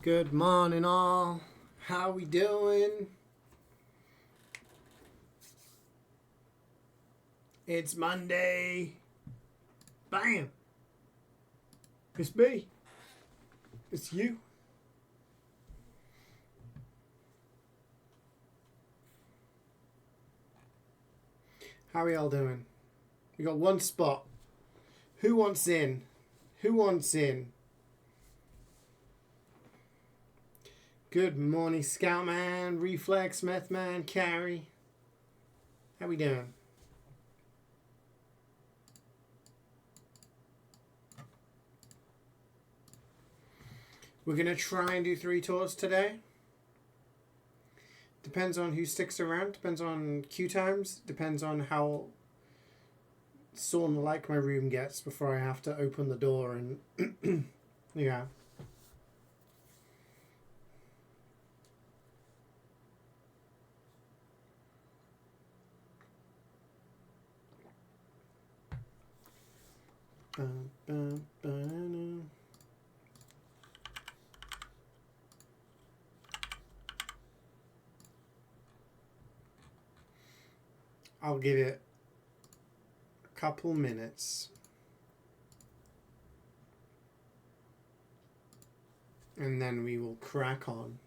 Good morning, all. How we doing? It's Monday. Bam. It's me. It's you. How are y'all doing? We got one spot. Who wants in? Who wants in? Good morning, Scoutman, Reflex, Methman, Carrie. How we doing? We're going to try and do 3 tours today. Depends on who sticks around. Depends on queue times. Depends on how sauna-like my room gets before I have to open the door and... yeah. I'll give it a couple minutes. And then we will crack on.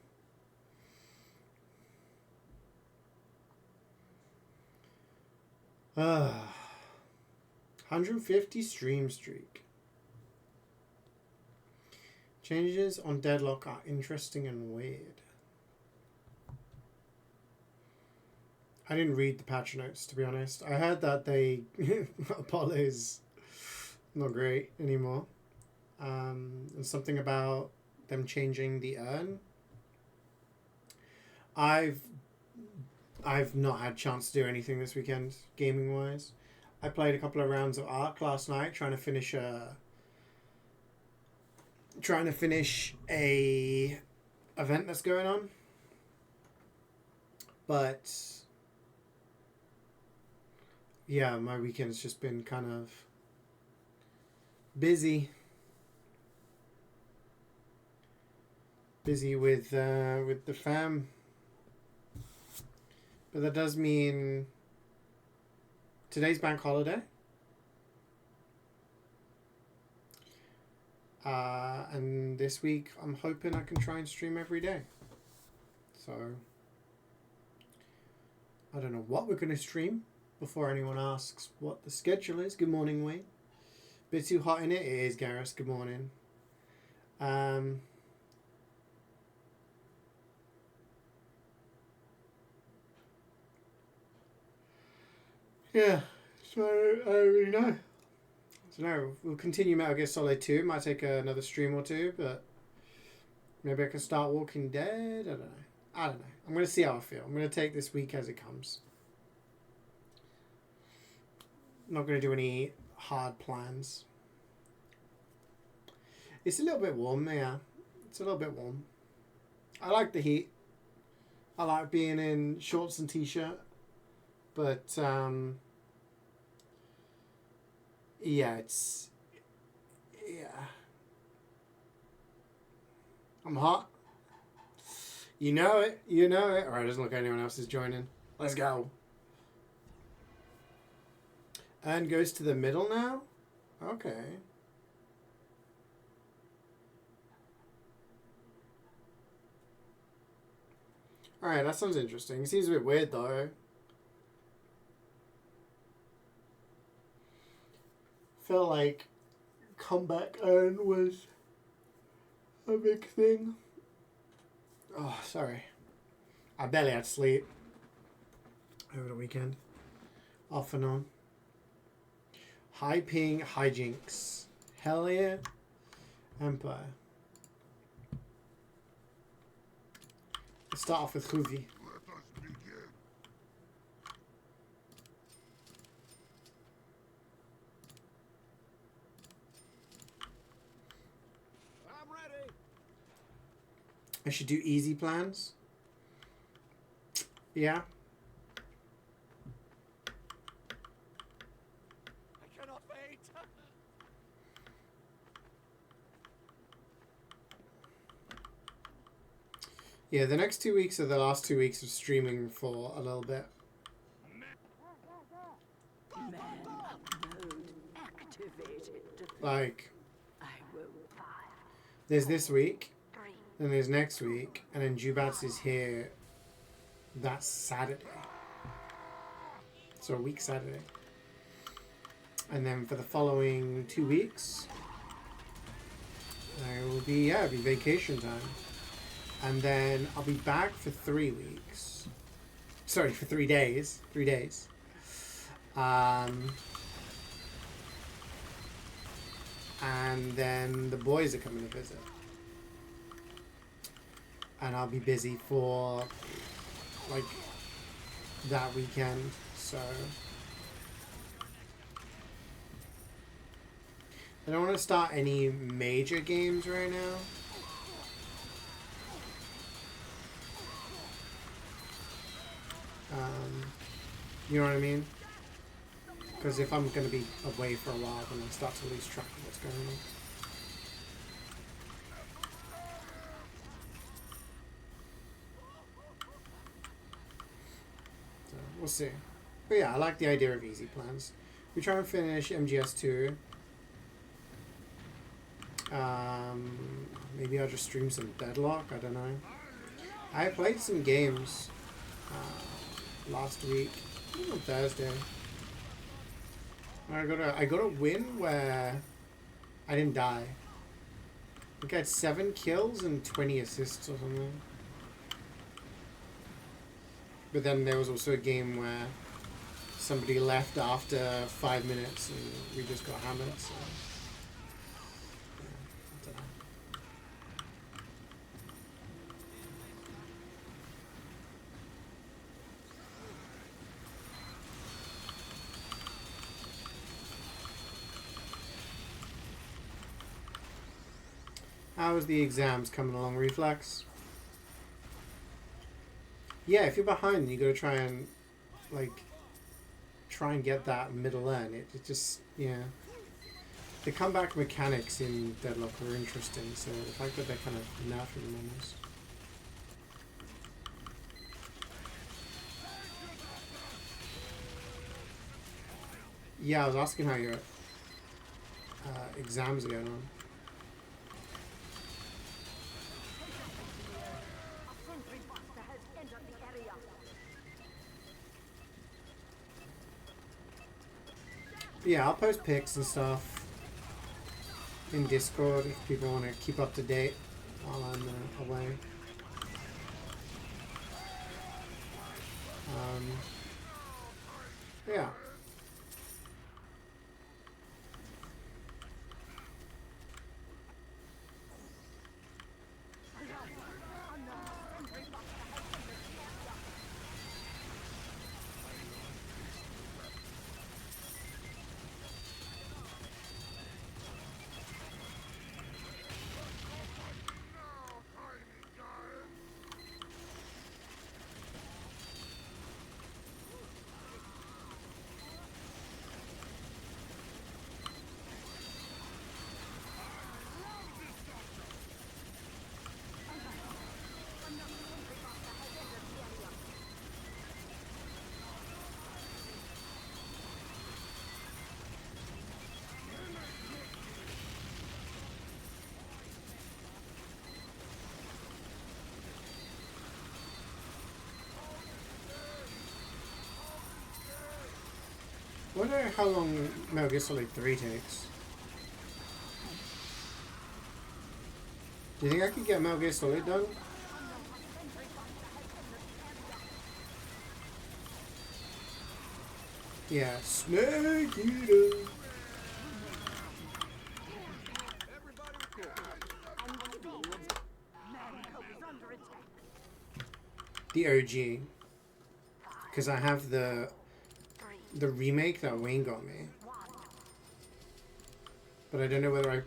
Ah, 150 stream streak. Changes on Deadlock are interesting and weird. I didn't read the patch notes, to be honest. I heard that they Apollo's not great anymore. And something about them changing the urn. I've not had a chance to do anything this weekend, gaming wise. I played a couple of rounds of Ark last night, trying to finish a event that's going on. But yeah, my weekend's just been kind of busy. Busy with the fam. But that does mean today's bank holiday. And this week I'm hoping I can try and stream every day. So I don't know what we're going to stream before anyone asks what the schedule is. Good morning, Wayne. Bit too hot in it? It is, Garrus. Good morning. Yeah, so I don't really know. So no, we'll continue Metal Gear Solid 2. Might take another stream or two, but maybe I can start Walking Dead. I don't know. I'm going to see how I feel. I'm going to take this week as it comes. I'm not going to do any hard plans. It's a little bit warm, yeah. It's a little bit warm. I like the heat. I like being in shorts and t-shirt. But, yeah, it's... yeah. I'm hot. You know it. You know it. Alright, doesn't look like anyone else is joining. Let's go. And goes to the middle now? Okay. Alright, that sounds interesting. It seems a bit weird, though. Felt like comeback earn was a big thing. Oh, sorry. I barely had sleep over the weekend. Off and on. High ping hijinks. Hell yeah. Empire. Let's start off with Hoovy. I'm ready. I should do easy plans. Yeah. I cannot wait. Yeah, the next 2 weeks are the last 2 weeks of streaming for a little bit. Like, there's this week, then there's next week, and then Jubats is here that Saturday. So a week Saturday. And then for the following 2 weeks, it will be, it'll be vacation time. And then I'll be back for 3 weeks. Sorry, for 3 days. 3 days. And then the boys are coming to visit. And I'll be busy for, like, that weekend. So I don't want to start any major games right now. You know what I mean? Because if I'm going to be away for a while, then I start to lose track of what's going on. So, we'll see. But yeah, I like the idea of easy plans. We try and finish MGS2. Maybe I'll just stream some Deadlock, I don't know. I played some games last week, on Thursday. I got a win where I didn't die. I think I had 7 kills and 20 assists or something. But then there was also a game where somebody left after 5 minutes and we just got hammered. So. How's the exams coming along, Reflex? Yeah, if you're behind, you gotta try and get that middle end. It just, yeah. The comeback mechanics in Deadlock are interesting, so the fact that they're kind of nerfing them almost. Yeah, I was asking how your exams are going on. Yeah, I'll post pics and stuff in Discord if people want to keep up to date while I'm away. Yeah. I wonder how long Metal Gear Solid 3 takes. Do you think I could get Metal Gear Solid done? Yeah, Snake Eater. The OG. Because I have the remake that Wayne got me. But I don't know whether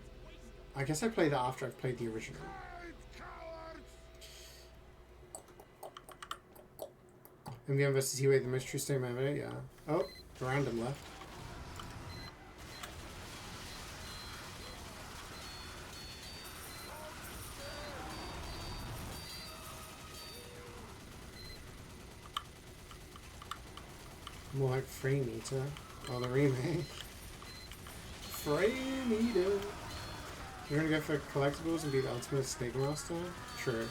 I guess I played that after I've played the original. MvM vs. CeeJaey, the most true statement ever, yeah. Oh, random left. More like Frame Eater. Oh, the remake. Frame Eater. You're gonna go for collectibles and be the ultimate Snake Master? True.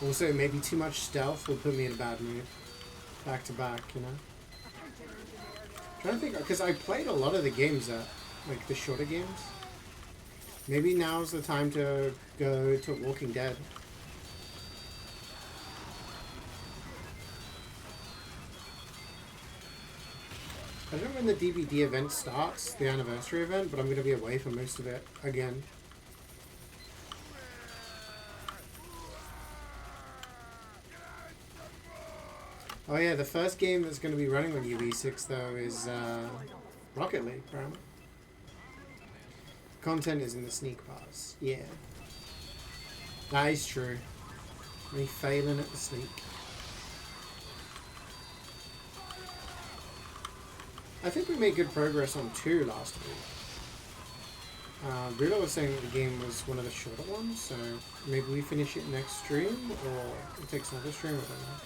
Also, maybe too much stealth will put me in a bad mood. Back to back, you know? I'm trying to think, because I played a lot of the games that, like the shorter games. Maybe now's the time to go to Walking Dead. I don't know when the DVD event starts, the anniversary event, but I'm going to be away for most of it again. Oh yeah, the first game that's going to be running on UE6 though is Rocket League, apparently. Content is in the sneak pass. Yeah. That is true. Me failing at the sneak. I think we made good progress on 2 last week. Bruno was saying that the game was one of the shorter ones, so maybe we finish it next stream, or it takes another stream, I don't know.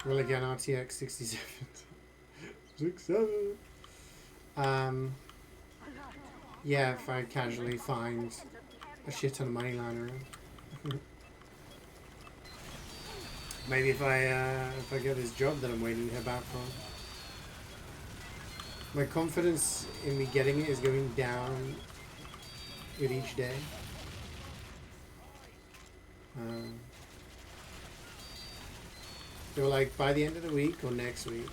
Well, again, RTX 67. 67. Yeah, if I casually find a shit ton of money lying around. Maybe if I get this job that I'm waiting to hear back from. My confidence in me getting it is going down with each day. They were like, by the end of the week or next week.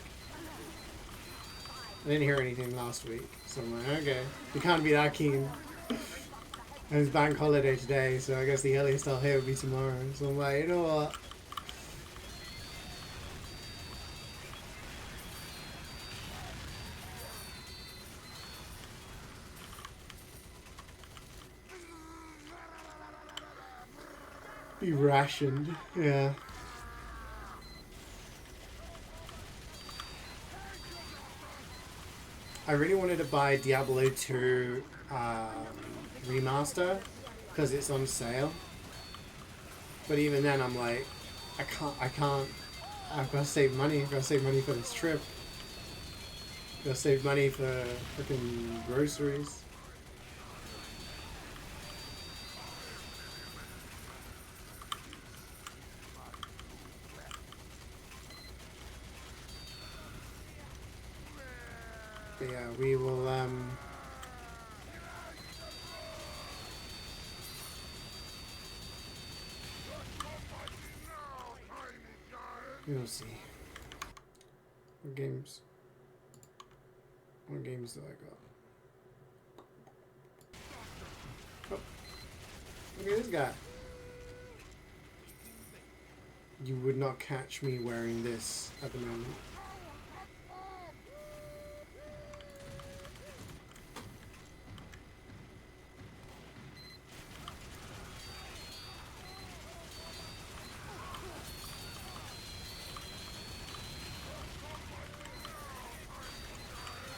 I didn't hear anything last week, so I'm like, okay, we can't be that keen. And it's bank holiday today, so I guess the earliest I'll hear will be tomorrow. So I'm like, you know what? Be rationed, yeah. I really wanted to buy Diablo 2 remaster because it's on sale. But even then, I'm like, I can't. I've got to save money. I've got to save money for this trip. I've got to save money for freaking groceries. But yeah, we will, we'll see. What games do I got? Oh, look at this guy. You would not catch me wearing this at the moment.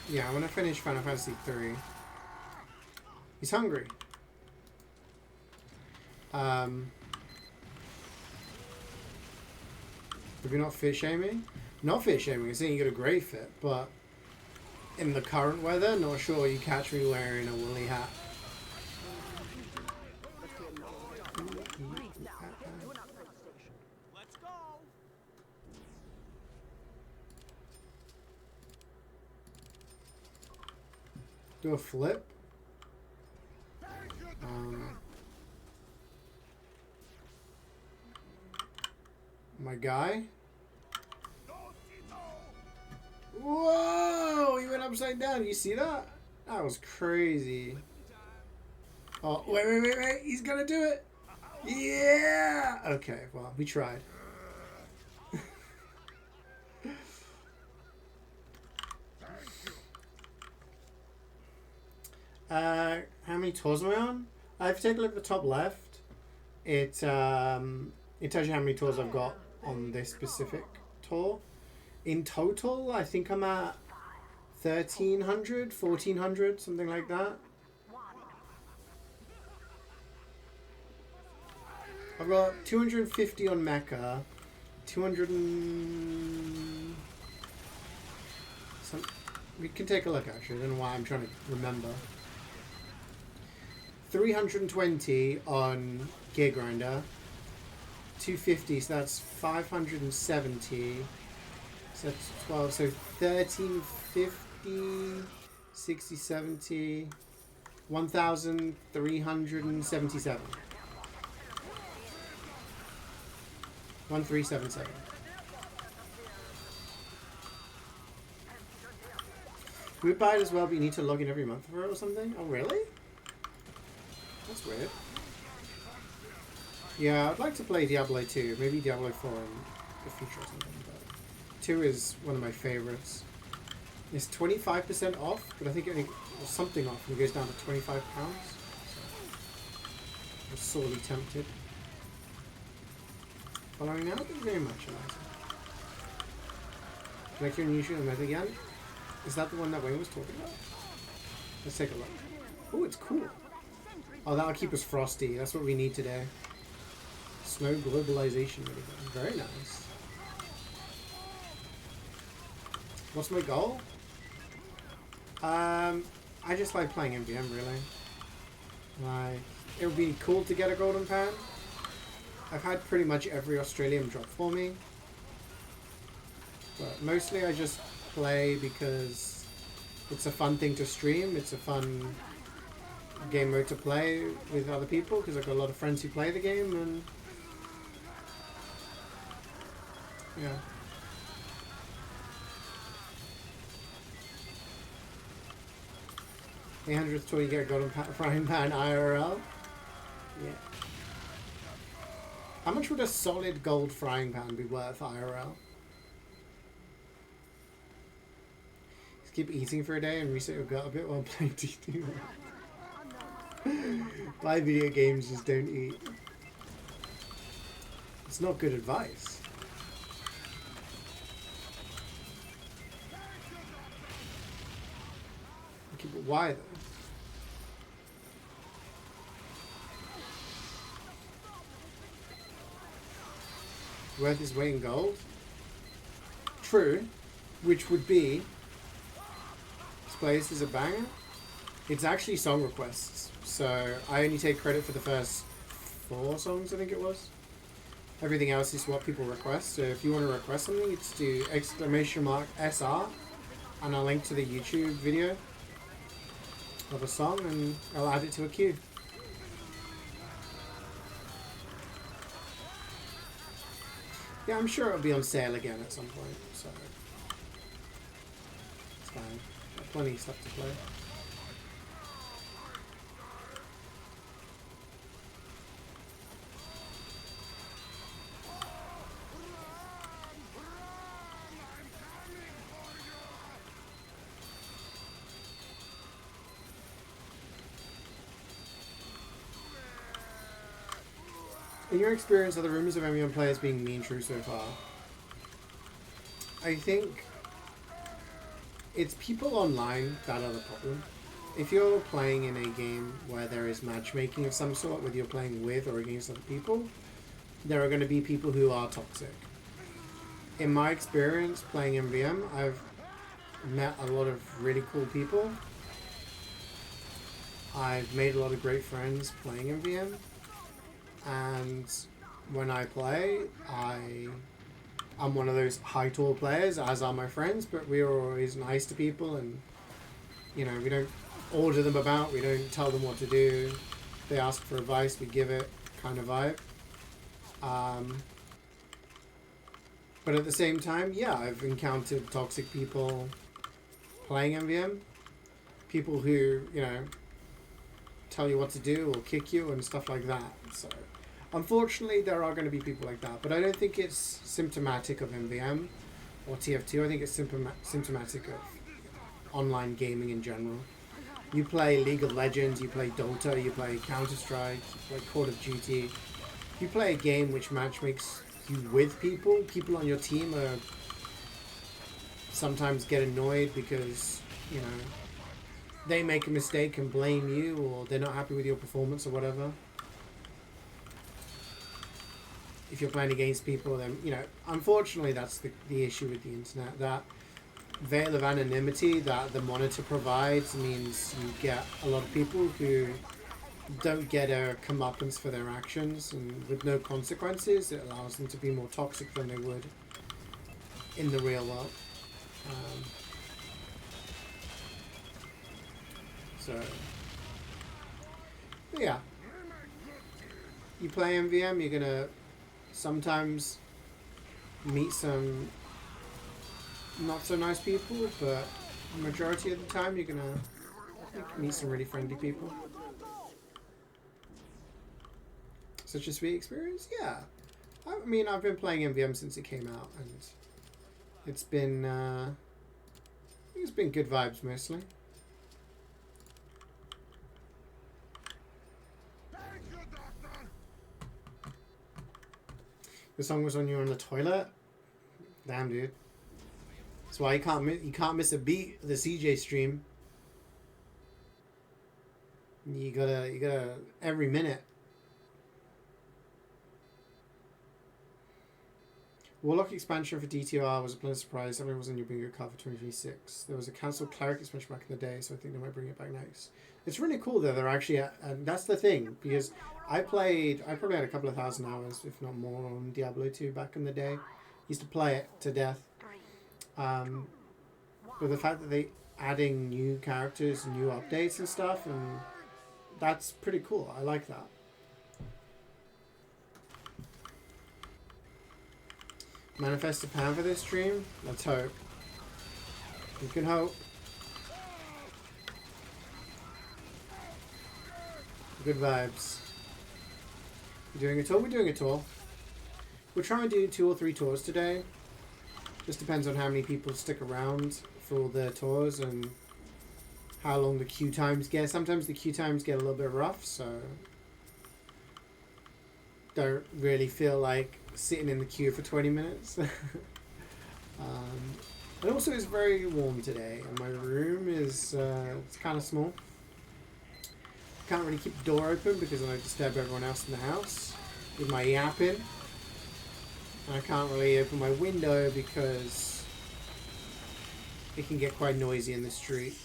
Yeah, I want to finish Final Fantasy 3. He's hungry. Have you not fit shaming? Not fit shaming, I'm saying you got a great fit, but in the current weather, not sure you catch me wearing a woolly hat. Do a flip. My guy. Whoa! He went upside down. You see that? That was crazy. Oh, wait. He's gonna do it. Yeah! Okay, well, we tried. How many tours am I on? If you take a look at the top left, it tells you how many tours I've got on this specific tour. In total, I think I'm at 1,300, 1,400, something like that. I've got 250 on Mecha, 200 and... We can take a look actually, I don't know why I'm trying to remember. 320 on Gear Grinder, 250, so that's 570, so that's 12, so 1350, 60, 70, 1,377. 1377. You would buy it as well, but you need to log in every month for it or something? Oh, really? That's weird. Yeah, I'd like to play Diablo 2. Maybe Diablo 4 in the future or something. But 2 is one of my favorites. It's 25% off, but I think it only was something off and it goes down to £25. So I'm sorely tempted. Following now, thank you very much, Eliza. Like your unusual method again. Is that the one that Wayne was talking about? Let's take a look. Oh, it's cool. Oh, that'll keep us frosty. That's what we need today. Snow globalization. Very nice. What's my goal? I just like playing MvM, really. Like, it would be cool to get a golden pan. I've had pretty much every Australian drop for me. But mostly I just play because it's a fun thing to stream. It's a fun game mode to play with other people because I've got a lot of friends who play the game and yeah. The 800th tour you get a golden frying pan IRL. Yeah. How much would a solid gold frying pan be worth IRL? Just keep eating for a day and reset your gut a bit while playing D2. Buy video games, just don't eat. It's not good advice. Okay, but why though? Worth his weight in gold? True. Which would be... This place is a banger. It's actually song requests. So I only take credit for the first 4 songs, I think it was. Everything else is what people request. So if you want to request something, it's do !SR and I'll link to the YouTube video of a song and I'll add it to a queue. Yeah, I'm sure it'll be on sale again at some point, so it's fine. Got plenty of stuff to play. In your experience, are the rumors of MvM players being mean true so far? I think it's people online that are the problem. If you're playing in a game where there is matchmaking of some sort, whether you're playing with or against other people, there are going to be people who are toxic. In my experience playing MvM, I've met a lot of really cool people. I've made a lot of great friends playing MvM. And when I play, I'm one of those high tour players, as are my friends, but we are always nice to people and, you know, we don't order them about, we don't tell them what to do. They ask for advice, we give it, kind of vibe. But at the same time, yeah, I've encountered toxic people playing MvM. People who, you know, tell you what to do or kick you and stuff like that. So unfortunately there are going to be people like that, but I don't think it's symptomatic of MvM or TF2. I think it's symptomatic of online gaming in general. You play League of Legends, you play Dota, you play Counter-Strike, you play Call of Duty. You play a game which matchmakes you with people. People on your team are sometimes get annoyed because, you know, they make a mistake and blame you, or they're not happy with your performance or whatever. If you're playing against people, then, you know, unfortunately that's the issue with the internet. That veil of anonymity that the monitor provides means you get a lot of people who don't get a comeuppance for their actions, and with no consequences, it allows them to be more toxic than they would in the real world. So, yeah. You play MvM, you're gonna sometimes meet some not so nice people, but the majority of the time you're gonna meet some really friendly people. Such a sweet experience? Yeah. I mean, I've been playing MvM since it came out, and it's been good vibes mostly. The song was on you on the toilet? Damn, dude. That's why you can't miss a beat of the CeeJaey stream. You gotta every minute. Warlock expansion for DTR was a pleasant surprise. Everyone was in your bingo card for 2026. There was a cancelled cleric expansion back in the day, so I think they might bring it back next. It's really cool that they're actually, and that's the thing, because I probably had a couple of thousand hours, if not more, on Diablo 2 back in the day. Used to play it to death. But the fact that they adding new characters and new updates and stuff, and that's pretty cool. I like that. Manifest a plan for this stream? Let's hope. You can hope. Good vibes. We're doing a tour? We're doing a tour. We'll try and do 2 or 3 tours today. Just depends on how many people stick around for the tours and how long the queue times get. Sometimes the queue times get a little bit rough, so don't really feel like sitting in the queue for 20 minutes. And also it's very warm today, and my room is it's kind of small. Can't really keep the door open because I disturb everyone else in the house with my yapping. And I can't really open my window because it can get quite noisy in the street.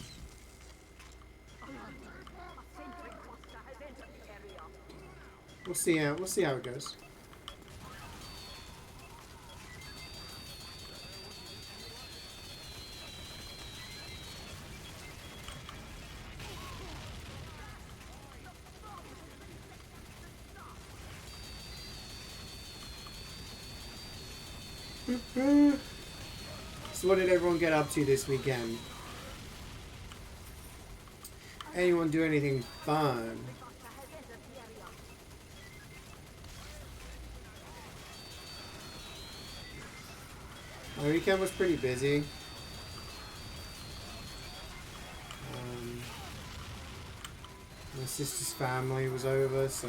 We'll see how it goes. So what did everyone get up to this weekend? Anyone do anything fun? My weekend was pretty busy. My sister's family was over, so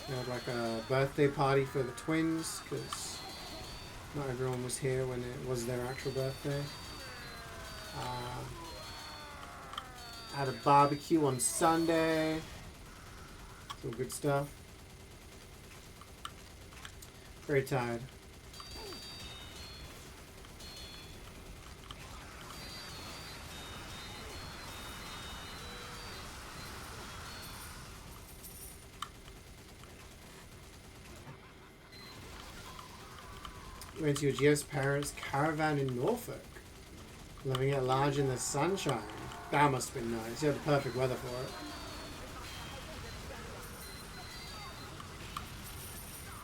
we had like a birthday party for the twins because not everyone was here when it was their actual birthday. Had a barbecue on Sunday. It's all good stuff. Very tired. Went to your Geo's parents' caravan in Norfolk. Living at large in the sunshine. That must have been nice. You had the perfect weather for it.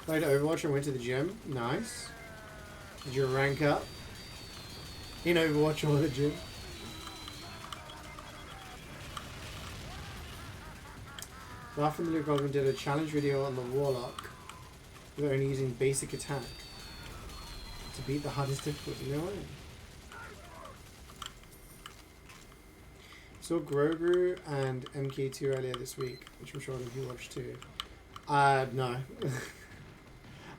Played Overwatch and went to the gym. Nice. Did you rank up in Overwatch or the gym? Laugh from the Luke Goldman did a challenge video on the Warlock with only using basic attack to beat the hardest difficulty. No way. Saw Grogu and MK2 earlier this week, which I'm sure you watched too. No.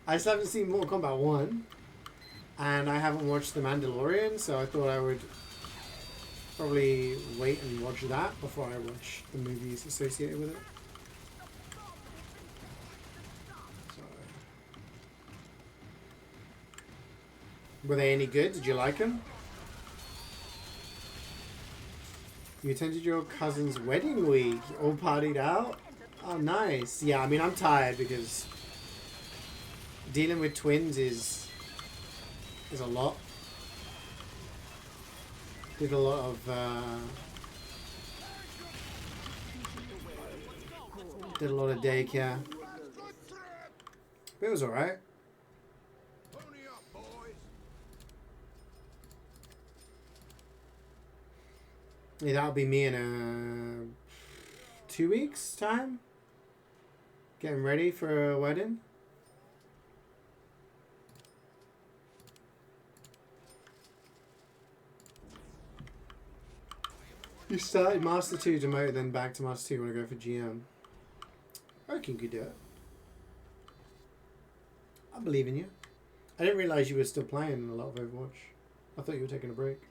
I just haven't seen Mortal Kombat 1, and I haven't watched The Mandalorian, so I thought I would probably wait and watch that before I watch the movies associated with it. So, were they any good? Did you like them? You attended your cousin's wedding week, all partied out? Oh, nice. Yeah, I mean, I'm tired because dealing with twins is a lot. Did a lot of daycare. But it was alright. Yeah, that'll be me in 2 weeks' time. Getting ready for a wedding. You started Master 2 demoted, then back to Master 2 when I go for GM. I reckon you could do it. I believe in you. I didn't realise you were still playing a lot of Overwatch. I thought you were taking a break.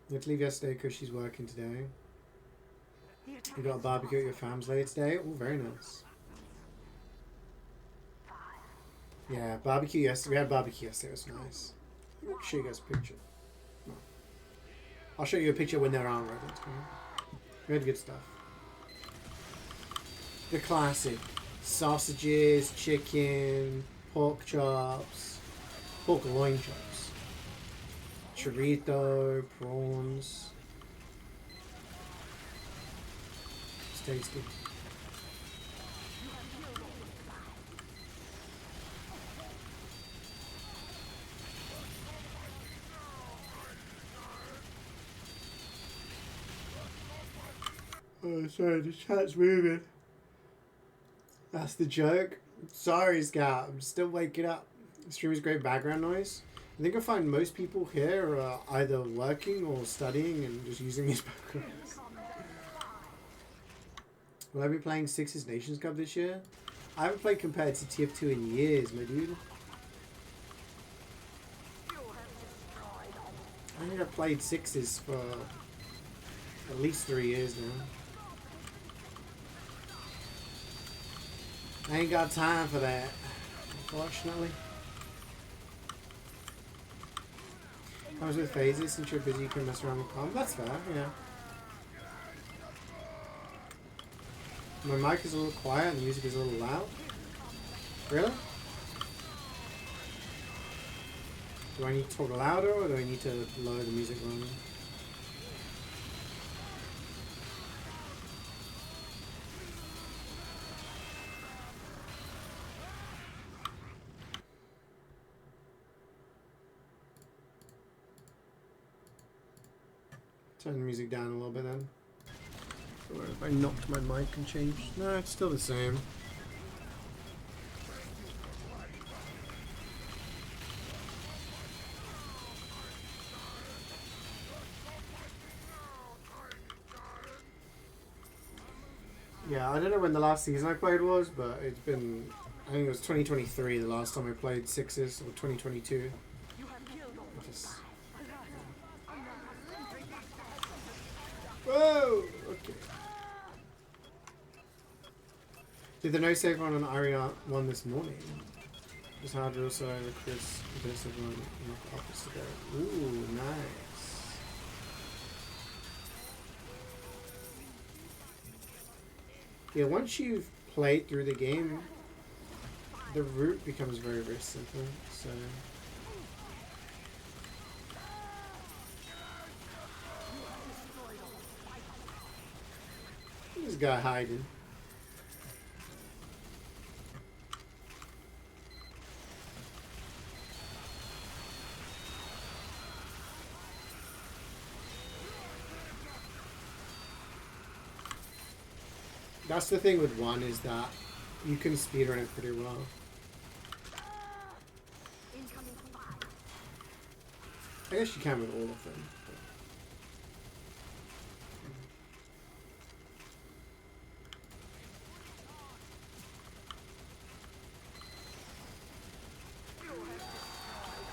You had to leave yesterday because she's working today. You got a barbecue at your fam's later today. Oh, very nice. Yeah, barbecue yesterday. We had barbecue yesterday. It was nice. I'll show you guys a picture. No. I'll show you a picture when they're on ready. We had good stuff. The classic. Sausages, chicken, pork chops, pork loin chops, chorito, prawns. It's tasty. Oh, sorry, the chat's moving. That's the joke. Sorry, Scout. I'm still waking up. The stream is great background noise. I think I find most people here are either working or studying and just using these backgrounds. Will I be playing Sixes Nations Cup this year? I haven't played compared to TF2 in years, my dude. I think I've played Sixes for at least 3 years now. I ain't got time for that, unfortunately. Comes with phases. Since you're busy, you can mess around with comms. That's fair, yeah. My mic is a little quiet and the music is a little loud. Really? Do I need to talk louder or do I need to lower the music volume? Turn the music down a little bit then. Or if I knocked my mic and changed. No, it's still the same. Yeah, I don't know when the last season I played was, but it's been, I think it was 2023 the last time I played Sixes, or 2022. Just, whoa! Okay. Did the no save run on Aria 1 this morning? Just hard to also Chris because everyone in the office to go. Ooh, nice. Yeah, once you've played through the game, the route becomes very, very simple. So. This guy hiding. That's the thing with 1 is that you can speedrun it pretty well. I guess you can with all of them.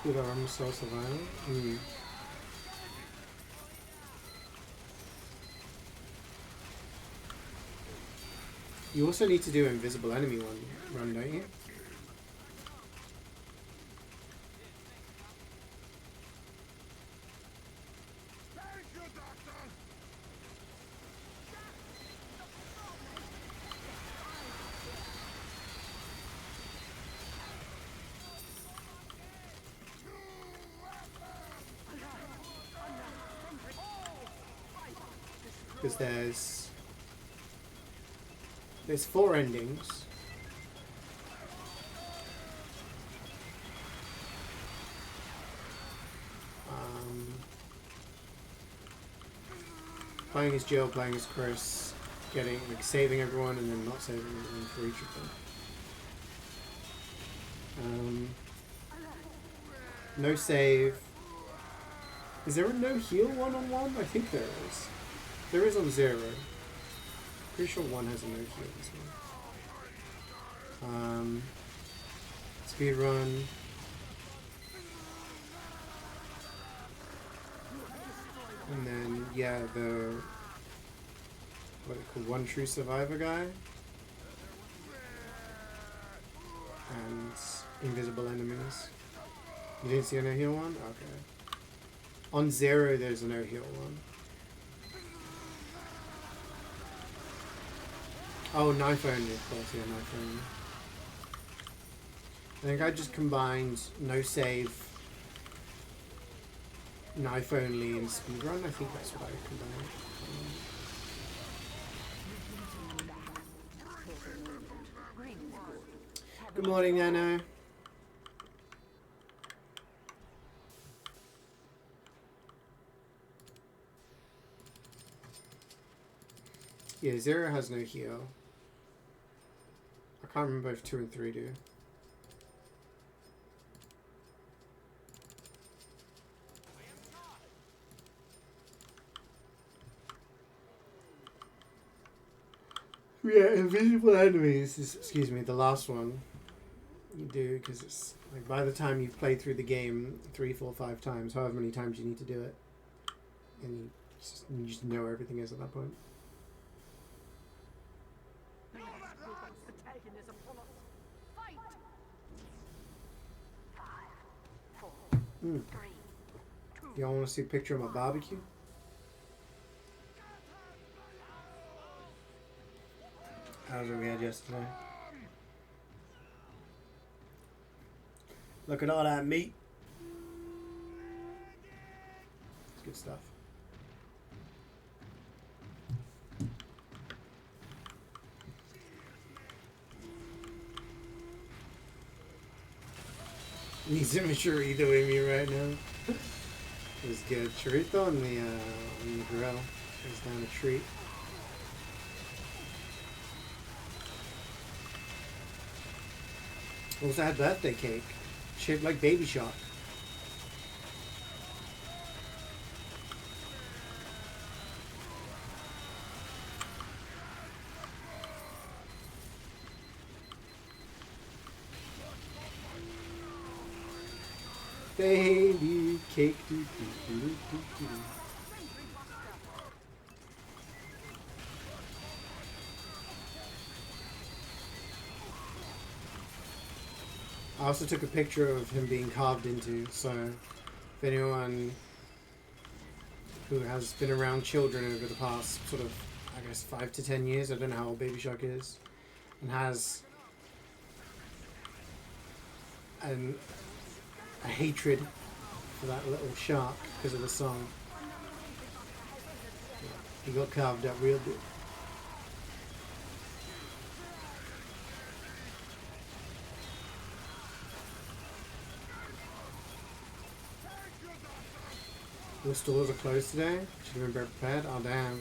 Good armor cell survival. You also need to do invisible enemy one run, don't you? Because there's 4 endings. Playing as Jill, playing as Chris, getting like saving everyone and then not saving everyone for each of them. No save. Is there a no heal 1-on-1? I think there is. There is on 0. Pretty sure 1 has a no heal as well. Speed run. And then yeah, the what it called, One True Survivor guy. And invisible enemies. You didn't see a no heal one? Okay. On 0 there's a no heal one. Oh, knife only, of course, yeah, knife only. I think I just combined no save, knife only, and speedrun. I think that's what I combined. Good morning, Nano. Yeah, 0 has no heal. I can't remember if 2 and 3 do. Yeah, invisible enemies is, excuse me, the last one you do, because it's like by the time you've played through the game 3, 4, 5 times, however many times you need to do it, and you just know where everything is at that point. Y'all want to see a picture of my barbecue? How's it we had yesterday? Look at all that meat. It's good stuff. Needs immaturity either way me right now. It was good. Chorizo on the grill. It was down a treat. Also had birthday cake. Shaped like Baby Shark. Baby cake. Doo, doo, doo, doo, doo, doo. I also took a picture of him being carved into, so if anyone who has been around children over the past sort of, I guess, 5 to 10 years, I don't know how old Baby Shark is, and has a hatred for that little shark because of the song. He got carved up real good. The stores are closed today. Should have been prepared. Oh damn.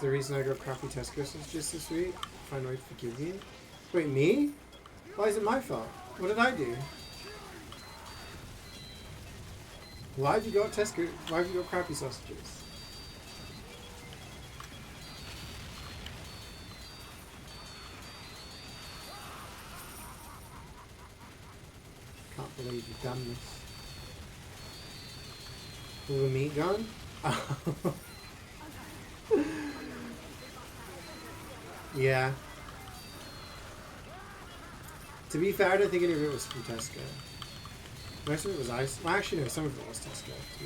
the reason I got crappy Tesco sausages this week. Find a way to forgive you. Wait, me? Why is it my fault? What did I do? Why have you got Tesco? Why have you got crappy sausages? Can't believe you've done this. All the meat gone? Yeah. To be fair, I don't think any of it was from Tesco. Most of it was Iceland. Well, actually, no, some of it was Tesco, to be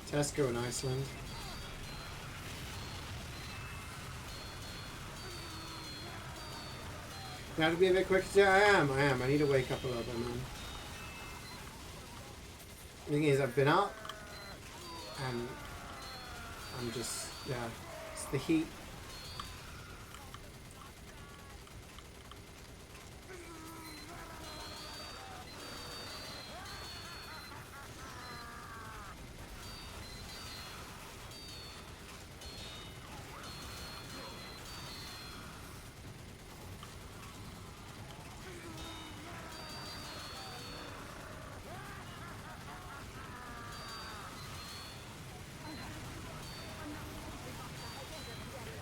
fair. Tesco in Iceland. You have to be a bit quicker today? I am. I need to wake up a little bit, man. The thing is, I've been up, and I'm just, yeah, it's the heat.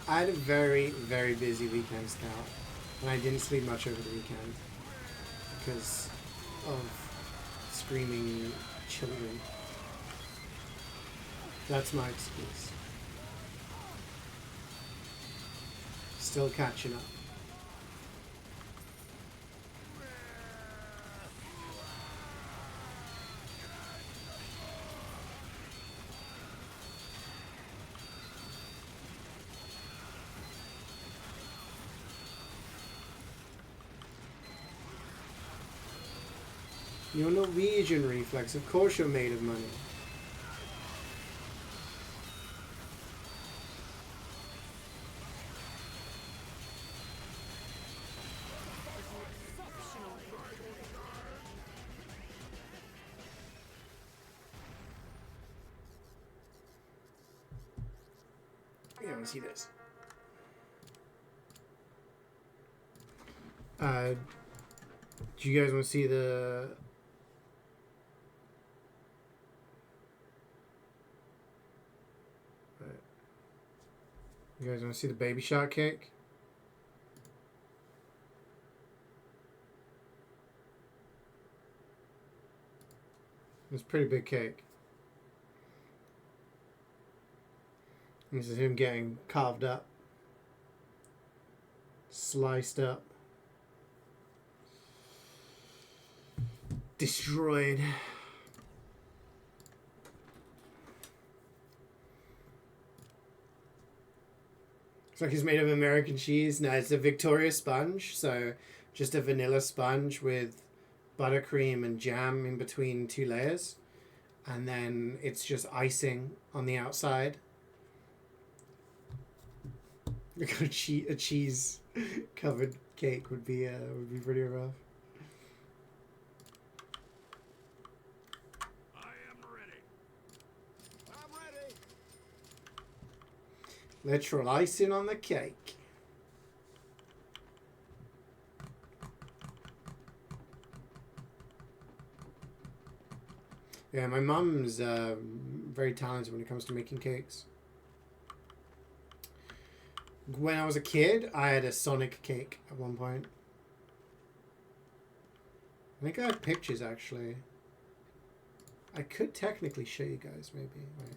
I had a very, very busy weekend, Scout, and I didn't sleep much over the weekend because of screaming children. That's my excuse. Still catching up. You're Norwegian, Reflex. Of course you're made of money. Yeah, I want to see this. Do you guys want to see the... You guys want to see the baby shark cake? It's a pretty big cake. This is him getting carved up. Sliced up. Destroyed. It's like he's made of American cheese. No, it's a Victoria sponge. So just a vanilla sponge with buttercream and jam in between two layers. And then it's just icing on the outside. A cheese covered cake would be pretty rough. Literal icing on the cake. Yeah, my mum's very talented when it comes to making cakes. When I was a kid, I had a Sonic cake at one point. I think I have pictures, actually. I could technically show you guys, maybe. Wait.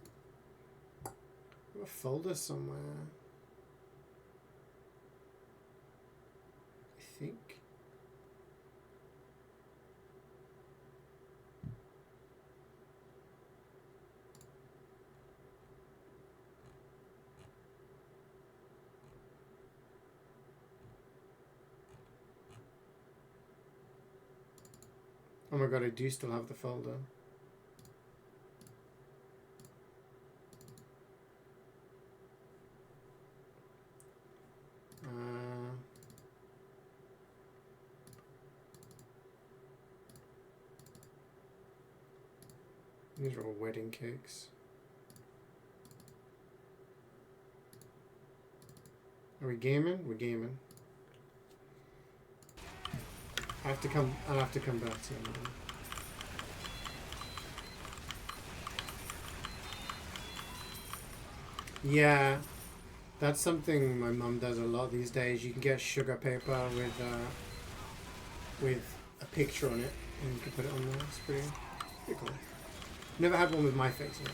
I have a folder somewhere. I think. Oh my god, I do still have the folder. These are all wedding cakes. Are we gaming? We're gaming. I'll have to come back to it. Yeah, that's something my mum does a lot these days. You can get sugar paper with a picture on it, and you can put it on there. It's pretty cool. Never had one with my face on it.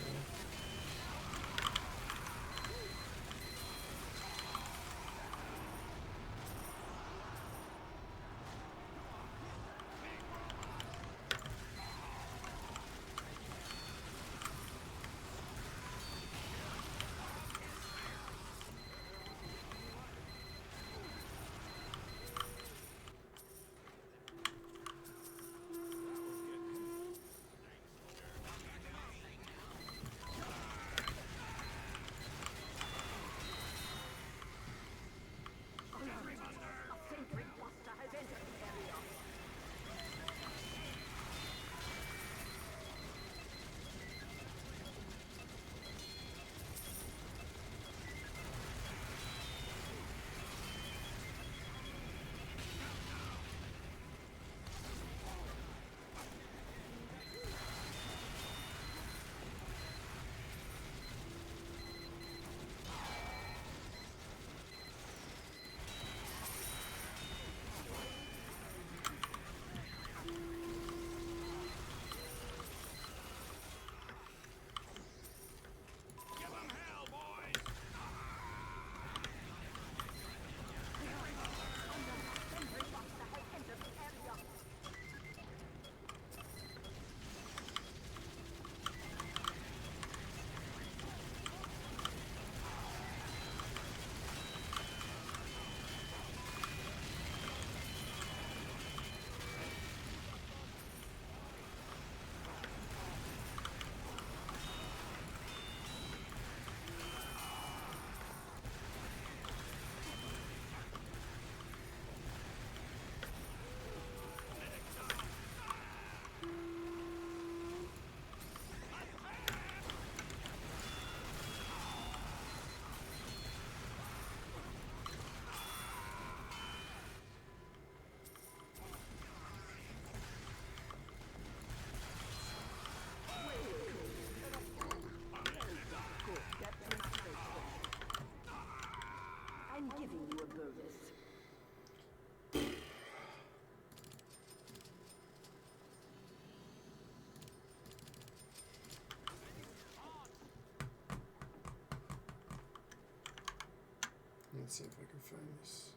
Let's see if I can find this.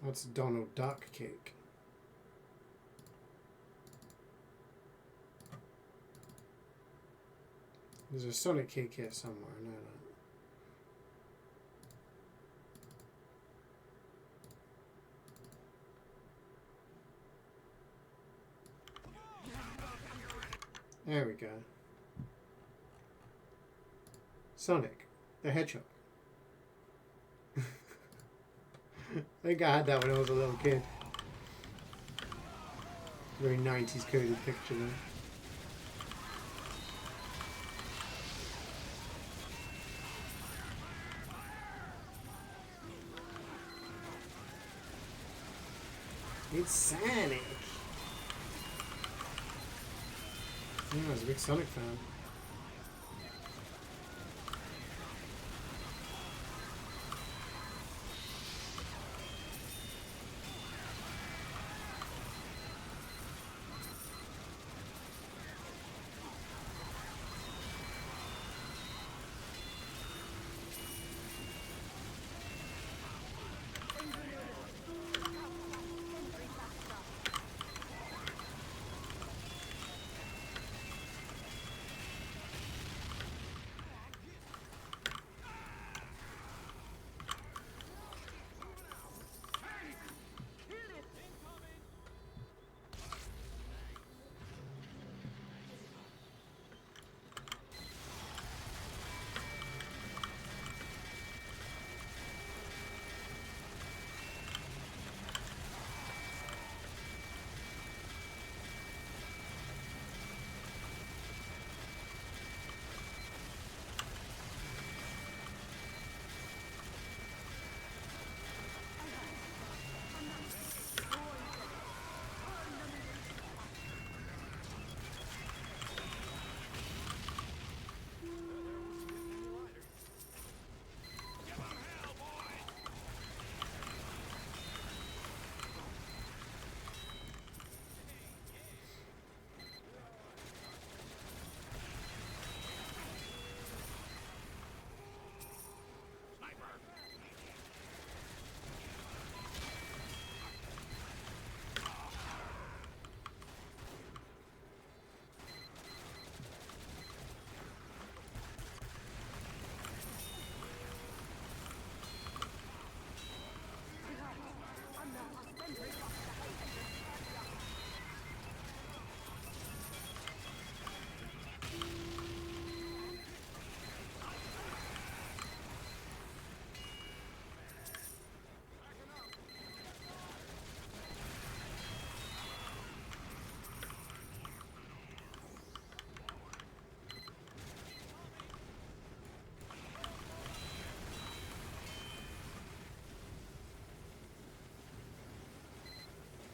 That's Donald Duck cake. There's a Sonic cake here somewhere, I know that. There we go. Sonic the Hedgehog. I think I had that when I was a little kid. Very 90s coded picture there. It's Sonic. Yeah, I was a big Sonic fan.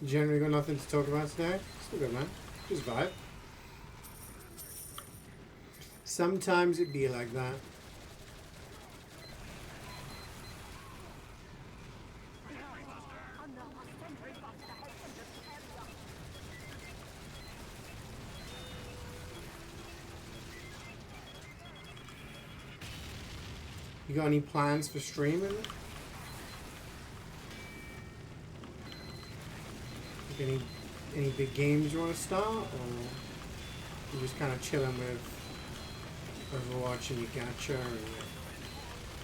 Generally got nothing to talk about today. Still good, man. Just vibe. Sometimes it be like that. You got any plans for streaming? Like any big games you want to start, or you just kind of chilling with Overwatch and your gacha and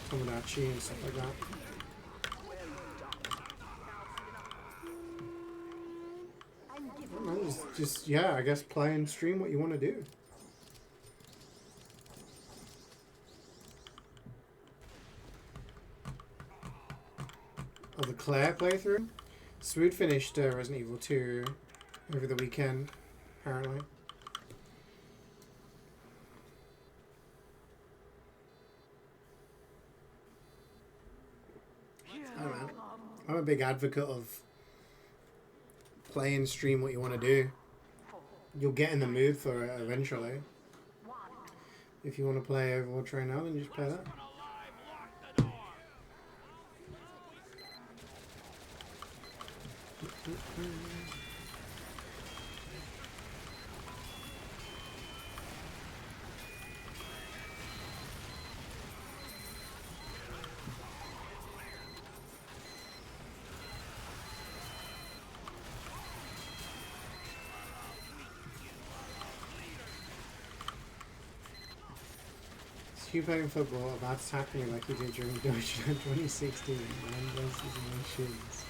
Tomodachi and stuff like that? I don't know, just yeah, I guess play and stream what you want to do. Oh, the Claire playthrough? Swoot finished Resident Evil 2 over the weekend, apparently. I don't know. I'm a big advocate of play and stream what you want to do. You'll get in the mood for it eventually. If you want to play Overwatch right now, then you just play that. You playing football about to tackle me like you did during Deutschland 2016, man versus machines.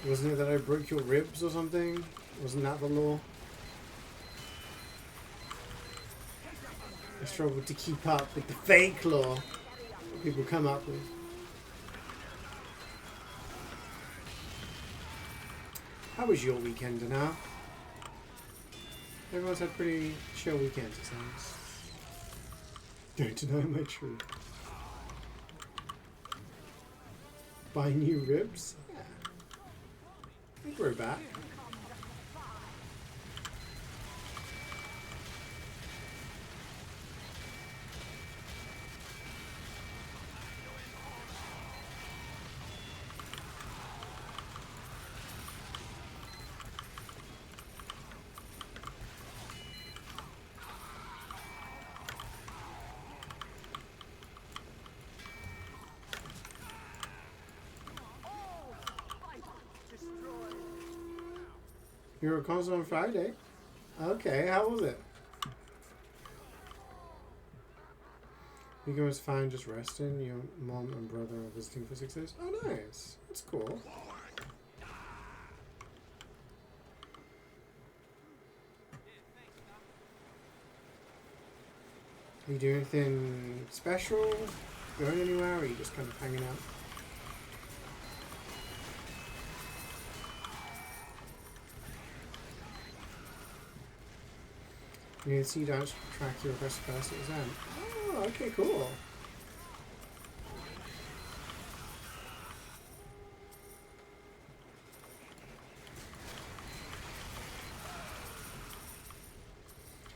Wasn't it that I broke your ribs or something? Wasn't that the law? I struggled to keep up with the fake law that people come up with. How was your weekend now? Everyone's had pretty chill weekends, it sounds. Don't deny my truth. Buy new ribs? Yeah. I think we're back. You were at concert on Friday? Okay, how was it? Weekend was fine, just resting. Your mom and brother are visiting for 6 days. Oh, nice. That's cool. Are you doing anything special? Going anywhere? Or are you just kind of hanging out? You can see don't track your request first exam. Oh, okay, cool.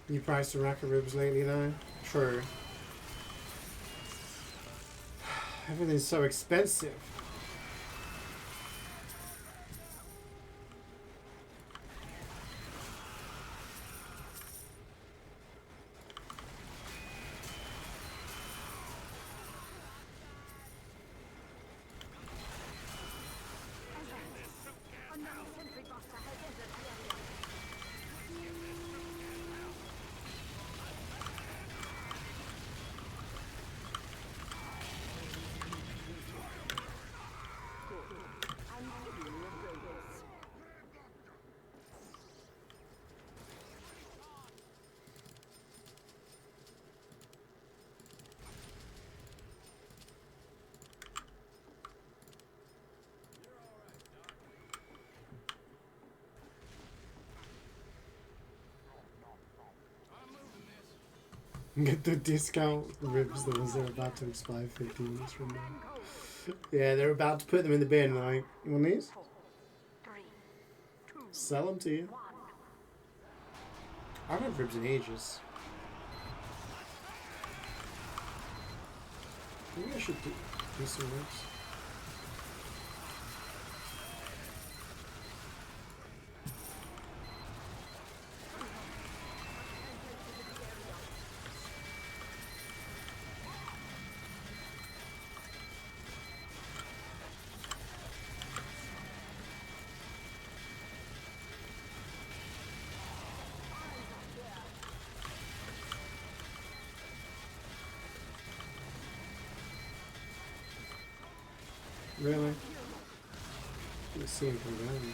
You priced a rack of ribs lately though? True. Everything's so expensive. Get the discount ribs the ones that are about to expire 15 minutes from now. Yeah, they're about to put them in the bin. Like, you want these? Sell them to you. I haven't had ribs in ages. Maybe I should do some ribs. Really? Let's see him come down.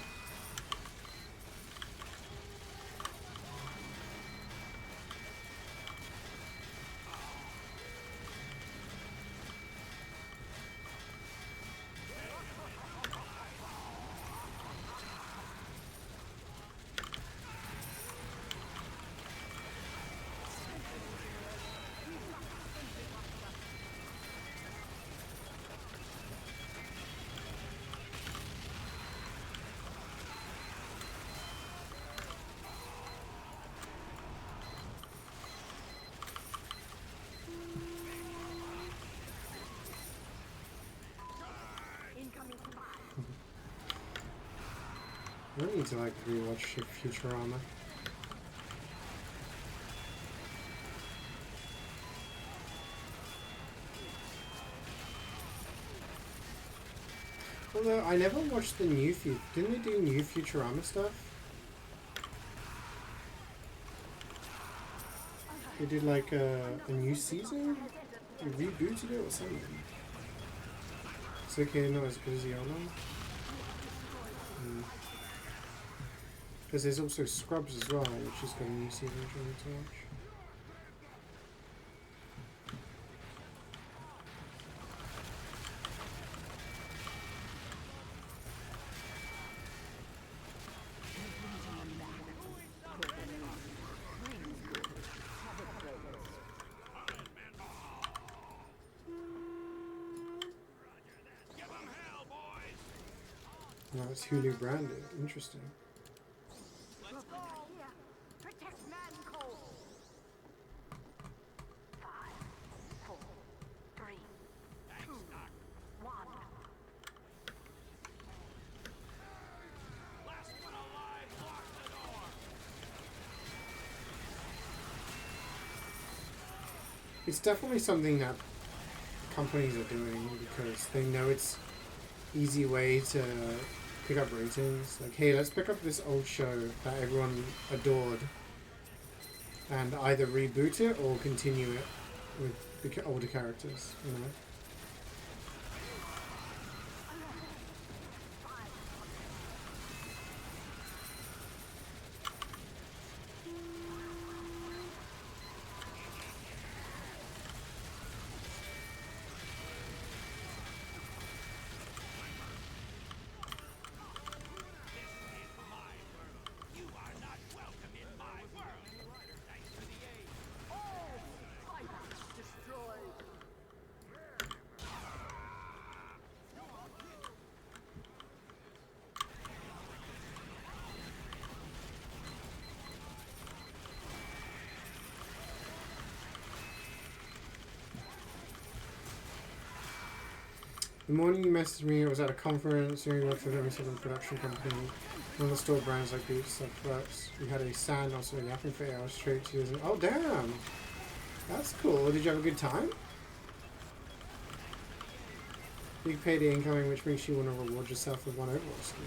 I don't need to like rewatch Futurama. Although I never watched the new didn't they do new Futurama stuff? They did like a new season? They rebooted it or something. It's okay, not as good as the old one. Because there's also Scrubs as well, which has got a new season which I need to watch. No, it's Hulu branded. Interesting. It's definitely something that companies are doing because they know it's easy way to pick up ratings. Like, hey, let's pick up this old show that everyone adored and either reboot it or continue it with the older characters, you know? The morning you messaged me, I was at a conference, doing work for a production company. One of the store brands like Boots, like Flux. We had a stand also yapping for 8 hours straight. She was like, oh damn! That's cool. Did you have a good time? Big payday incoming, which makes you want to reward yourself with one Overwatch skin.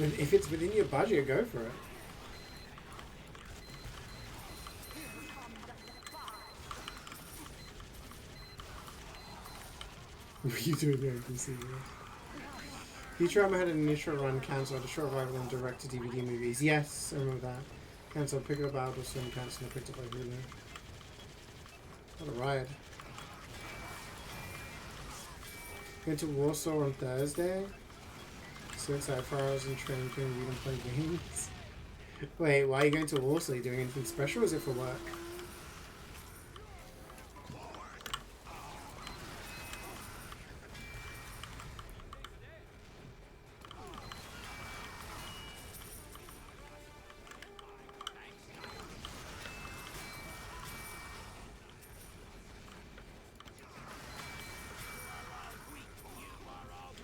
Man, if it's within your budget, go for it. What are you doing there, PC? Futurama had an initial run cancelled, a short revival on direct-to-DVD movies. Yes, I remember that. Cancelled, pick it up out, or soon cancelled, and picked up by Hulu. What a ride. Going to Warsaw on Thursday. So excited for hours in training, read and play games. Wait, why are you going to Warsaw? Are you doing anything special or is it for work?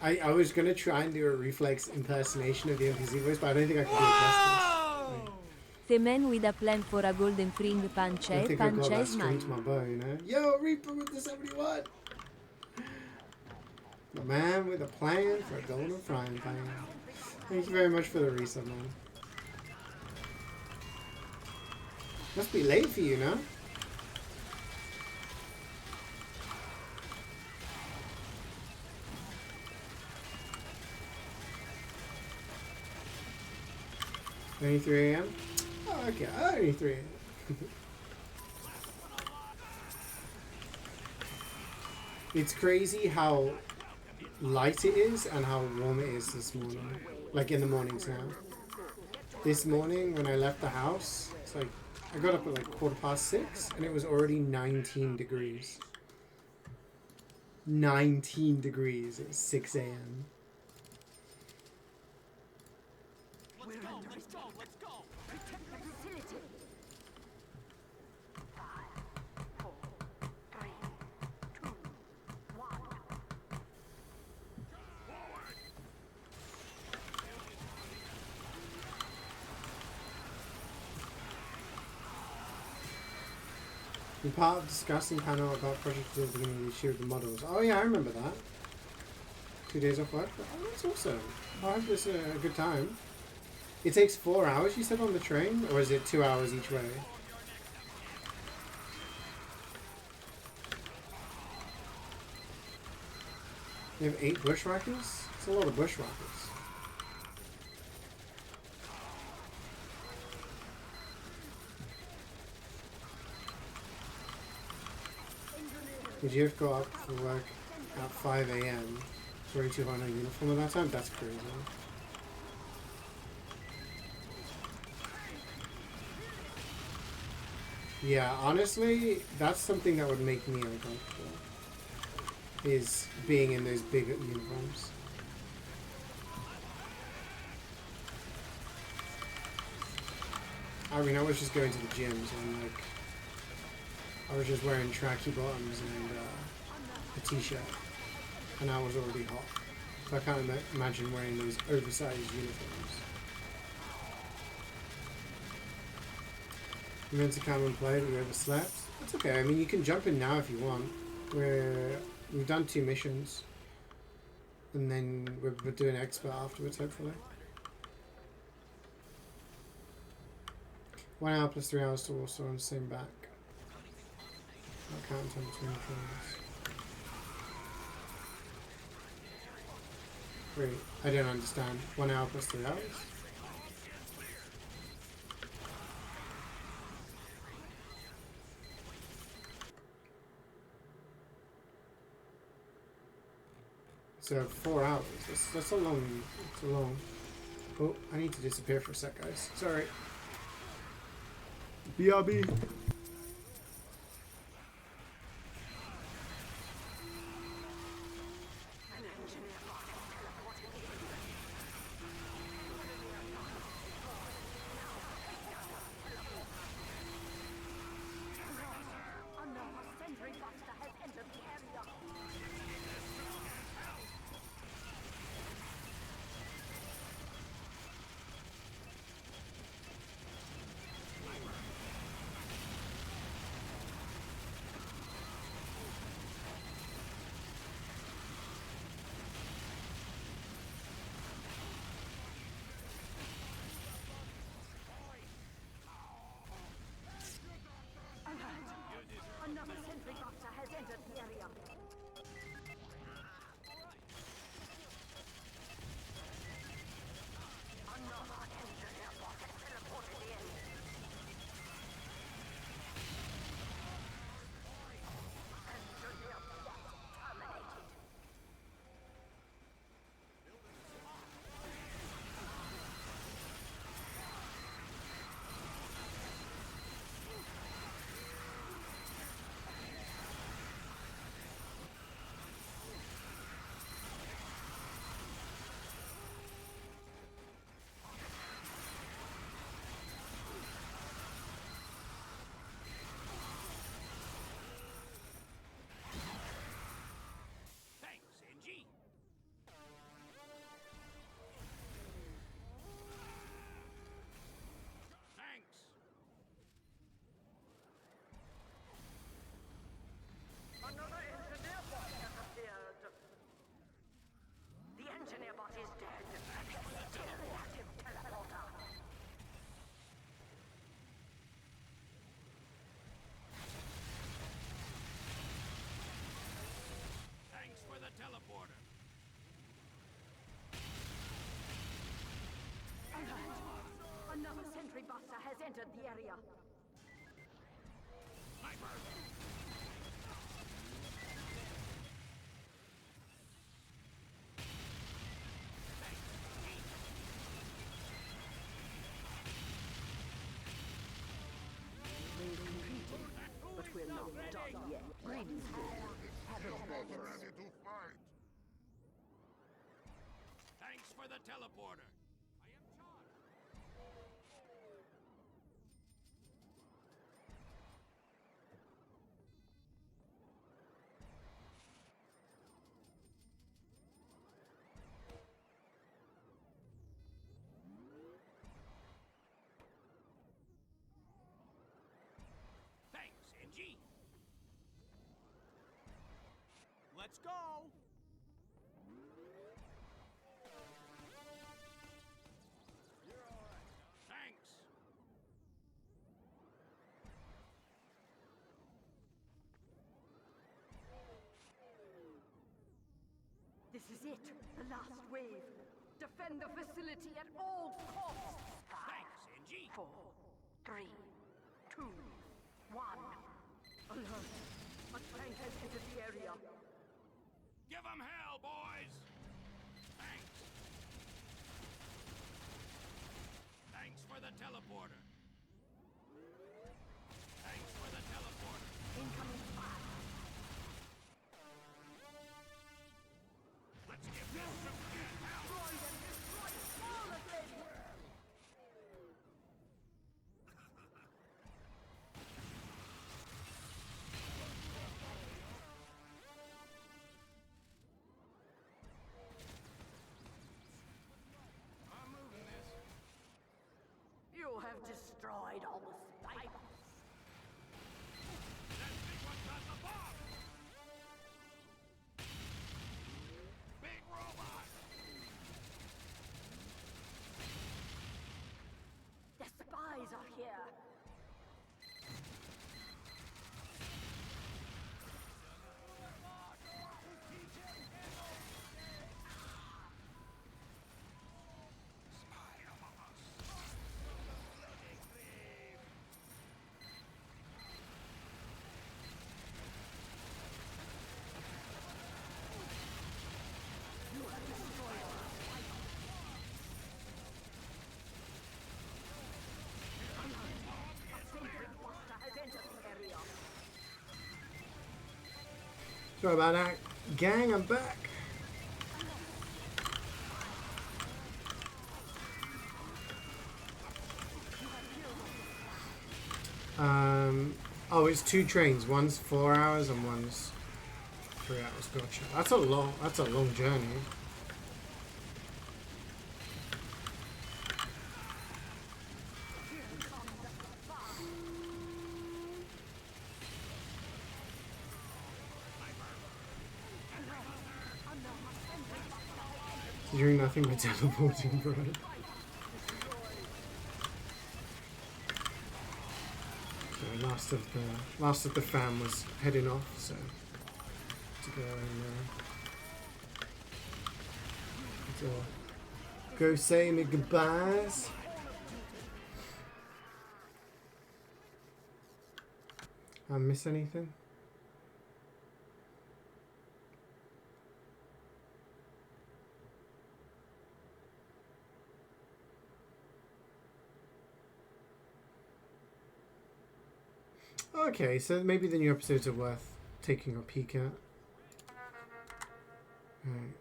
I was gonna try and do a reflex impersonation of the NPC voice, but I don't think I can do it justice. The man with a plan for a golden fring punch, I think I've got that smile. string to my bow, you know? Yo, Reaper with the 71! The man with a plan for a golden frying pan. Thank you very much for the resub, man. Must be late for you, no? Only 3 a.m.? Oh, okay. Only 3 a.m. It's crazy how light it is and how warm it is this morning. Like in the mornings now. This morning when I left the house, it's like I got up at like 6:15 and it was already 19 degrees. 19 degrees at 6 a.m. In part of discussing panel about projects at the beginning of this year with the models. Oh yeah, I remember that. 2 days off work. Oh, that's awesome. I hope it's a good time. It takes 4 hours, you said, on the train? Or is it 2 hours each way? You have 8 bushwhackers? It's a lot of bushwhackers. Did you have to go up for work at 5 a.m. 2200 uniform at that time? That's crazy. Yeah, honestly, that's something that would make me uncomfortable. Is being in those big uniforms. I mean, I was just going to the gyms and like I was just wearing tracky bottoms and a t-shirt, and I was already hot. So I can't imagine wearing those oversized uniforms. You meant to come and play, but you overslept. That's okay. I mean, you can jump in now if you want. We've done 2 missions, and then we're doing expert afterwards, hopefully. 1 hour plus 3 hours to Warsaw on the same back. Not counting time between trains. Wait, I don't understand. 1 hour plus 3 hours? So 4 hours. That's a long. It's a long. Oh, I need to disappear for a sec, guys. Sorry. BRB. entered the area. But we're not done yet. Greetings, Ready to fight. Thanks for the teleporter. I am charged. Thanks, NG. Let's go. You're all right. Thanks. This is it. The last wave. Defend the facility at all costs. Thanks, NG. 4, 3, 2, 1. Alert. A tank has entered the area. Give them hell, boys. Thanks. Thanks for the teleporter. Thanks for the teleporter. Incoming fire. Let's give this some good help. Destroy them. Destroy flawlessly. I'm moving this. You have destroyed all the spikes. That big one got the bomb. Big robot. The spies are here. Spy among us. Has entered the area. Sorry about that, gang. I'm back. Oh, it's 2 trains. One's 4 hours and one's 3 hours. Gotcha. That's a long journey. You're doing nothing but teleporting, bro. So last of the fam was heading off, so to go and go say me goodbyes. I miss anything? Okay, so maybe the new episodes are worth taking a peek at. Right.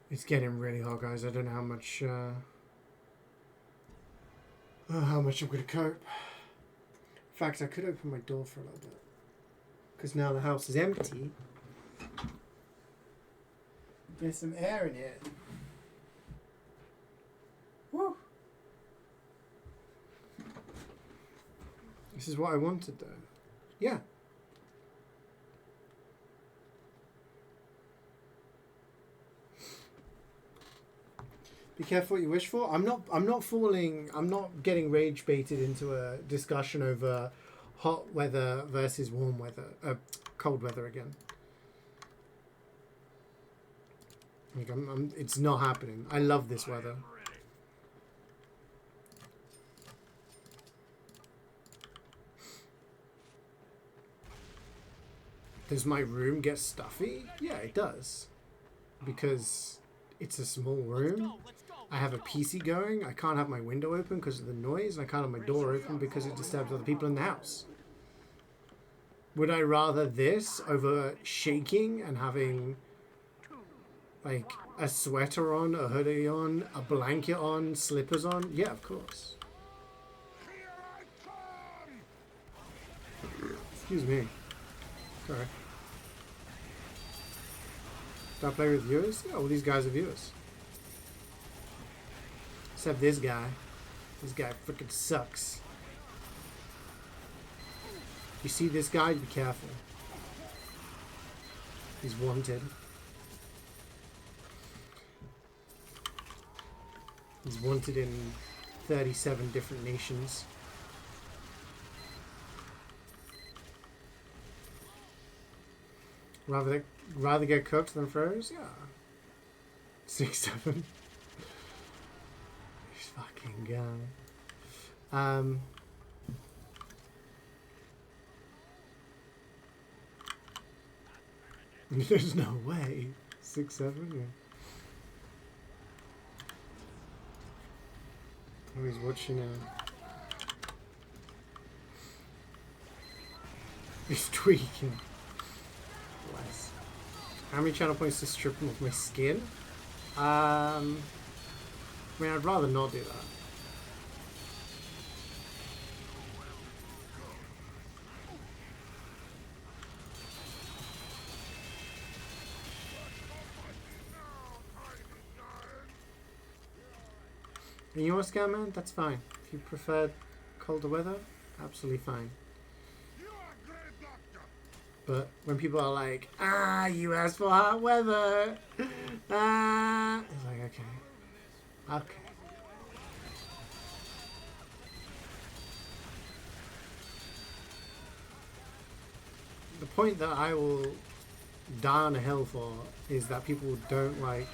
It's getting really hot, guys. I don't know how much I'm gonna cope. In fact, I could open my door for a little bit, because now the house is empty. There's some air in here. Woo! This is what I wanted, though. Yeah. Be careful what you wish for. I'm not getting rage baited into a discussion over hot weather versus warm weather, cold weather again. Like it's not happening. I love this weather. Does my room get stuffy? Yeah, it does. Because it's a small room. I have a PC going. I can't have my window open because of the noise. And I can't have my door open because it disturbs other people in the house. Would I rather this over shaking and having like a sweater on, a hoodie on, a blanket on, slippers on? Yeah, of course. Excuse me. Sorry. Do I play with viewers? Yeah, all these guys are viewers. Except this guy. This guy freaking sucks. You see this guy? Be careful. He's wanted. He's wanted in 37 different nations. Rather get cooked than froze? Yeah. 6-7. This fucking guy. There's no way. 6-7? Yeah. Oh, he's watching He's tweaking. Bless. How many channel points to strip him of my skin? I mean, I'd rather not do that. And you want to scam, man? That's fine. If you prefer colder weather, absolutely fine. But when people are like, you asked for hot weather, it's like, okay. Okay. The point that I will die on a hill for is that people don't like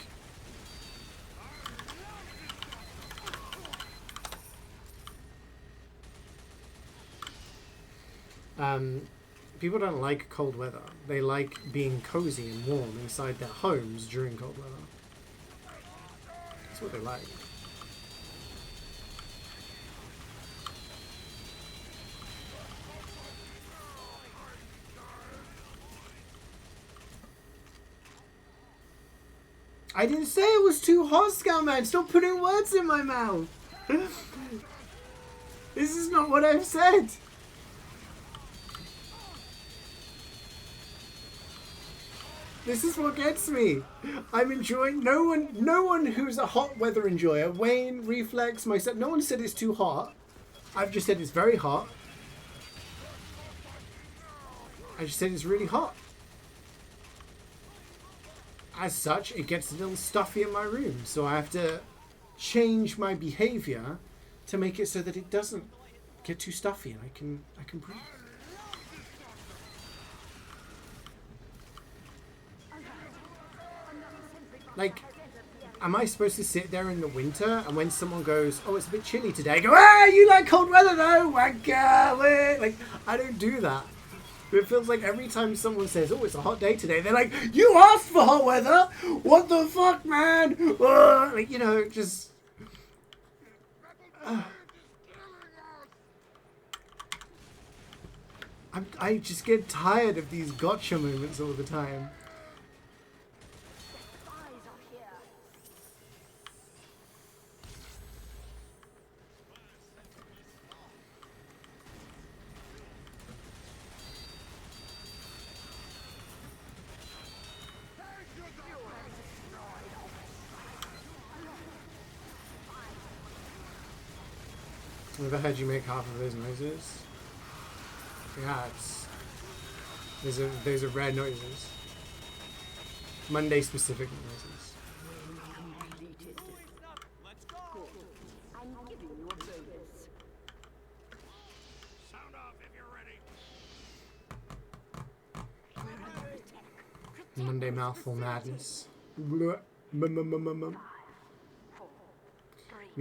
people don't like cold weather. They like being cozy and warm inside their homes during cold weather. That's what they like. I didn't say it was too hot, Scoutman. Stop putting words in my mouth. This is not what I've said. This is what gets me. I'm enjoying. No one who's a hot weather enjoyer, Wayne, Reflex, myself, no one said it's too hot. I've just said it's very hot. I just said it's really hot. As such, it gets a little stuffy in my room, so I have to change my behavior to make it so that it doesn't get too stuffy and I can breathe. Like, am I supposed to sit there in the winter and when someone goes, oh, it's a bit chilly today, I go, you like cold weather though, wanker. Like, I don't do that. But it feels like every time someone says, oh, it's a hot day today, they're like, you asked for hot weather? What the fuck, man? Like, you know, just... I just get tired of these gotcha moments all the time. I've never heard you make half of those noises. Yeah, those are rare noises. Monday specific noises. Let's go. I'm giving you a bonus. Sound off if you're ready. Monday mouthful madness. Blech. Me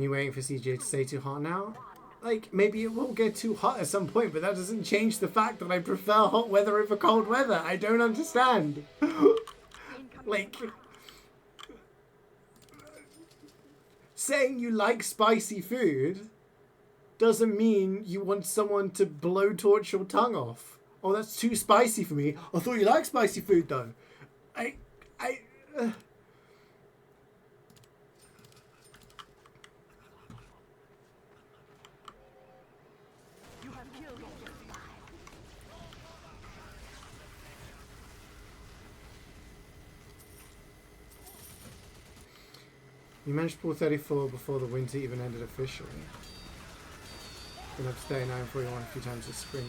waiting for CeeJaey to say too hot now. Like, maybe it will get too hot at some point, but that doesn't change the fact that I prefer hot weather over cold weather. I don't understand. Like, saying you like spicy food doesn't mean you want someone to blowtorch your tongue off. Oh, that's too spicy for me. I thought you liked spicy food, though. You have killed all the spy. You managed to pull 34 before the winter even ended officially. Been up to 39, 41 a few times this spring.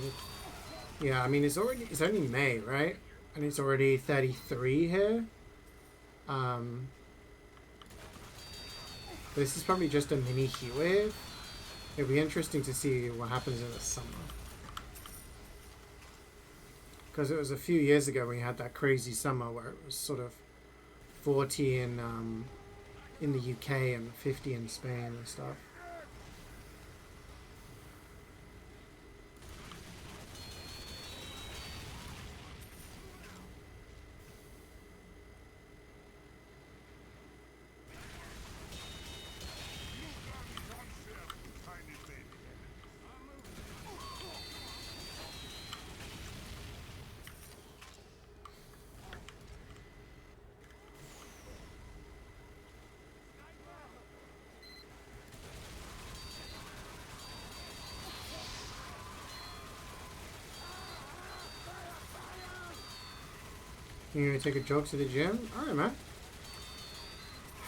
Yeah, I mean, it's only May, right? And it's already 33 here. This is probably just a mini heat wave. It'll be interesting to see what happens in the summer. Because it was a few years ago when we had that crazy summer where it was sort of 40 in the UK and 50 in Spain and stuff. You're gonna take a jog to the gym? Alright, man.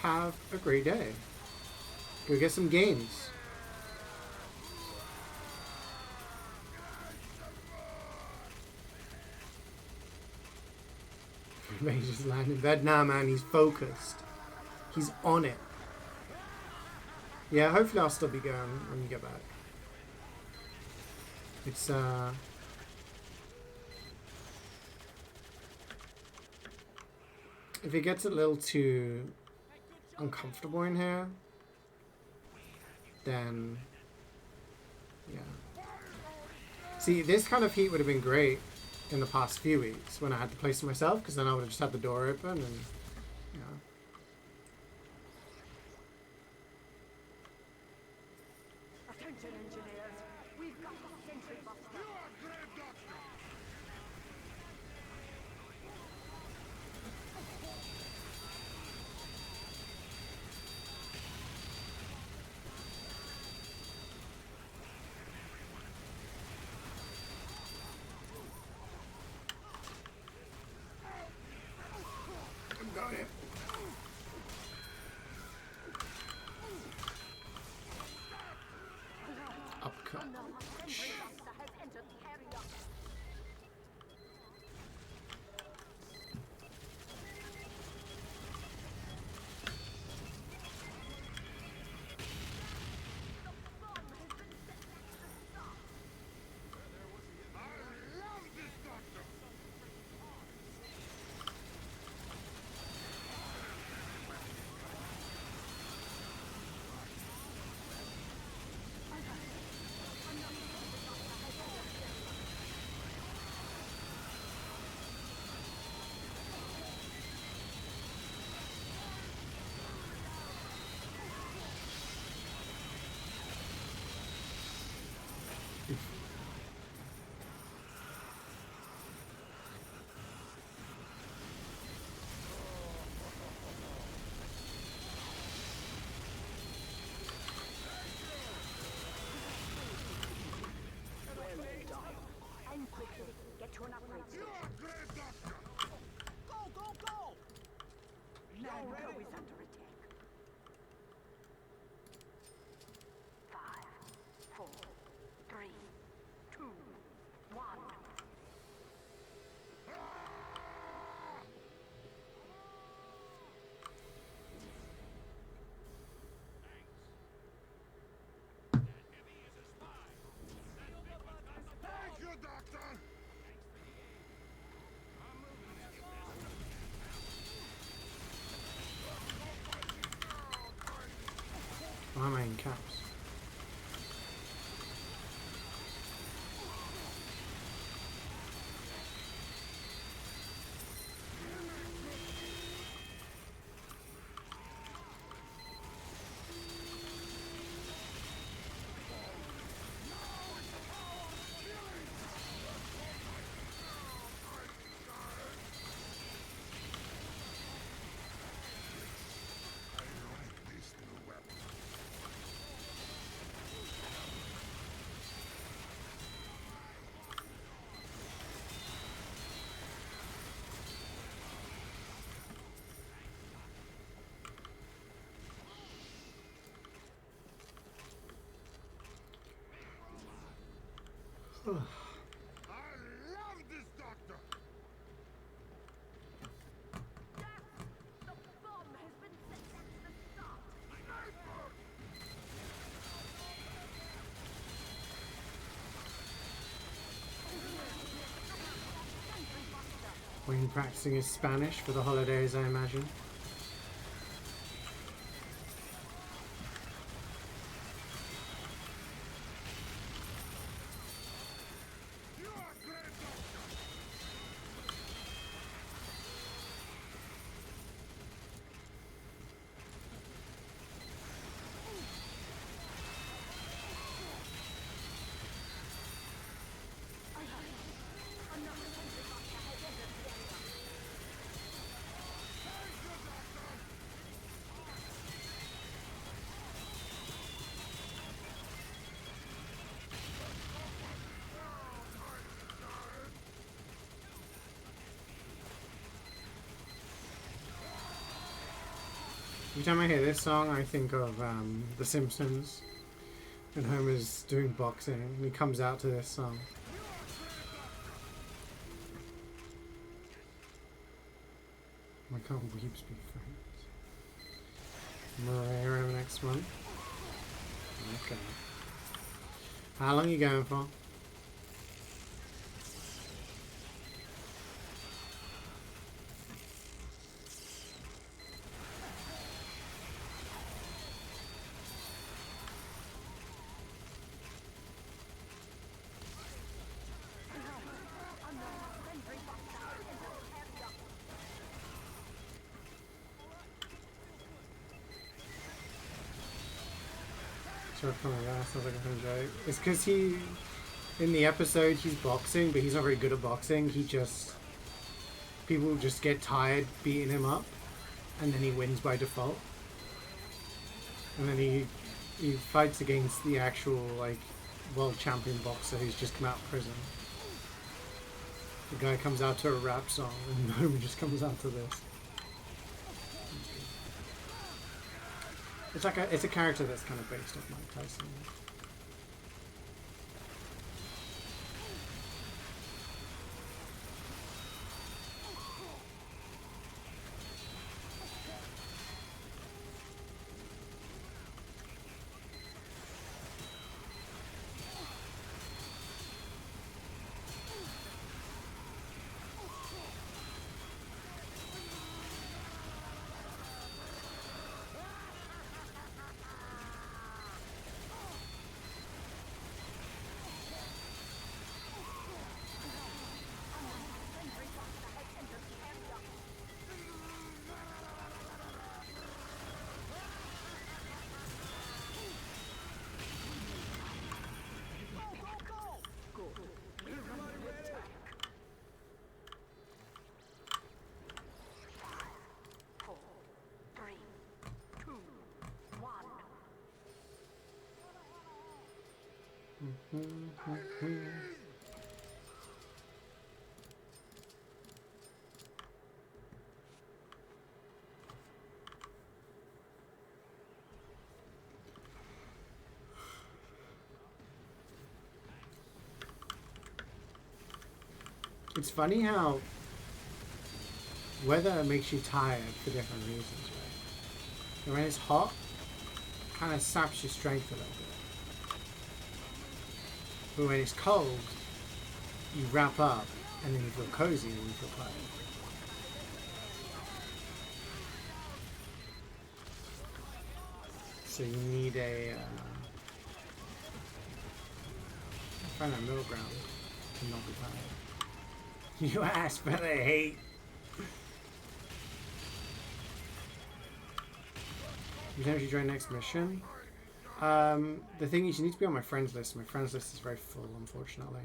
Have a great day. Go get some gains. May just land in bed. Nah, man, he's focused. He's on it. Yeah, hopefully I'll still be going when you get back. It's, if it gets a little too uncomfortable in here, then, yeah. See, this kind of heat would have been great in the past few weeks when I had the place to myself, because then I would have just had the door open and, you know. Attention, engineers. We've got a sentry buster. Got it. Upcut. Sentry buster has entered the area. And quickly, get to an upgrade station. Go! Nanko is under attack. 5, 4, 3, playing caps. I love this doctor. The bomb has been set at the start. When practicing his Spanish for the holidays, I imagine. You are great doctor. Every time I hear this song, I think of The Simpsons. And Homer's doing boxing, and he comes out to this song. I can't weeps be friends. Moreira next month. Okay. How long are you going for? Sounds like a fun joke. It's because he, in the episode, he's boxing, but he's not very good at boxing. People just get tired beating him up, and then he wins by default. And then he fights against the actual, like, world champion boxer who's just come out of prison. The guy comes out to a rap song, and Homer just comes out to this. It's a character that's kind of based off Mike Tyson. It's funny how weather makes you tired for different reasons, right? And when it's hot, it kind of saps your strength a little bit. But when it's cold, you wrap up and then you feel cozy and you feel tired. So you need a find that middle ground to not be tired. You asked for the hate. You can actually join next mission. The thing is, you need to be on my friends list. My friends list is very full, unfortunately.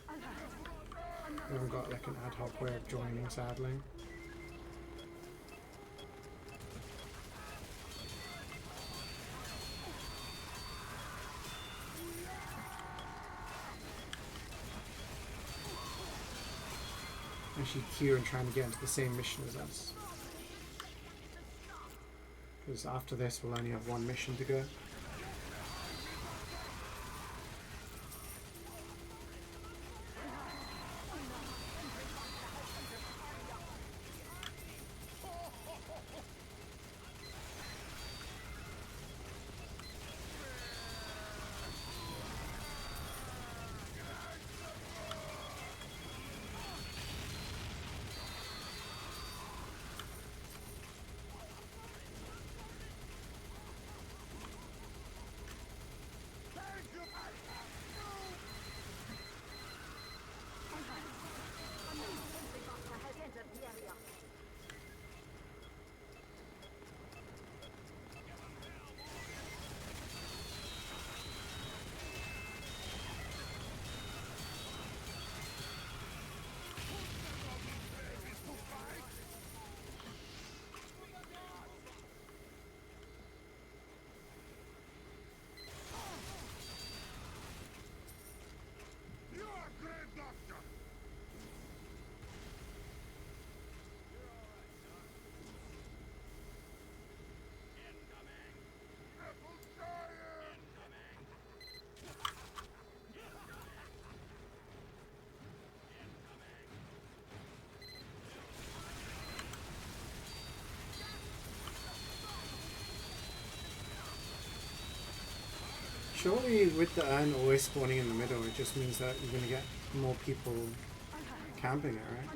I haven't got like an ad hoc way of joining, sadly. Actually queuing trying to get into the same mission as us. Because after this we'll only have one mission to go. Surely with the urn always spawning in the middle, it just means that you're going to get more people camping it, right?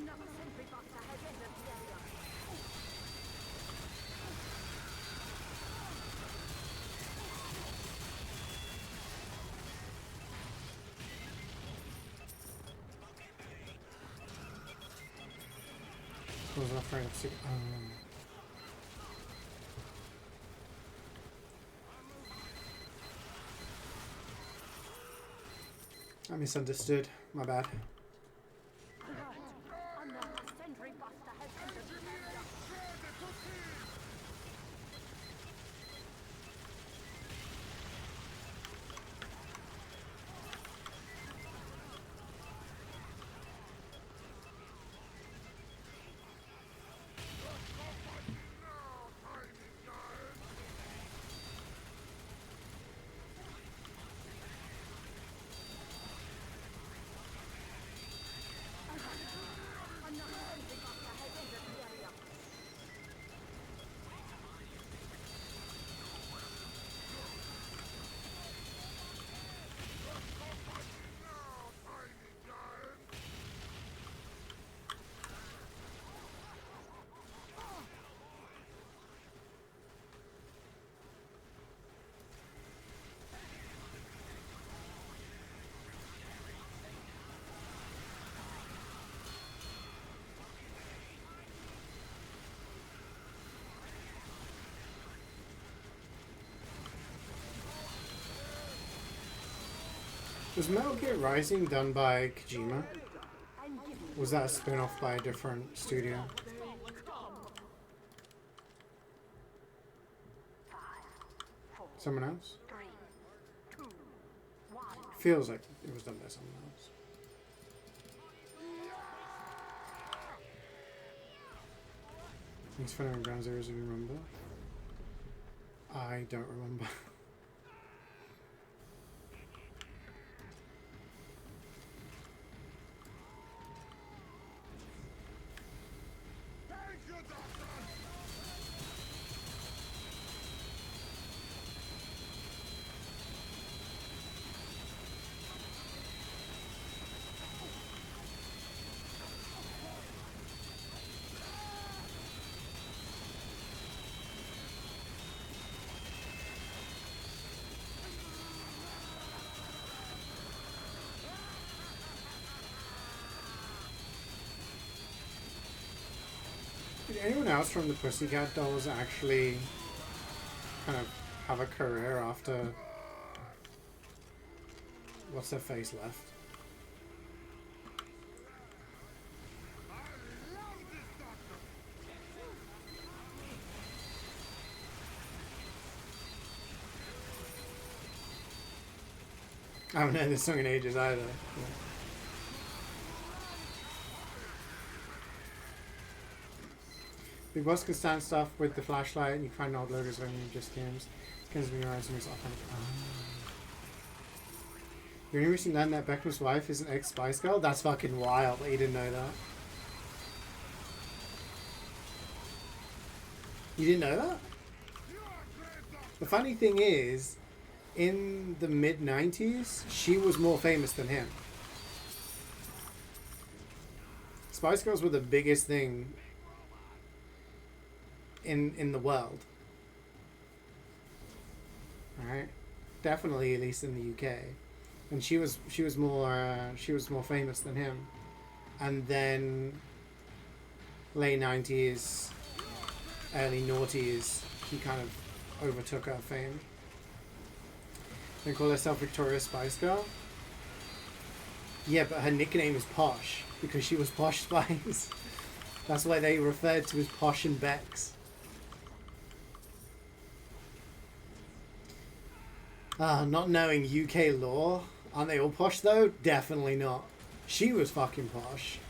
I was afraid of I misunderstood. My bad. Was Metal Gear Rising done by Kojima? Was that a spin-off by a different studio? Someone else? Feels like it was done by someone else. Thanks for knowing Ground Zeroes if you remember. I don't remember. anyone else from the Pussycat Dolls actually kind of have a career after what's their face left? I haven't heard this song in ages either. Yeah. Big Boss can stand stuff with the flashlight and you find old logos when you just games. It's going to be alright, so it's authentic. You're only recently learned that Beckham's wife is an ex-Spice Girl? That's fucking wild that you didn't know that. You didn't know that? The funny thing is, in the mid-90s, she was more famous than him. Spice Girls were the biggest thing in the world. Alright? Definitely, at least in the UK. And she was more famous than him. And then late 90s, early noughties, he kind of overtook her fame. They call herself Victoria Spice Girl. Yeah, but her nickname is Posh because she was Posh Spice. That's why they referred to as Posh and Becks. Not knowing UK law. Aren't they all posh though? Definitely not. She was fucking posh.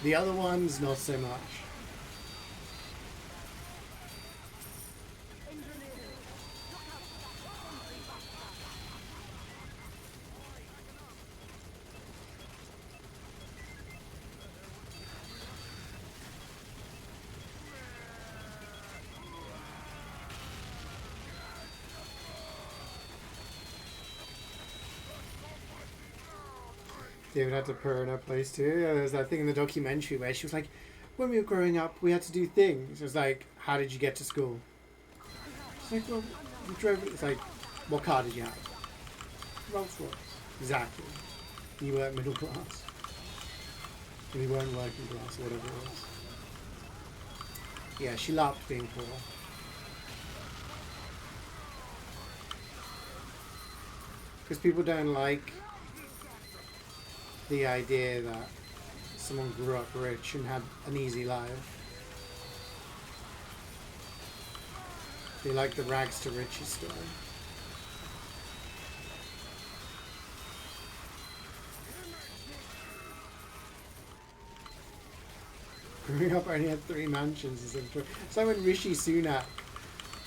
The other ones, not so much. David had to put her in her place too. Yeah, there's that thing in the documentary where she was like, when we were growing up, we had to do things. It was like, how did you get to school? It's like, well, we drove. It's like, what car did you have? Rolls Royce. Exactly. You weren't middle class. And you weren't working class or whatever it was. Yeah, she loved being poor. Because people don't like the idea that someone grew up rich and had an easy life. They like the rags to riches story. Growing up, I only had 3 mansions. It's like when Rishi Sunak,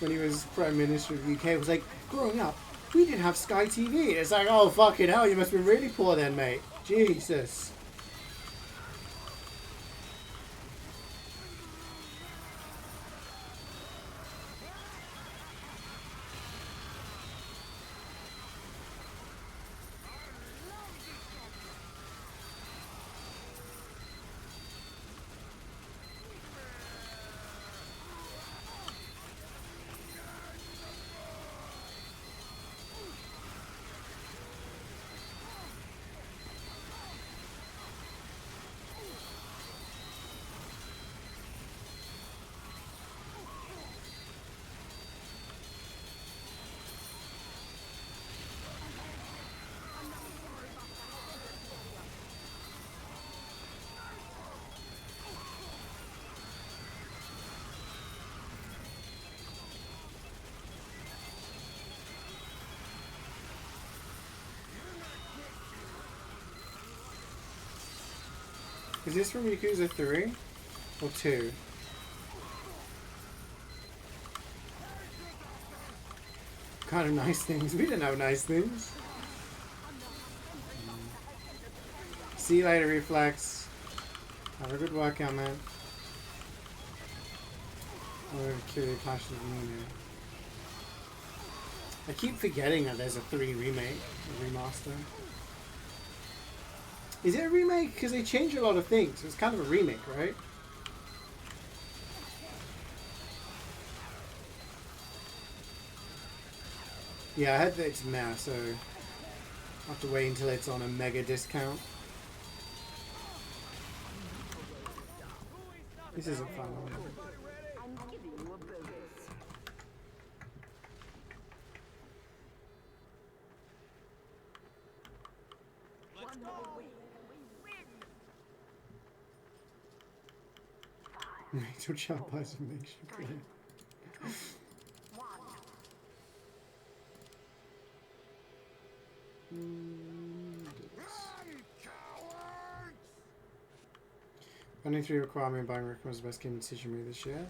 when he was Prime Minister of the UK, was like, growing up, we didn't have Sky TV. It's like, oh, fucking hell, you must be really poor then, mate. Jesus. Is this from Yakuza 3? Or 2? Kind of nice things. We didn't have nice things. See you later, Reflex. Have a good workout, man. Oh, Curie clashes with me now. I keep forgetting that there's a 3 remake, a remaster. Is it a remake? Because they changed a lot of things. It's kind of a remake, right? Yeah, I heard that it's meh, so I'll have to wait until it's on a mega discount. This isn't fun. I'm giving you a bonus. Let's One go. away. We win. Rachel Chow buys a makeshift cream. One. Run, cowards! 23 Requirement buying Requiem's the best game in CeeJaey this year.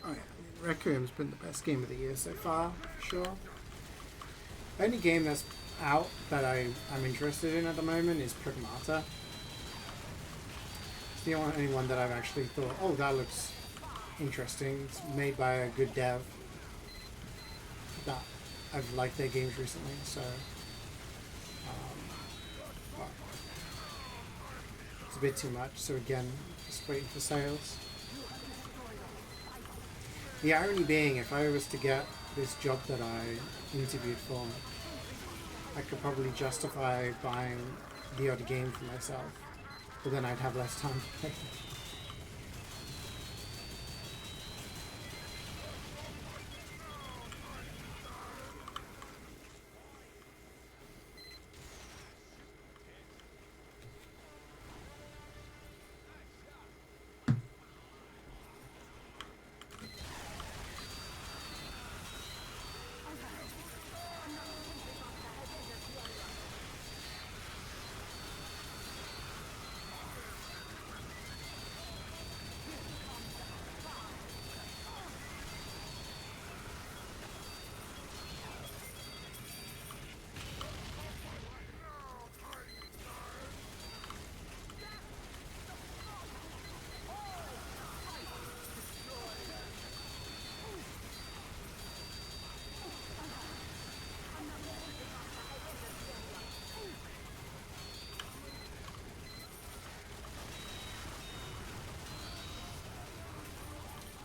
Oh yeah, I mean, Requiem's been the best game of the year so far, for sure. Only game that's out that I'm interested in at the moment is Pragmata. It's the only one that I've actually thought, oh, that looks interesting. It's made by a good dev. That I've liked their games recently, so well, it's a bit too much. So again, just waiting for sales. The irony being, if I was to get this job that I interviewed for, I could probably justify buying the other game for myself, but then I'd have less time to play.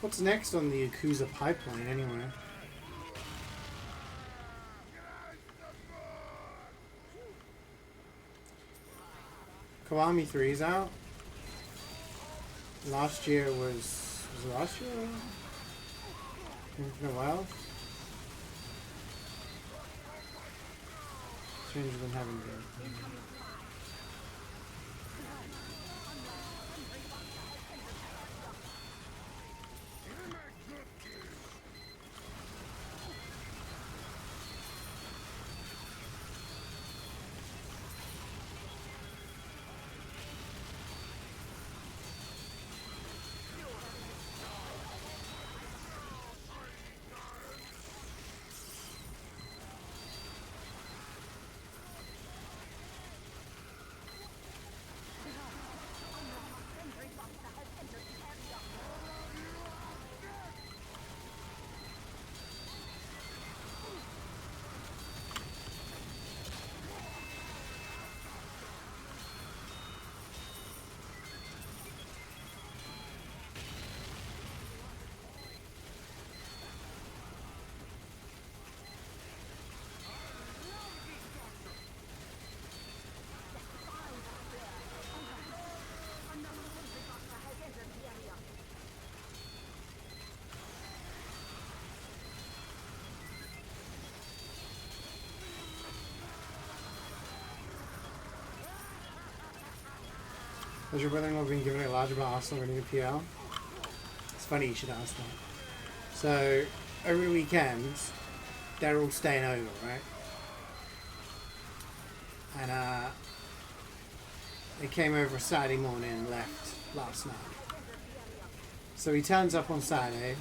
What's next on the Yakuza pipeline, anyway? Kiwami 3's out. Last year was it last year? Infinite Wild? Stranger than Heaven game. Has your brother-in-law been given a large amount of Arsenal winning a PL? It's funny you should ask that. So, over the weekend, they're all staying over, right? And they came over Saturday morning and left last night. So he turns up on Saturday,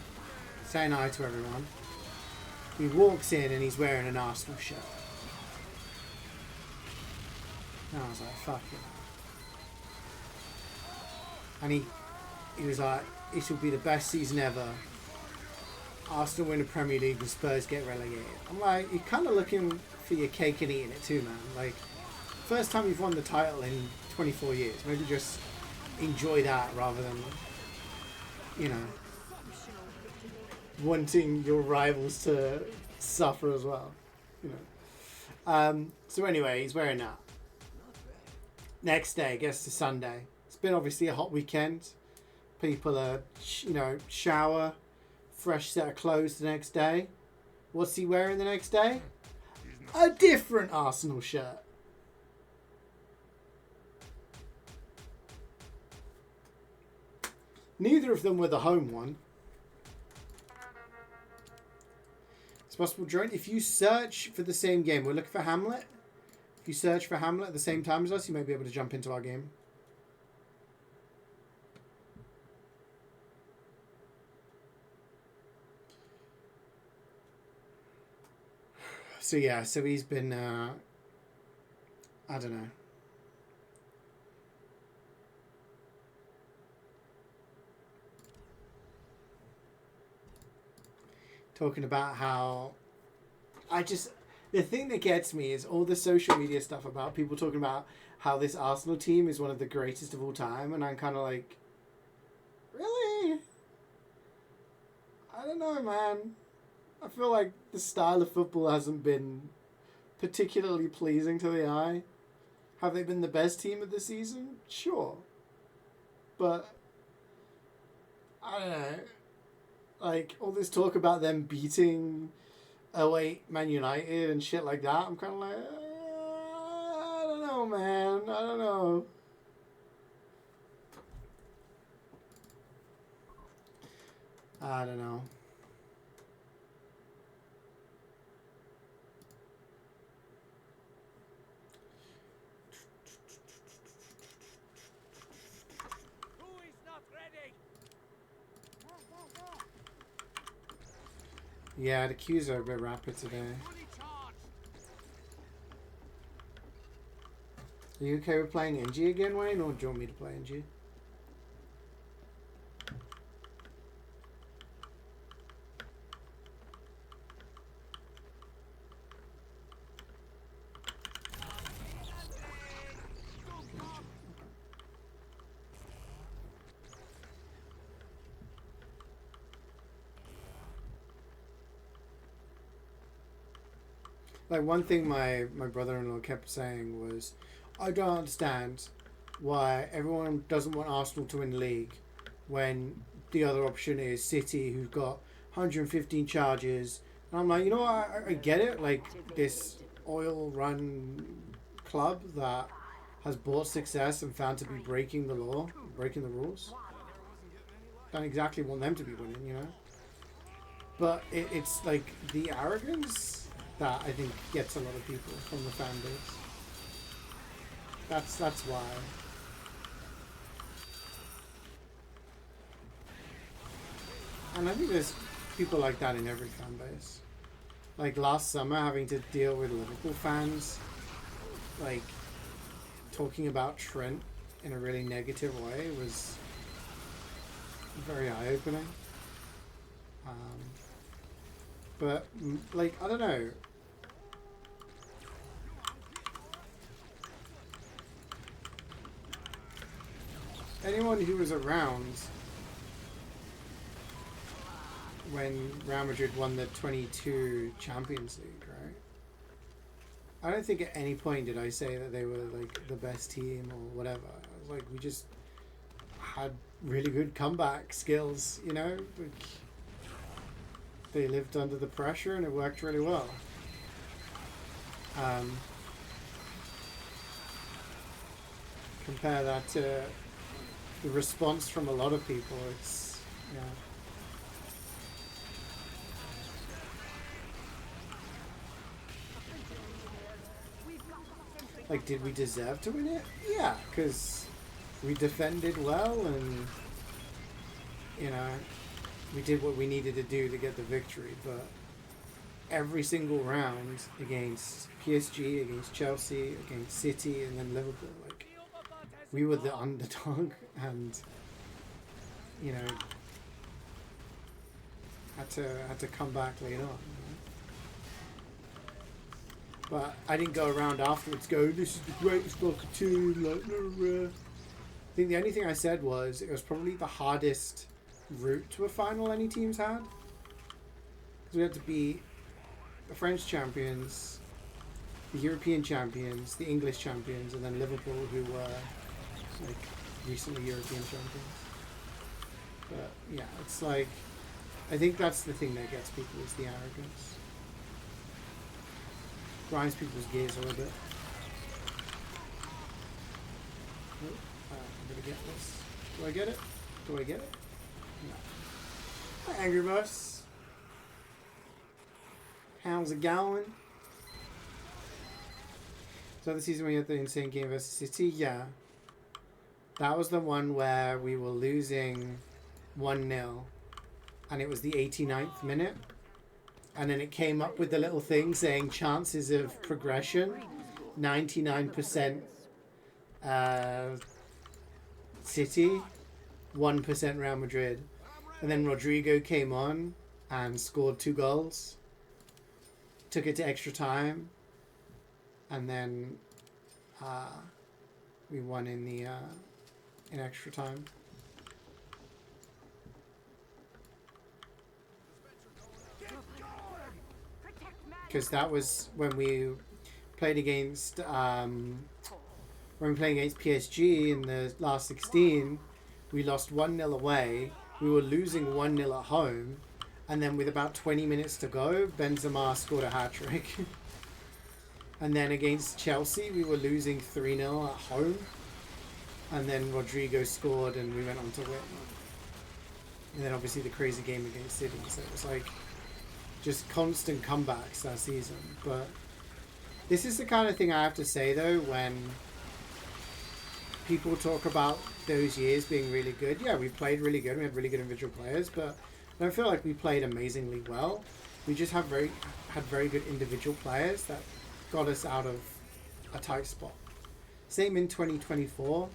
saying hi to everyone. He walks in and he's wearing an Arsenal shirt. And I was like, fuck it. And he was like, this will be the best season ever. Arsenal win the Premier League and Spurs get relegated. I'm like, you're kind of looking for your cake and eating it too, man. Like, first time you've won the title in 24 years. Maybe just enjoy that rather than, you know, wanting your rivals to suffer as well. You know. So anyway, he's wearing that. Next day, gets to Sunday. It's been obviously a hot weekend. People are, shower, fresh set of clothes the next day. What's he wearing the next day? A different Arsenal shirt. Neither of them were the home one. It's possible join. If you search for the same game, we're looking for Hamlet. If you search for Hamlet at the same time as us, you may be able to jump into our game. So yeah, so he's been, I don't know. Talking about how, the thing that gets me is all the social media stuff about people talking about how this Arsenal team is one of the greatest of all time. And I'm kind of like, really? I don't know, man. I feel like the style of football hasn't been particularly pleasing to the eye. Have they been the best team of the season? Sure. But, I don't know. Like, all this talk about them beating 08 Man United and shit like that, I'm kind of like, I don't know, man. I don't know. I don't know. Yeah, the queues are a bit rapid today. Are you okay with playing NG again, Wayne, or do you want me to play NG? Like, one thing my brother-in-law kept saying was, I don't understand why everyone doesn't want Arsenal to win the league when the other option is City, who've got 115 charges. And I'm like, you know what, I get it. Like, this oil-run club that has bought success and found to be breaking the law, breaking the rules. Don't exactly want them to be winning, you know? But it's like the arrogance that I think gets a lot of people from the fan base. That's why. And I think there's people like that in every fan base. Like last summer, having to deal with Liverpool fans, like talking about Trent in a really negative way was very eye-opening. But like, I don't know. Anyone who was around when Real Madrid won the 22 Champions League, right? I don't think at any point did I say that they were like the best team or whatever. I was like, we just had really good comeback skills, you know? Like, they lived under the pressure and it worked really well. Compare that to the response from a lot of people. It's, yeah. Like, did we deserve to win it? Yeah, because we defended well and, you know, we did what we needed to do to get the victory. But every single round against PSG, against Chelsea, against City, and then Liverpool, like, we were the underdog and, you know, had to come back later on. But I didn't go around afterwards go, this is the greatest fucking team, like, I think the only thing I said was it was probably the hardest route to a final any teams had. Because we had to beat the French champions, the European champions, the English champions, and then Liverpool, who were, like, recently European champions. But yeah, it's like, I think that's the thing that gets people is the arrogance. Grinds people's gears a little bit. Oh, I'm gonna get this. Do I get it? Do I get it? No. Hi, Angry Boss. How's it going? So the season we had the insane game versus City, yeah. That was the one where we were losing 1-0 and it was the 89th minute. And then it came up with the little thing saying chances of progression, 99% City, 1% Real Madrid. And then Rodrigo came on and scored 2 goals. Took it to extra time. And then we won in the in extra time. Because that was when we played against PSG in the last 16. We lost 1-0 away. We were losing 1-0 at home, and then with about 20 minutes to go, Benzema scored a hat-trick. And then against Chelsea, we were losing 3-0 at home, and then Rodrigo scored, and we went on to win. And then obviously the crazy game against City. So it was like just constant comebacks that season. But this is the kind of thing I have to say though, when people talk about those years being really good. Yeah, we played really good. We had really good individual players, but I don't feel like we played amazingly well. We just had very good individual players that got us out of a tight spot. Same in 2024.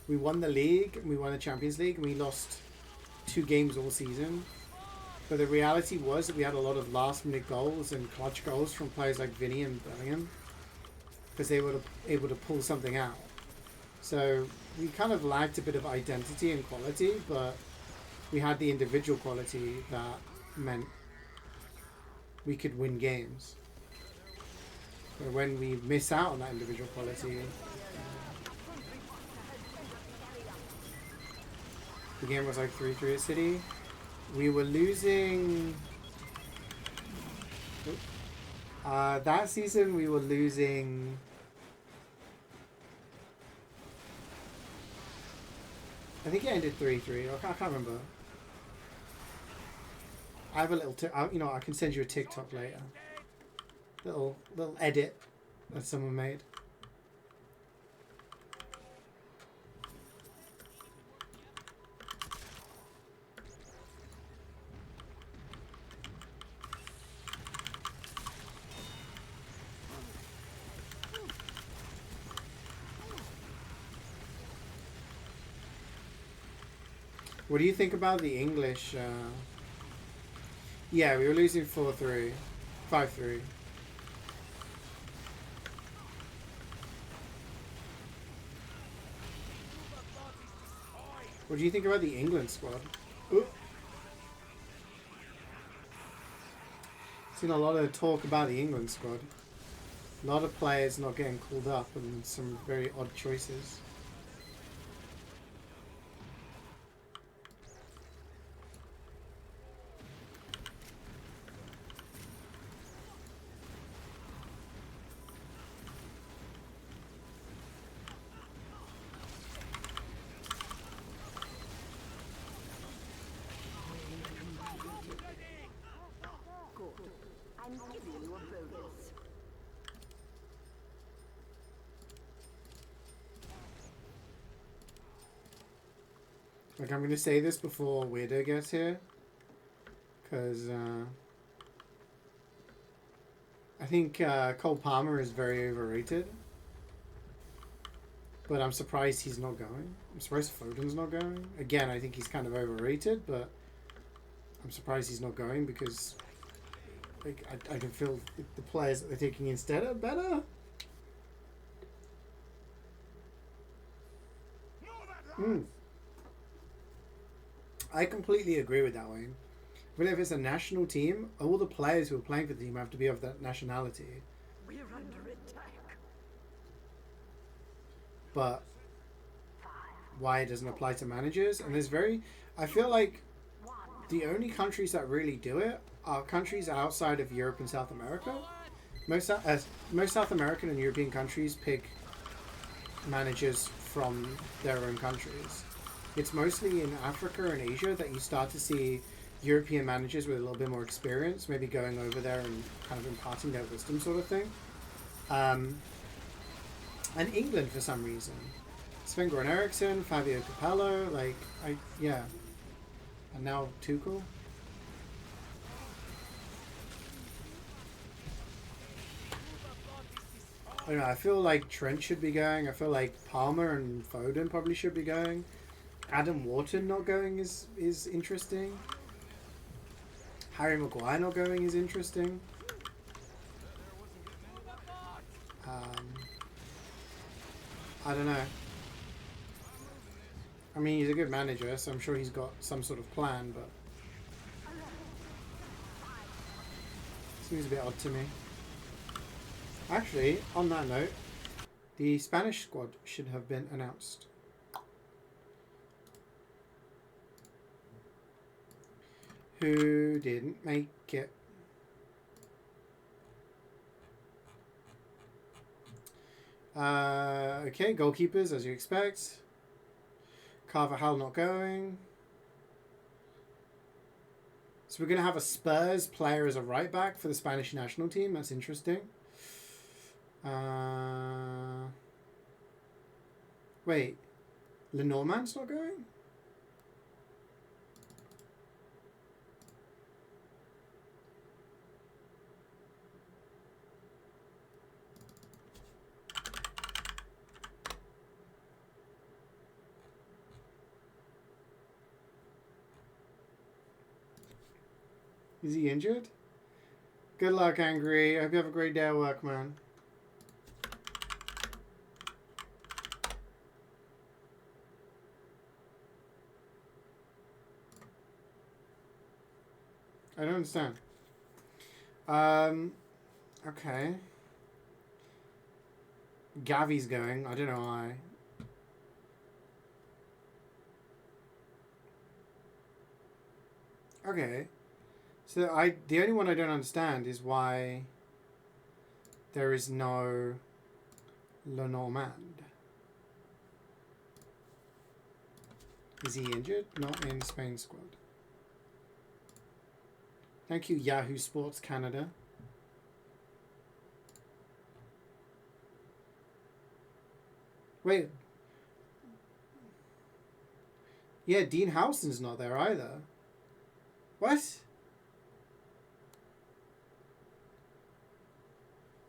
We won the league and we won the Champions League and we lost 2 games all season. But the reality was that we had a lot of last-minute goals and clutch goals from players like Vinny and Bellingham because they were able to pull something out. So we kind of lacked a bit of identity and quality, but we had the individual quality that meant we could win games. But when we miss out on that individual quality, the game was like 3-3 at City. We were losing... that season we were losing... I think it ended 3-3. I can't remember. I have a little... you know, I can send you a TikTok later. Little edit that someone made. What do you think about the English? Yeah, we were losing 4-3. 5-3. What do you think about the England squad? Ooh. Seen a lot of talk about the England squad. A lot of players not getting called up and some very odd choices. I'm giving you a bonus. Like, I'm going to say this before Weirdo gets here. Because, I think Cole Palmer is very overrated. But I'm surprised he's not going. I'm surprised Foden's not going. Again, I think he's kind of overrated, but I'm surprised he's not going because like I can feel the players that they're taking instead are better. I completely agree with that, Wayne. But if it's a national team, all the players who are playing for the team have to be of that nationality. We're under attack. But why it doesn't apply to managers. And there's I feel like the only countries that really do it are countries outside of Europe and South America. Most South American and European countries pick managers from their own countries. It's mostly in Africa and Asia that you start to see European managers with a little bit more experience, maybe going over there and kind of imparting their wisdom sort of thing. And England for some reason. Sven-Goran Eriksson, Fabio Capello, yeah. And now Tuchel. I don't know, I feel like Trent should be going. I feel like Palmer and Foden probably should be going. Adam Wharton not going is interesting. Harry Maguire not going is interesting. I don't know. I mean, he's a good manager, so I'm sure he's got some sort of plan, but seems a bit odd to me. Actually, on that note, the Spanish squad should have been announced. Who didn't make it? Okay, goalkeepers, as you expect. Carvajal not going. So we're going to have a Spurs player as a right back for the Spanish national team. That's interesting. Wait, Lenormand's not going? Is he injured? Good luck, Angry. I hope you have a great day at work, man. I don't understand. Okay. Gavi's going. I don't know why. Okay. So the only one I don't understand is why there is no Lenormand. Is he injured? Not in Spain squad. Thank you, Yahoo Sports Canada. Wait. Yeah, Dean Howson's not there either. What?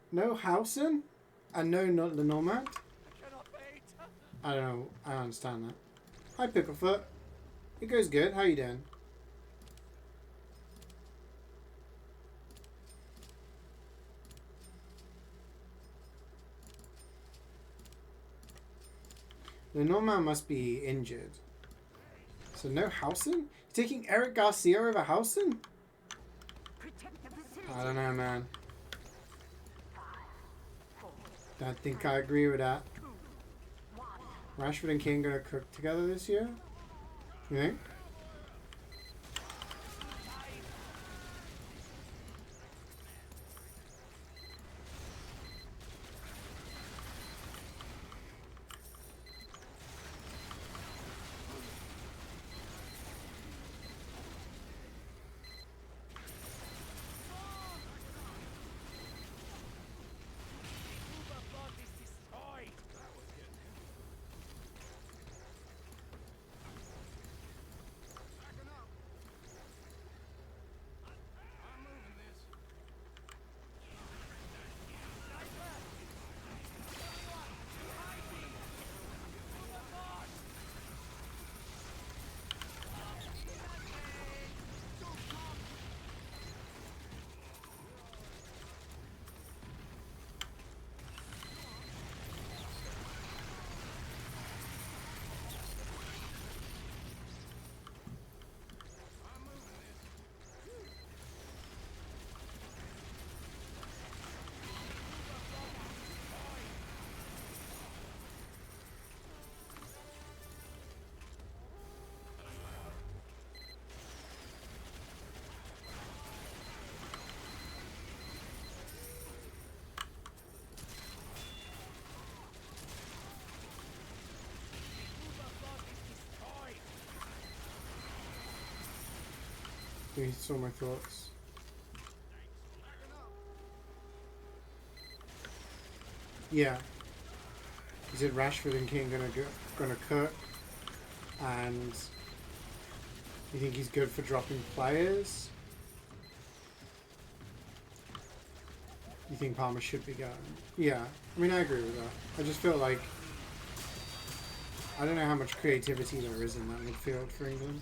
No Howson? And no not Lenormand? I don't know. I don't understand that. Hi, Picklefoot. It goes good. How you doing? Lenormand must be injured. So no Howson? You're taking Eric Garcia over Howson? I don't know, man. Don't think I agree with that. Rashford and Kane gonna cook together this year? You think? You saw my thoughts. Yeah. Is it Rashford and King gonna cook? And you think he's good for dropping players? You think Palmer should be going? Yeah. I mean, I agree with that. I just feel like I don't know how much creativity there is in that midfield for England.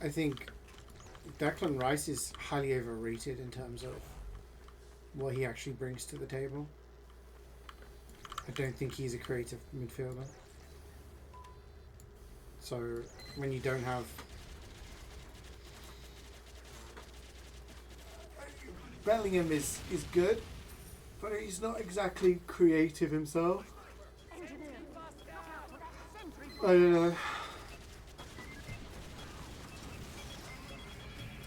I think Declan Rice is highly overrated in terms of what he actually brings to the table. I don't think he's a creative midfielder. So when you don't have Bellingham is good, but he's not exactly creative himself. I don't know.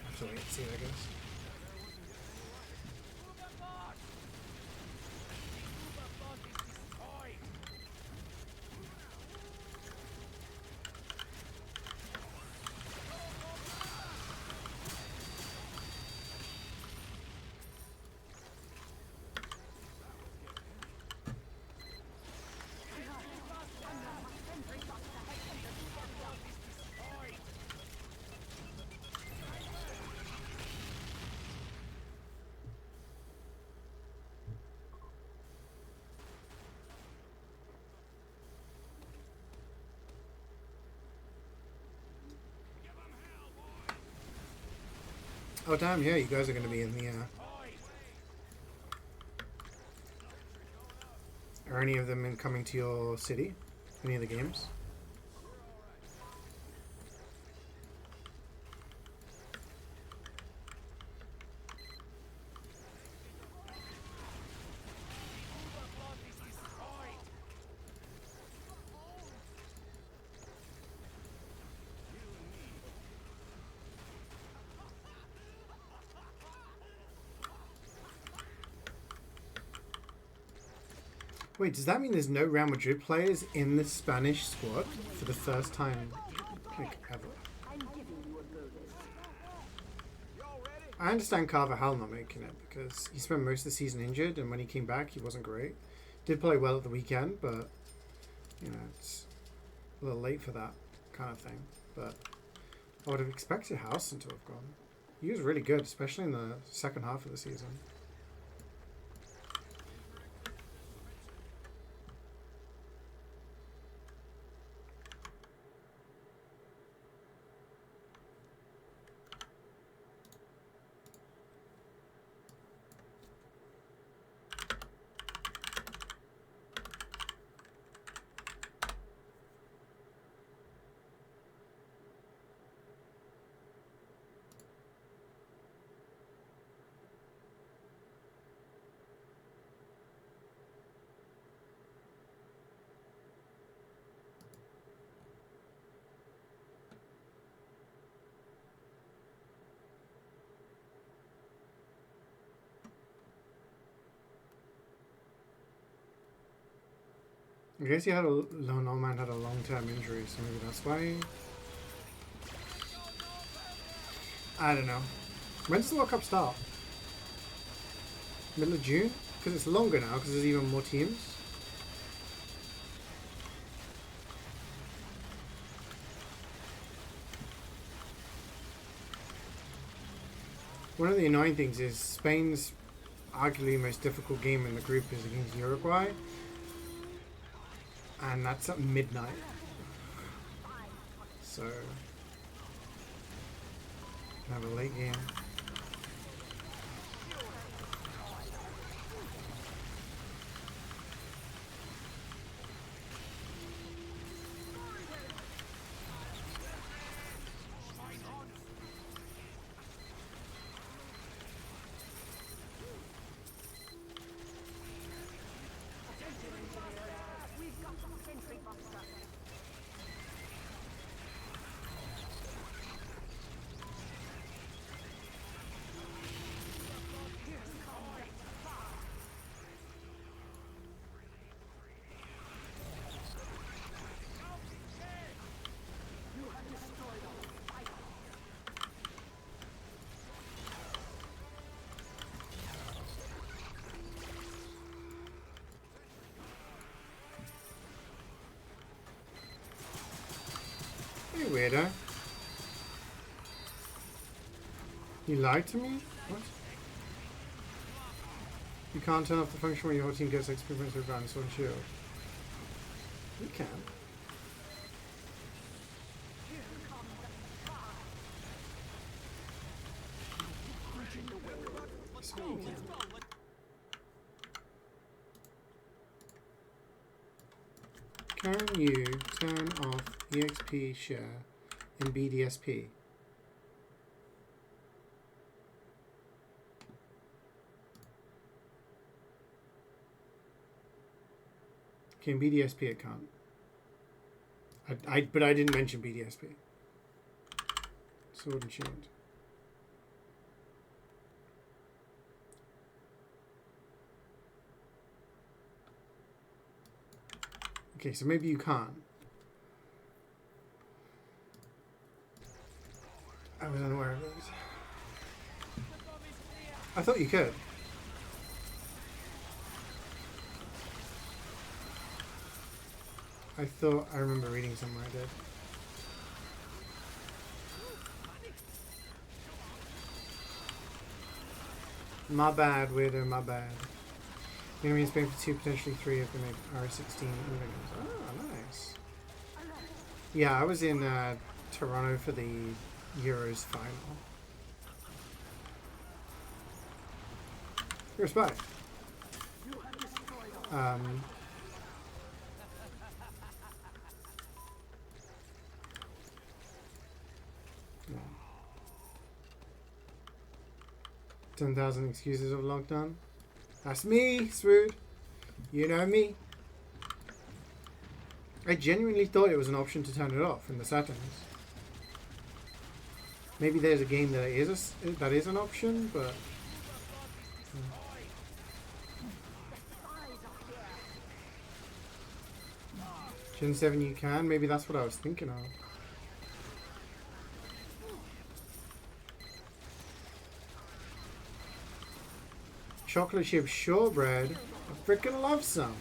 Have to wait and see, I guess. Oh damn, yeah, you guys are going to be in the... Are any of them coming to your city? Any of the games? Wait, does that mean there's no Real Madrid players in the Spanish squad for the first time, like, ever? I understand Carvajal not making it because he spent most of the season injured, and when he came back, he wasn't great. Did play well at the weekend, but you know, it's a little late for that kind of thing. But I would have expected Howson to have gone. He was really good, especially in the second half of the season. I guess he had a man had a long-term injury, so maybe that's why. I don't know. When does the World Cup start? Middle of June? Because it's longer now, because there's even more teams. One of the annoying things is Spain's arguably most difficult game in the group is against Uruguay. And that's at midnight. So, have a late game. Hey, weirdo. You lied to me? What? You can't turn off the function when your whole team gets XP points with advance on shield. You can. So you can. Can you turn off EXP share in BDSP? Okay, in BDSP it can't. But I didn't mention BDSP. Sword and Shield. Okay, so maybe you can't. I was unaware of this. I thought you could. I thought I remember reading somewhere I did. My bad, weirdo, my bad. The enemy is paying for 2, potentially 3 of the R16. Oh, nice. Yeah, I was in Toronto for the Euros final. You're a spy. Yeah. 10,000 excuses of lockdown. That's me, Swood. You know me. I genuinely thought it was an option to turn it off in the settings. Maybe there's a game that is an option, but Gen 7 you can. Maybe that's what I was thinking of. Chocolate chip shortbread. I freaking love some.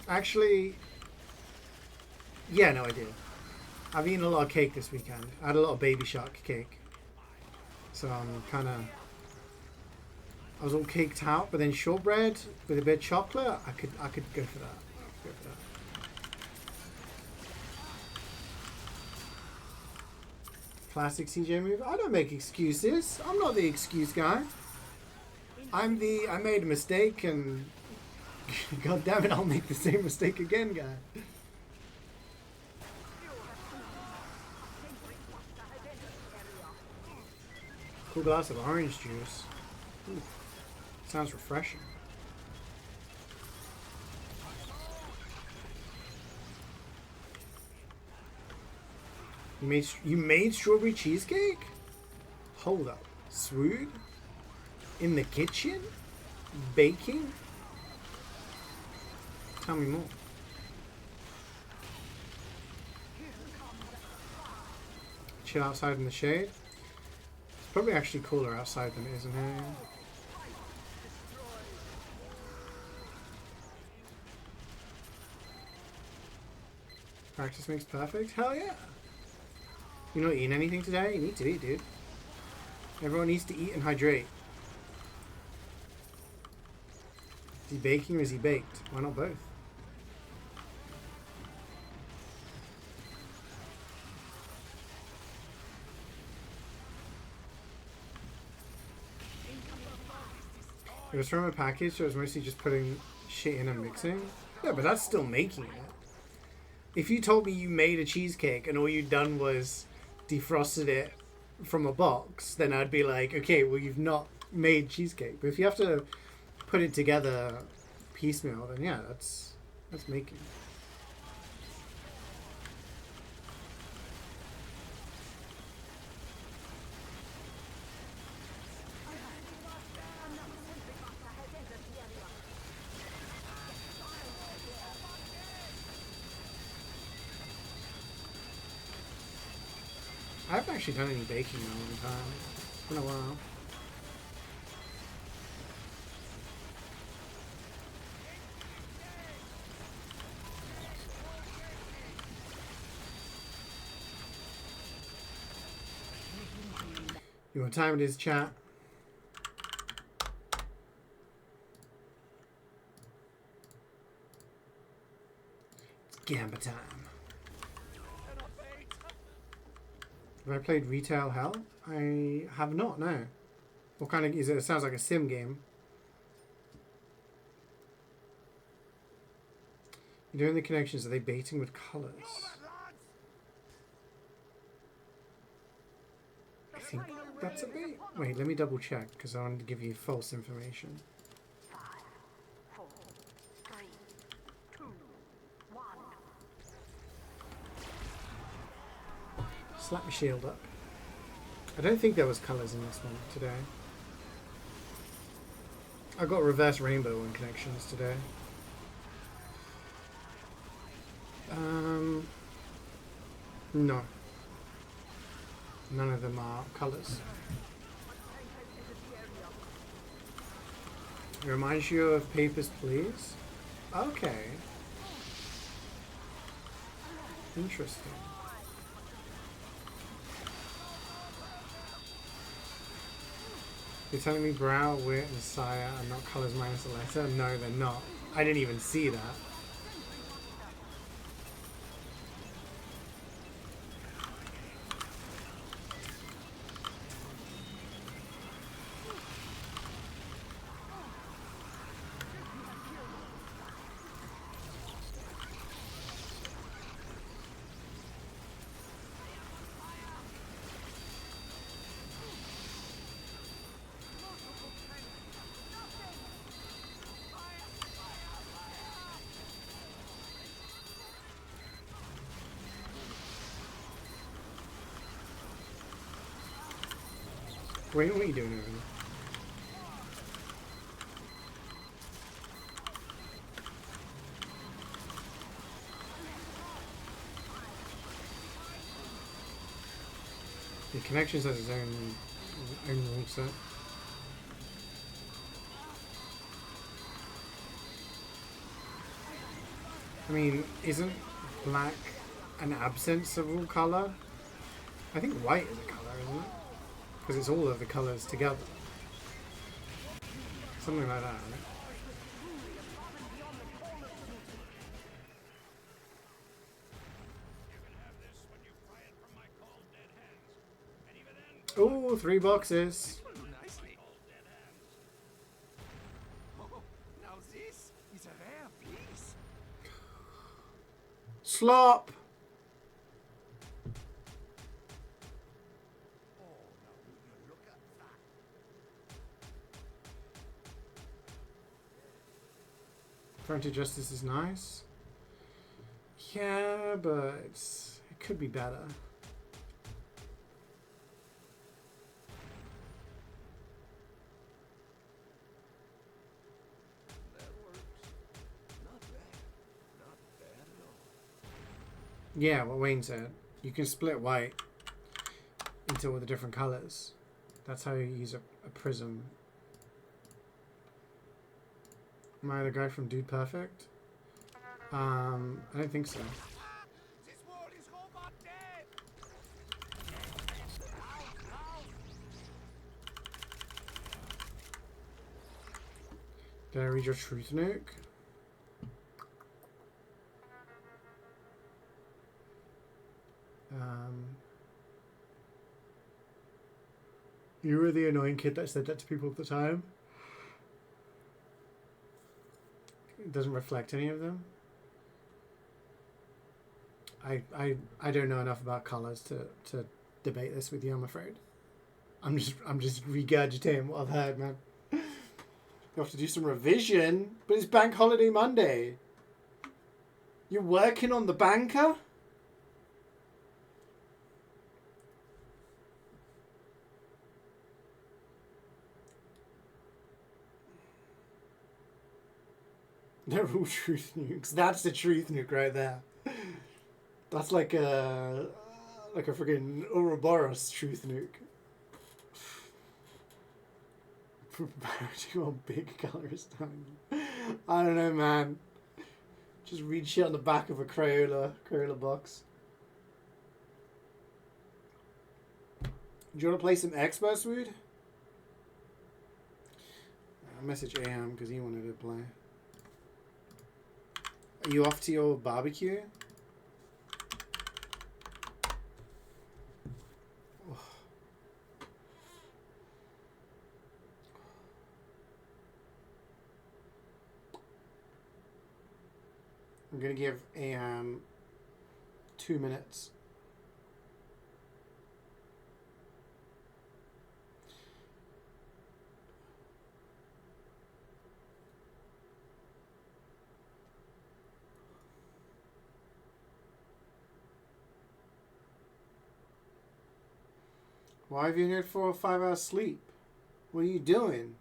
Actually, yeah, no, I do. I've eaten a lot of cake this weekend. I had a lot of Baby Shark cake. So I'm kind of... I was all caked out, but then shortbread with a bit of chocolate, I could go for that. Classic CeeJaey move. I don't make excuses. I'm not the excuse guy. I made a mistake and God damn it, I'll make the same mistake again, guy. Cool glass of orange juice. Ooh, sounds refreshing. You made strawberry cheesecake? Hold up. Swood? In the kitchen? Baking? Tell me more. Chill outside in the shade. It's probably actually cooler outside than it is in here. Practice makes perfect? Hell yeah! You not eating anything today? You need to eat, dude. Everyone needs to eat and hydrate. Is he baking or is he baked? Why not both? It was from a package, so it was mostly just putting shit in and mixing. Yeah, but that's still making it. If you told me you made a cheesecake and all you'd done was defrosted it from a box, then I'd be like, okay, well, you've not made cheesecake. But if you have to put it together piecemeal, then yeah, that's making. I haven't actually done any baking in a long time. It's been a while. You know what time it is, chat? It's Gamba time. Have I played Retail Hell? I have not, no. What kind of is it? It sounds like a sim game. You're doing the connections. Are they baiting with colours? I think that's a bait. Wait, let me double check because I wanted to give you false information. 5, 4, 3, 2, 1. Slap my shield up. I don't think there was colours in this one today. I got reverse rainbow on connections today. No. None of them are colours. It reminds you of Papers, Please? Okay. Interesting. You're telling me Brow, Wit, and Saya are not colours minus a letter? No, they're not. I didn't even see that. Wait, what are you doing over there? The Connections has its own rule set. I mean, isn't black an absence of all colour? I think white is a colour, isn't it? Because it's all of the colours together. Something like that, right? Oh, 3 boxes. Nicely. Oh, now this is a rare piece. Slop! Frontier Justice is nice. Yeah, but it could be better. That works. Not bad. Not bad at all. Yeah, what Wayne said. You can split white into all the different colours. That's how you use a prism. Am I the guy from Dude Perfect? I don't think so. This world is robot dead. Did I read your truth nuke? You were the annoying kid that said that to people at the time. It doesn't reflect any of them. I don't know enough about colours to debate this with you, I'm afraid. I'm just regurgitating what I've heard, man. You have to do some revision, but it's Bank Holiday Monday. You're working on the banker? They're all truth nukes. That's the truth nuke right there. That's like a freaking Ouroboros truth nuke. Propriety on big colors. I don't know, man. Just read shit on the back of a Crayola box. Do you want to play some experts, Wood? I'll message Aham because he wanted to play. Are you off to your barbecue? I'm going to give Aham 2 minutes. Why have you had 4 or 5 hours sleep? What are you doing?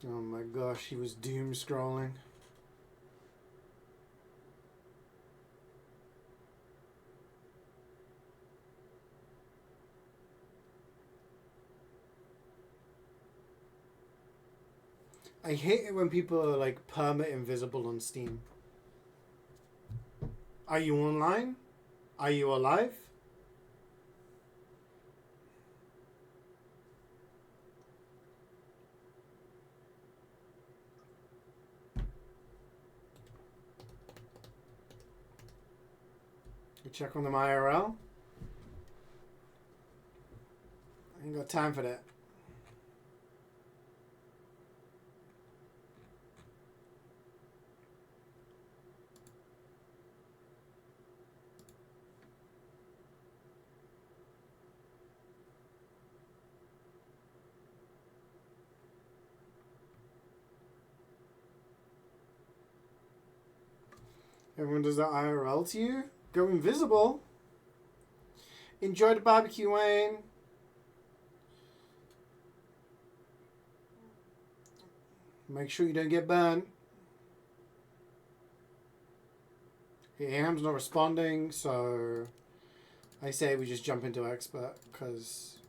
Oh my gosh, he was doom scrolling. I hate it when people are like perma invisible on Steam. Are you online? Are you alive? You check on them IRL? I ain't got time for that. Everyone does that IRL to you? Go invisible. Enjoy the barbecue, Wayne. Make sure you don't get burned. Aham's not responding, so I say we just jump into expert because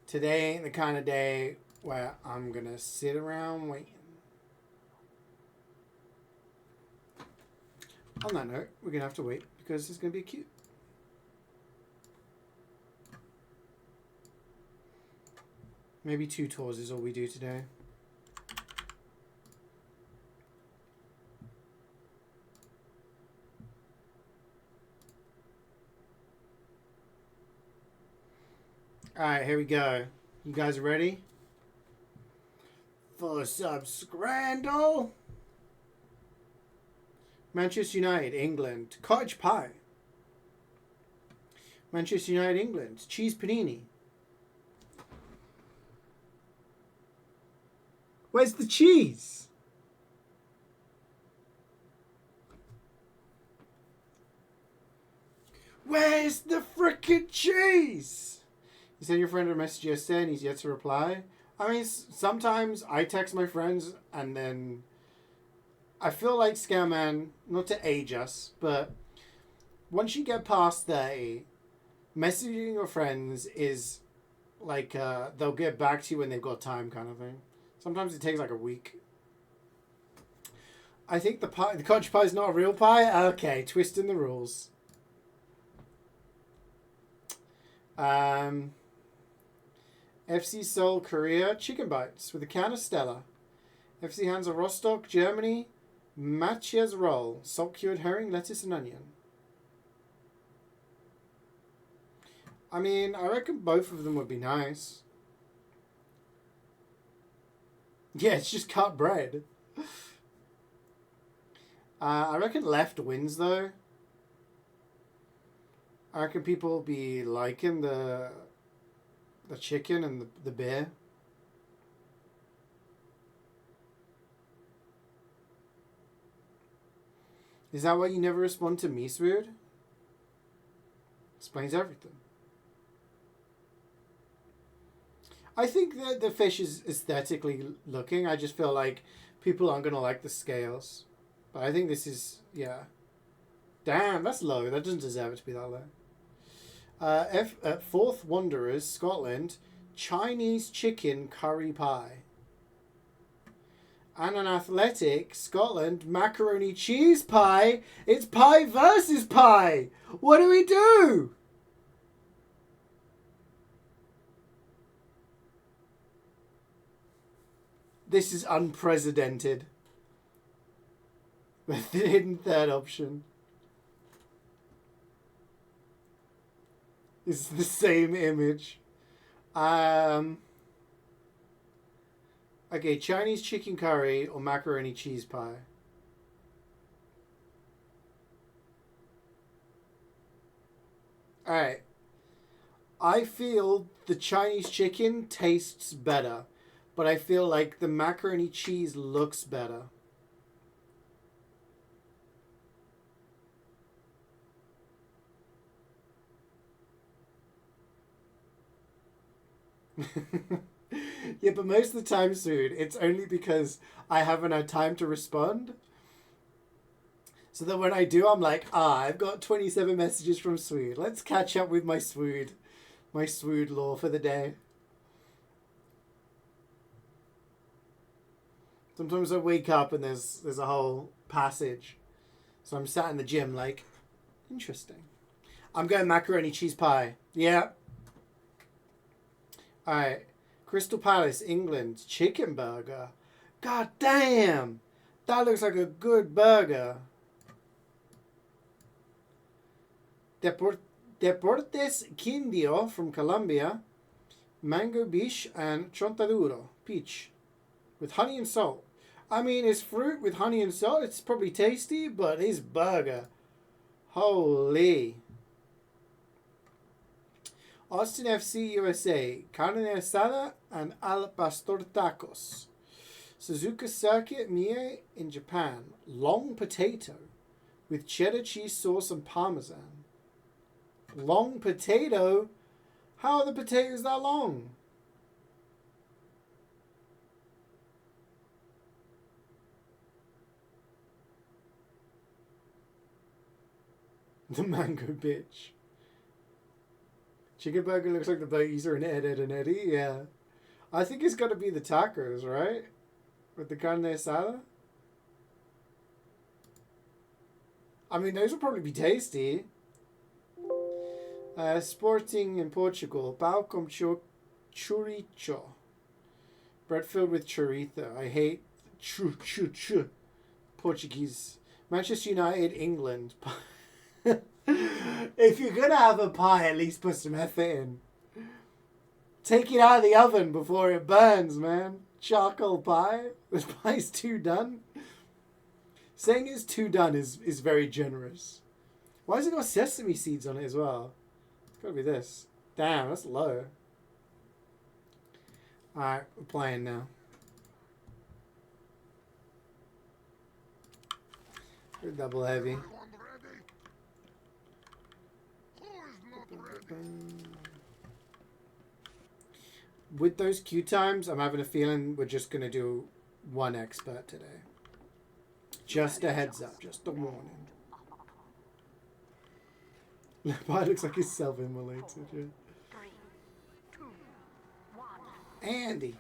today ain't the kind of day where I'm gonna sit around waiting. On that note, we're gonna have to wait because it's gonna be cute. Maybe 2 tours is all we do today. Alright, here we go. You guys ready? For some scrandal? Manchester United, England. Cottage pie. Manchester United, England. Cheese panini. Where's the cheese? Where's the frickin' cheese? You sent your friend a message yesterday and he's yet to reply. I mean, sometimes I text my friends and then I feel like Scareman, not to age us, but once you get past 30, messaging your friends is like they'll get back to you when they've got time kind of thing. Sometimes it takes like a week. I think the cottage pie is not a real pie? Okay, twisting the rules. FC Seoul, Korea, chicken bites with a can of Stella. FC Hansa Rostock, Germany, Matches roll, salt cured herring, lettuce and onion. I mean, I reckon both of them would be nice. Yeah, it's just cut bread. I reckon left wins though. I reckon people will be liking the chicken and the beer. Is that why you never respond to me, Swood? Explains everything. I think that the fish is aesthetically looking. I just feel like people aren't going to like the scales. But I think this is, yeah. Damn, that's low. That doesn't deserve it to be that low. Fourth Wanderers, Scotland, Chinese chicken curry pie. And an Athletic, Scotland, macaroni cheese pie. It's pie versus pie. What do we do? This is unprecedented. The hidden third option is the same image. Okay, Chinese chicken curry or macaroni cheese pie. Alright. I feel the Chinese chicken tastes better, but I feel like the macaroni cheese looks better. Yeah, but most of the time, Sood, it's only because I haven't had time to respond. So that when I do, I'm like, I've got 27 messages from Swood. Let's catch up with my Swood lore for the day. Sometimes I wake up and there's a whole passage. So I'm sat in the gym like, interesting. I'm going macaroni cheese pie. Yeah. Alright. Crystal Palace, England, chicken burger. God damn! That looks like a good burger. Deportes Quindio from Colombia. Mango biche and chontaduro, peach. With honey and salt. I mean, it's fruit with honey and salt. It's probably tasty, but his burger. Holy. Austin FC USA, carne asada and al pastor tacos. Suzuka Circuit Mie in Japan, long potato with cheddar cheese sauce and parmesan. Long potato? How are the potatoes that long? The mango bitch. Chicken burger looks like the boat user in Ed, Ed, and Eddie. Yeah. I think it's got to be the tacos, right? With the carne asada. I mean, those would probably be tasty. Sporting in Portugal. Pão com chorizo. Bread filled with chorizo. I hate Portuguese. Manchester United, England. If you're going to have a pie, at least put some effort in. Take it out of the oven before it burns, man. Charcoal pie. This pie's too done. Saying it's too done is very generous. Why has it got sesame seeds on it as well? It's got to be this. Damn, that's low. Alright, we're playing now. We're double heavy. With those queue times, I'm having a feeling we're just going to do one expert today. Just a heads up, just a warning. It looks like he's self-immolated. Yeah. 3, 2, 1. Andy.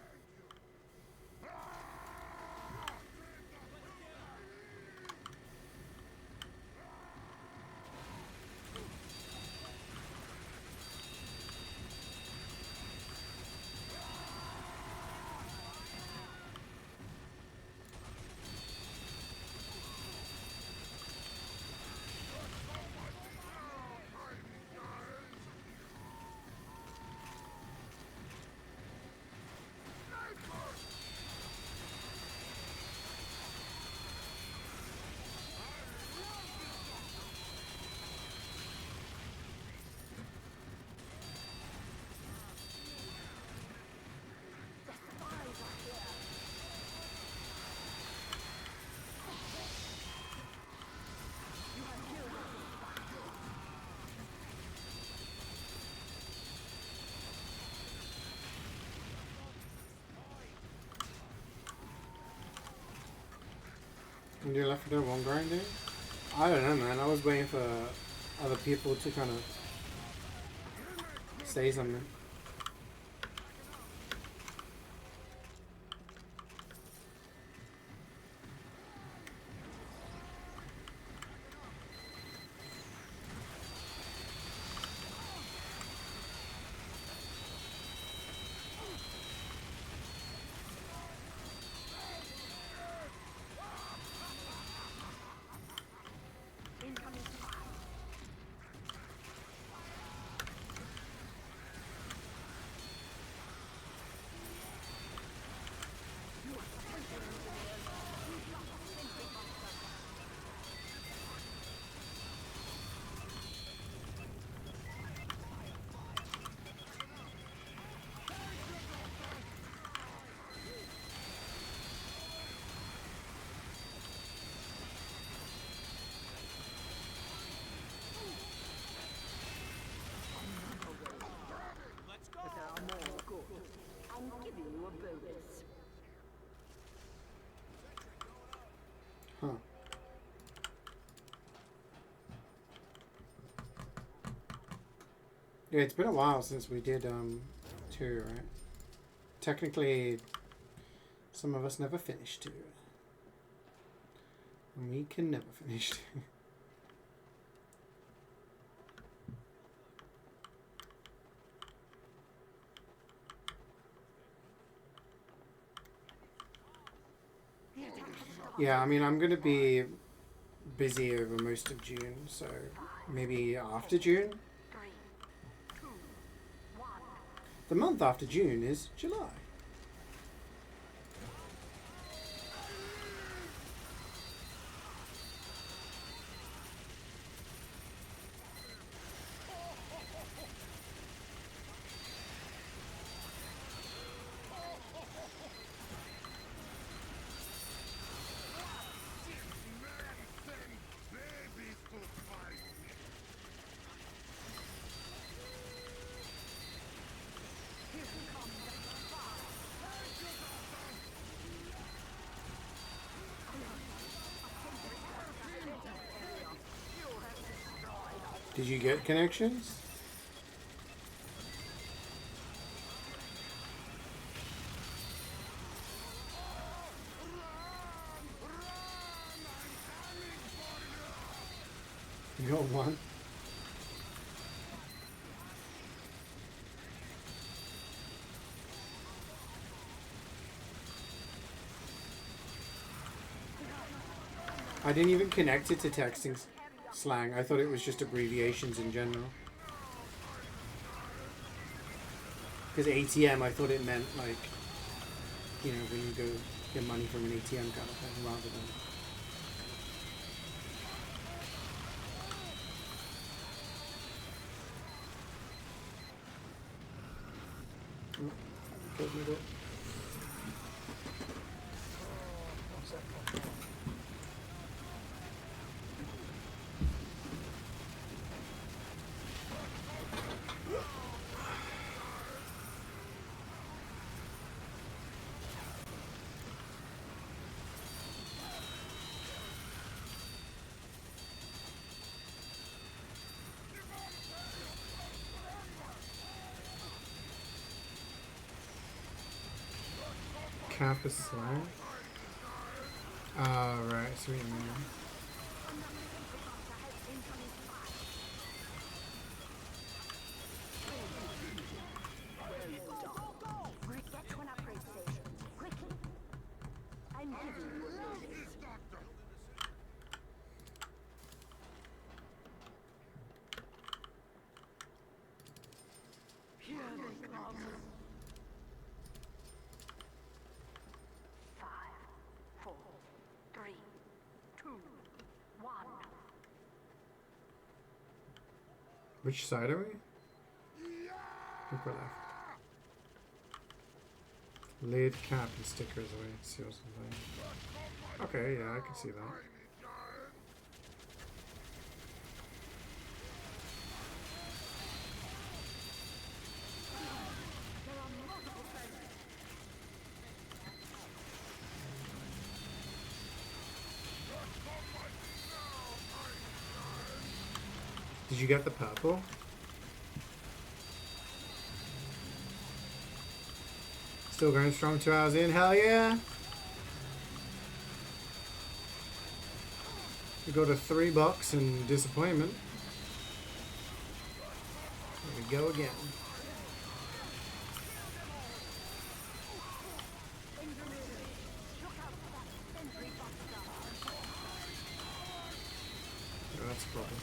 And you left for Dead 1 grinding? I don't know, man. I was waiting for other people to kind of say something. But there are more good. I'm giving you a bonus. Huh. Yeah, it's been a while since we did 2, right? Technically, some of us never finished 2. And we can never finish 2. Yeah, I mean, I'm going to be busy over most of June, so maybe after June? 3, 2, 1. The month after June is July. Did you get connections? You got one? I didn't even connect it to texting slang. I thought it was just abbreviations in general. Because ATM, I thought it meant like, you know, when you go get money from an ATM kind of thing, rather than... Killed me a bit. Campus slang? Oh, right, I see what you mean. Get to an upgrade station. Quickly. I'm giving you a bonus. Here they come. 5, 4, 3, 2, 1. Which side are we? I think we're left. Lid, cap, and stickers away. See what's something. Okay, yeah, I can see that. Did you get the purple? Still going strong, 2 hours in. Hell yeah! We got a $3 in disappointment. Here we go again. Oh, that's a problem.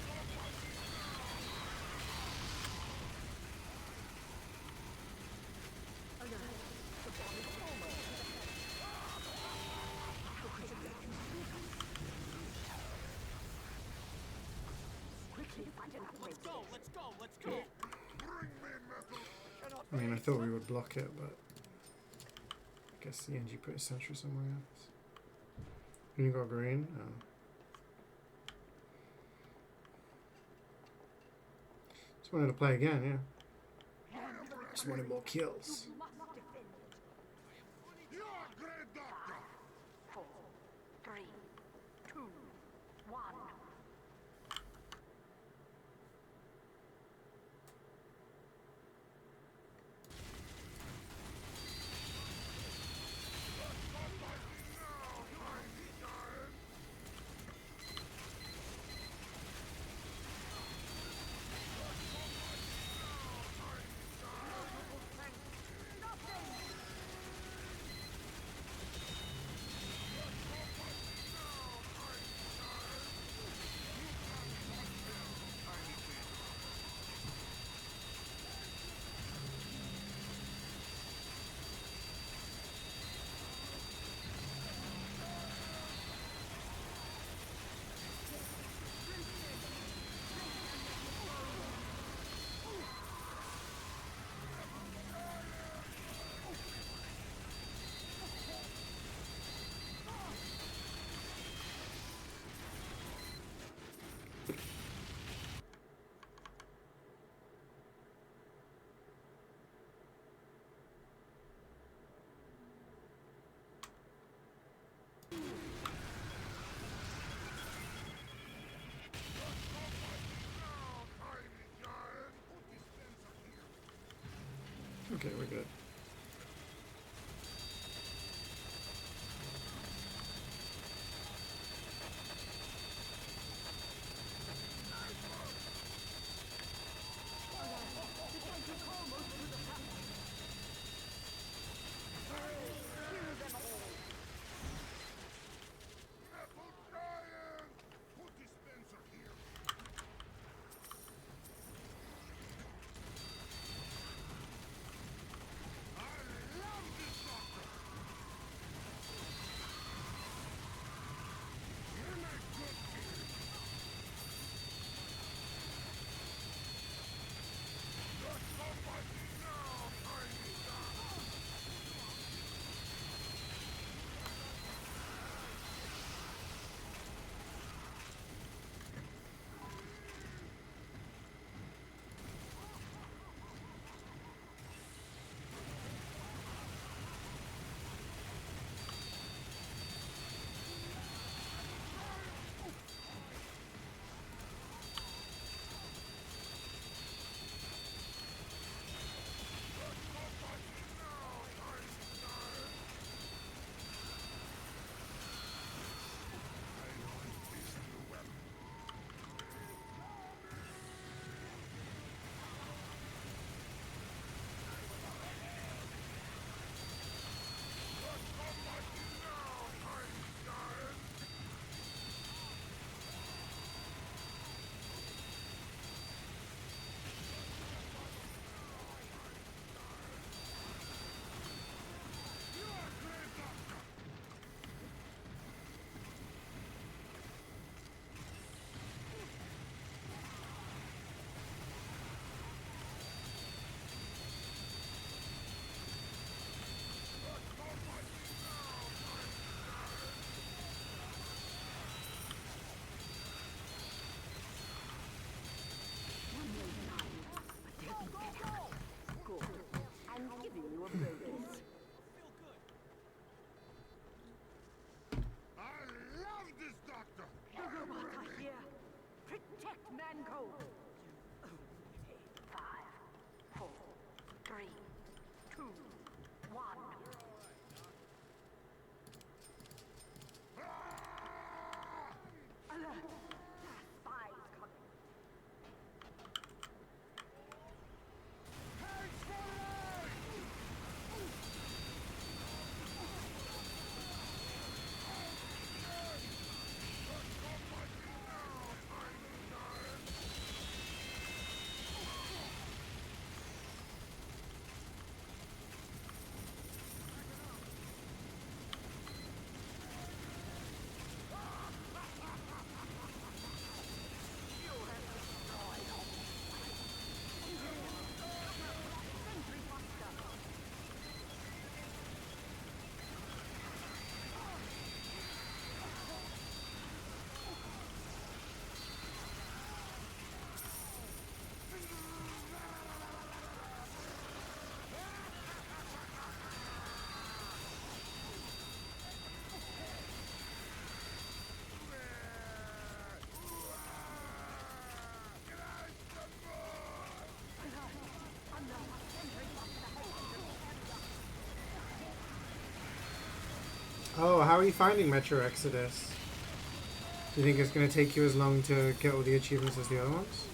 Let's go! I mean, I thought we would block it, but I guess the NG put a sentry somewhere else. You got green? Oh. Just wanted to play again, yeah. Just wanted more kills. Four, three, two, one. Okay, we're good. Oh, how are you finding Metro Exodus? Do you think it's going to take you as long to get all the achievements as the other ones?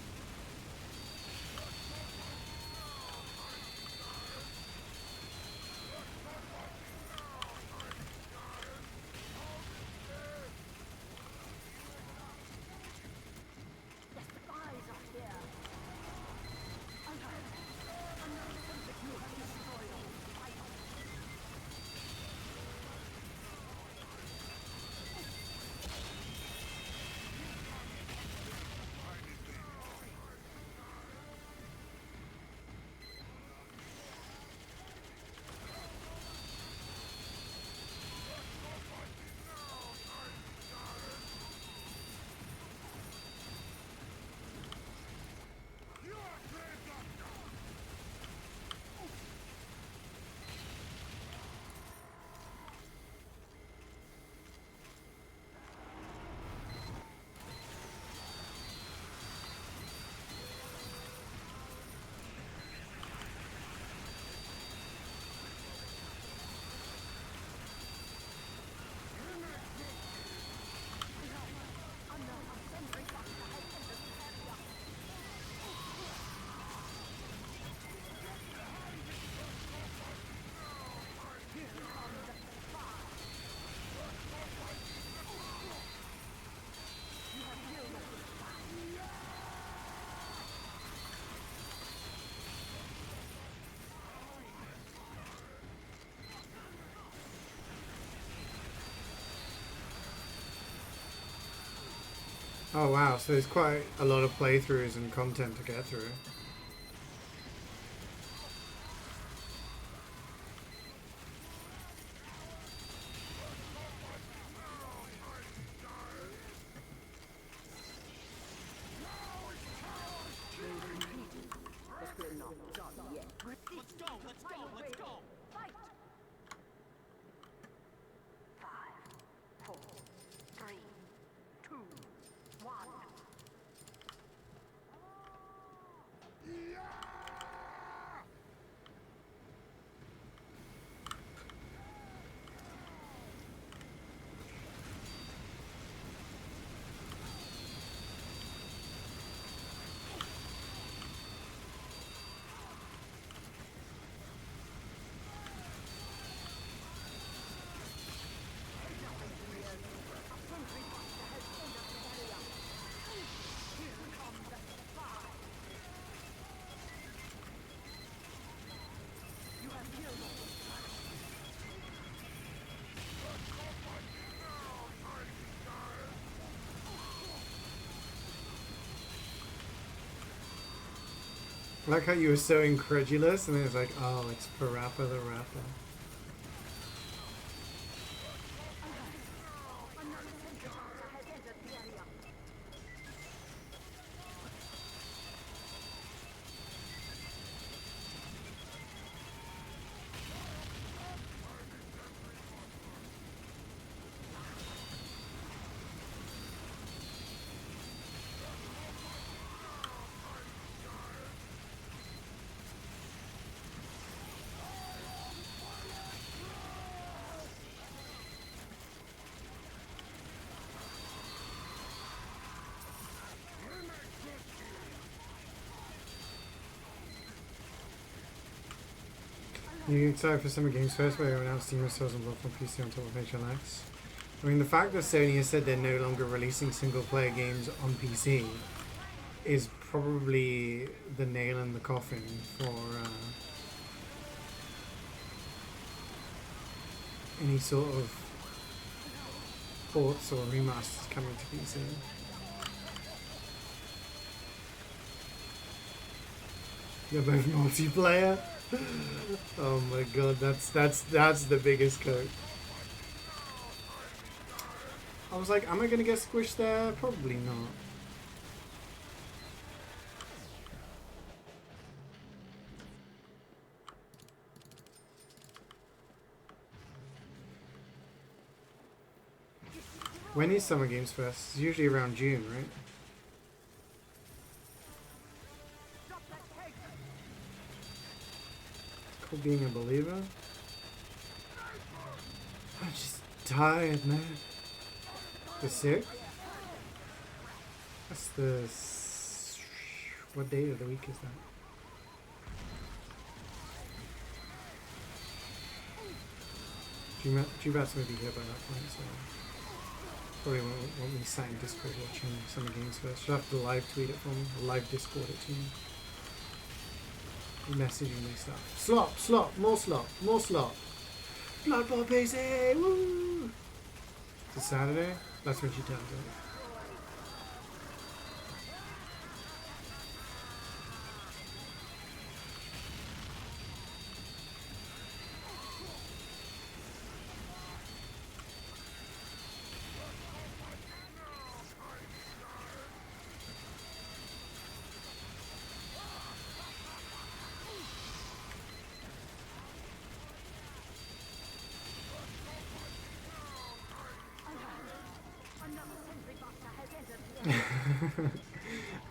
Oh wow, so there's quite a lot of playthroughs and content to get through. Let's go, let's go, let's go! Fight! 5, 4, 3, 2, 1. I like how you were so incredulous and then it's like, oh, it's Parappa the Rapper. You excited for Summer Games Fest where they announced Steam sales and both on PC on top of HLX? I mean, the fact that Sony has said they're no longer releasing single-player games on PC is probably the nail in the coffin for any sort of ports or remasters coming to PC. They're both multiplayer. Oh my god, that's the biggest coat. I was like, am I gonna get squished there? Probably not. When is Summer Games Fest? It's usually around June, right? Called being a believer? tired, man. The 6th? That's the... What day of the week is that? G-Bat's going to be here by that point, so... Probably won't be sat in Discord watching Summer Games first. Should have to live tweet it for me, or live Discord it to me. Messaging me stuff. Slop, slop, more slop, more slop. Blood Bowl PC, woo! It's a Saturday? That's when she tells it.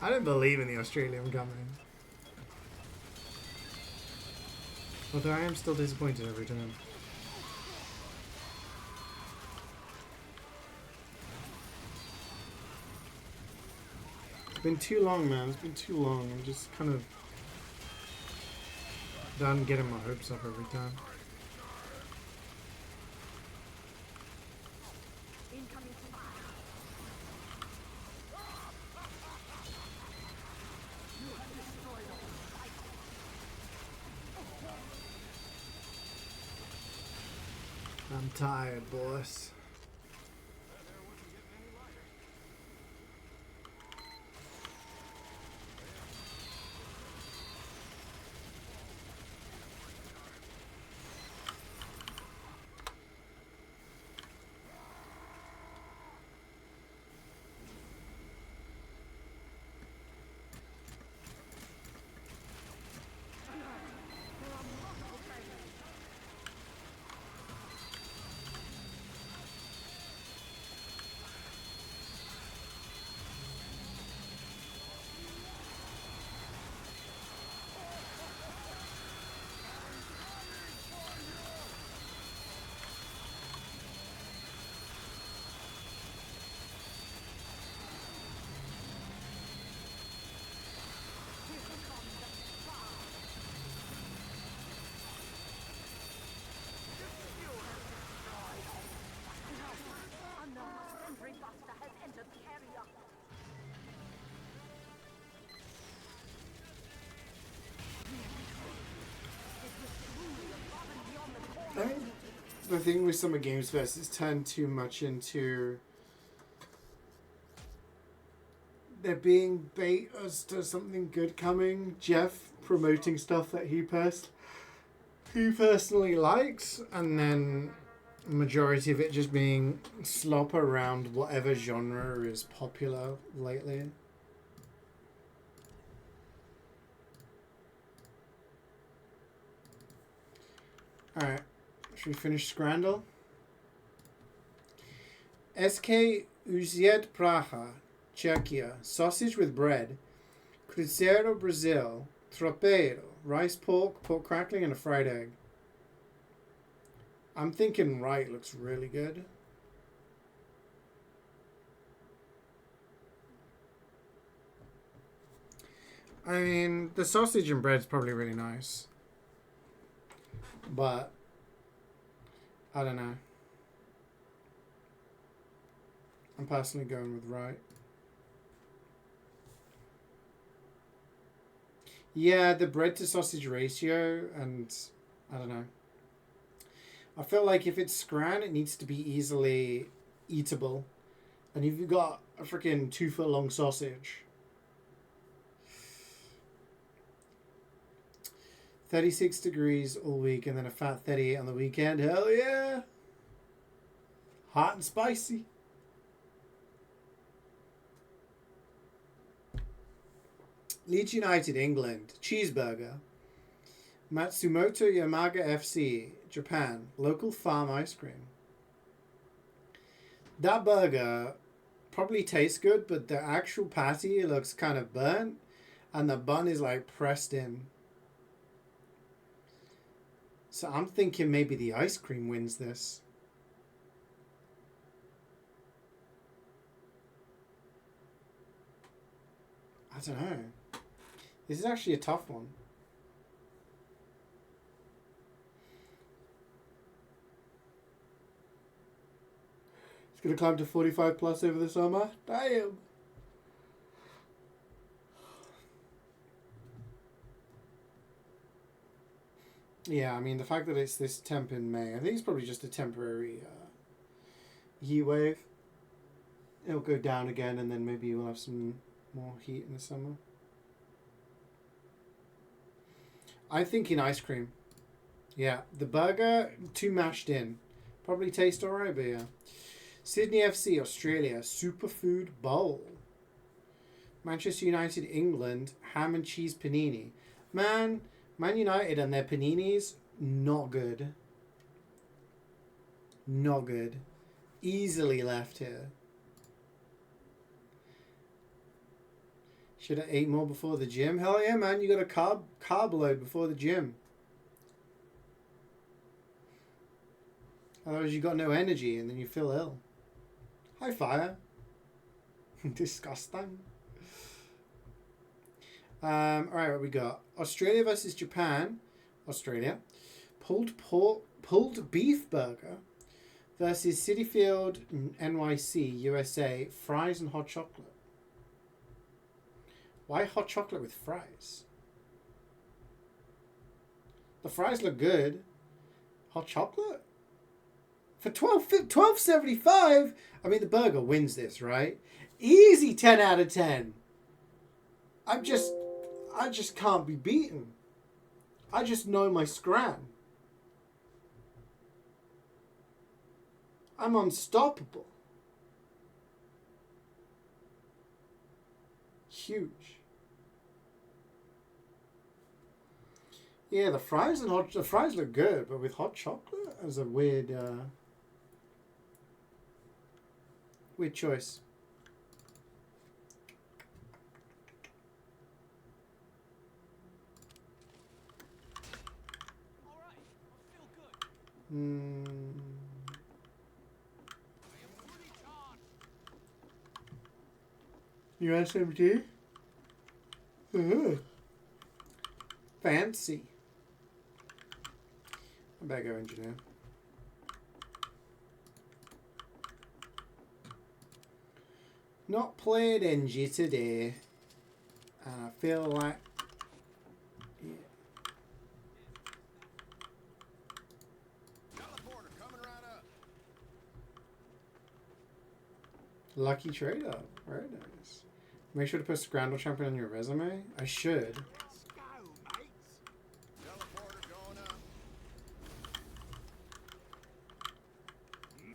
I don't believe in the Australian coming. Although I am still disappointed every time. It's been too long, man. It's been too long. I'm just kind of done getting my hopes up every time. I'm tired, boss. I think the thing with Summer Games Fest is turned too much into there being bait as to something good coming. Jeff promoting stuff that he personally likes, and then majority of it just being slop around whatever genre is popular lately. Alright, should we finish Scrandle? SK Uziet Praha, Czechia, sausage with bread, Cruzeiro Brazil, tropeiro, rice pork, pork crackling, and a fried egg. I'm thinking right looks really good. I mean, the sausage and bread's probably really nice. But I don't know. I'm personally going with right. Yeah, the bread to sausage ratio, and I don't know. I feel like if it's scran, it needs to be easily eatable. And if you've got a freaking 2 foot long sausage, 36 degrees all week and then a fat 38 on the weekend. Hell yeah. Hot and spicy. Leeds United, England. Cheeseburger. Matsumoto Yamaga FC, Japan. Local farm ice cream. That burger probably tastes good, but the actual patty looks kind of burnt. And the bun is like pressed in. So I'm thinking maybe the ice cream wins this. I don't know. This is actually a tough one. It's going to climb to 45 plus over the summer. Damn. Yeah, I mean, the fact that it's this temp in May, I think it's probably just a temporary heat wave. It'll go down again, and then maybe we'll have some more heat in the summer. I'm thinking ice cream. Yeah, the burger, too mashed in. Probably taste alright, but yeah. Sydney FC, Australia, Superfood Bowl. Manchester United, England, ham and cheese panini. Man United and their paninis, not good. Not good. Easily left here. Should have ate more before the gym. Hell yeah, man. You got a carb load before the gym. Otherwise you got no energy and then you feel ill. High fire. Disgusting. Alright, what we got? Australia versus Japan. Australia. Pulled beef burger versus City Field, NYC, USA. Fries and hot chocolate. Why hot chocolate with fries? The fries look good. Hot chocolate? For $12.75? I mean, the burger wins this, right? Easy 10 out of 10. I just can't be beaten. I just know my scran. I'm unstoppable. Huge. Yeah, the fries look good, but with hot chocolate as a weird choice. All right, I feel good. I am pretty charged. You SMG? Fancy. I better go engineer. Not played NG today. And I feel like... Yeah. Teleporter coming right up. Lucky trade up. Very nice. Make sure to put Scrandle Champion on your resume. I should. Let's go, mates. Teleporter going up.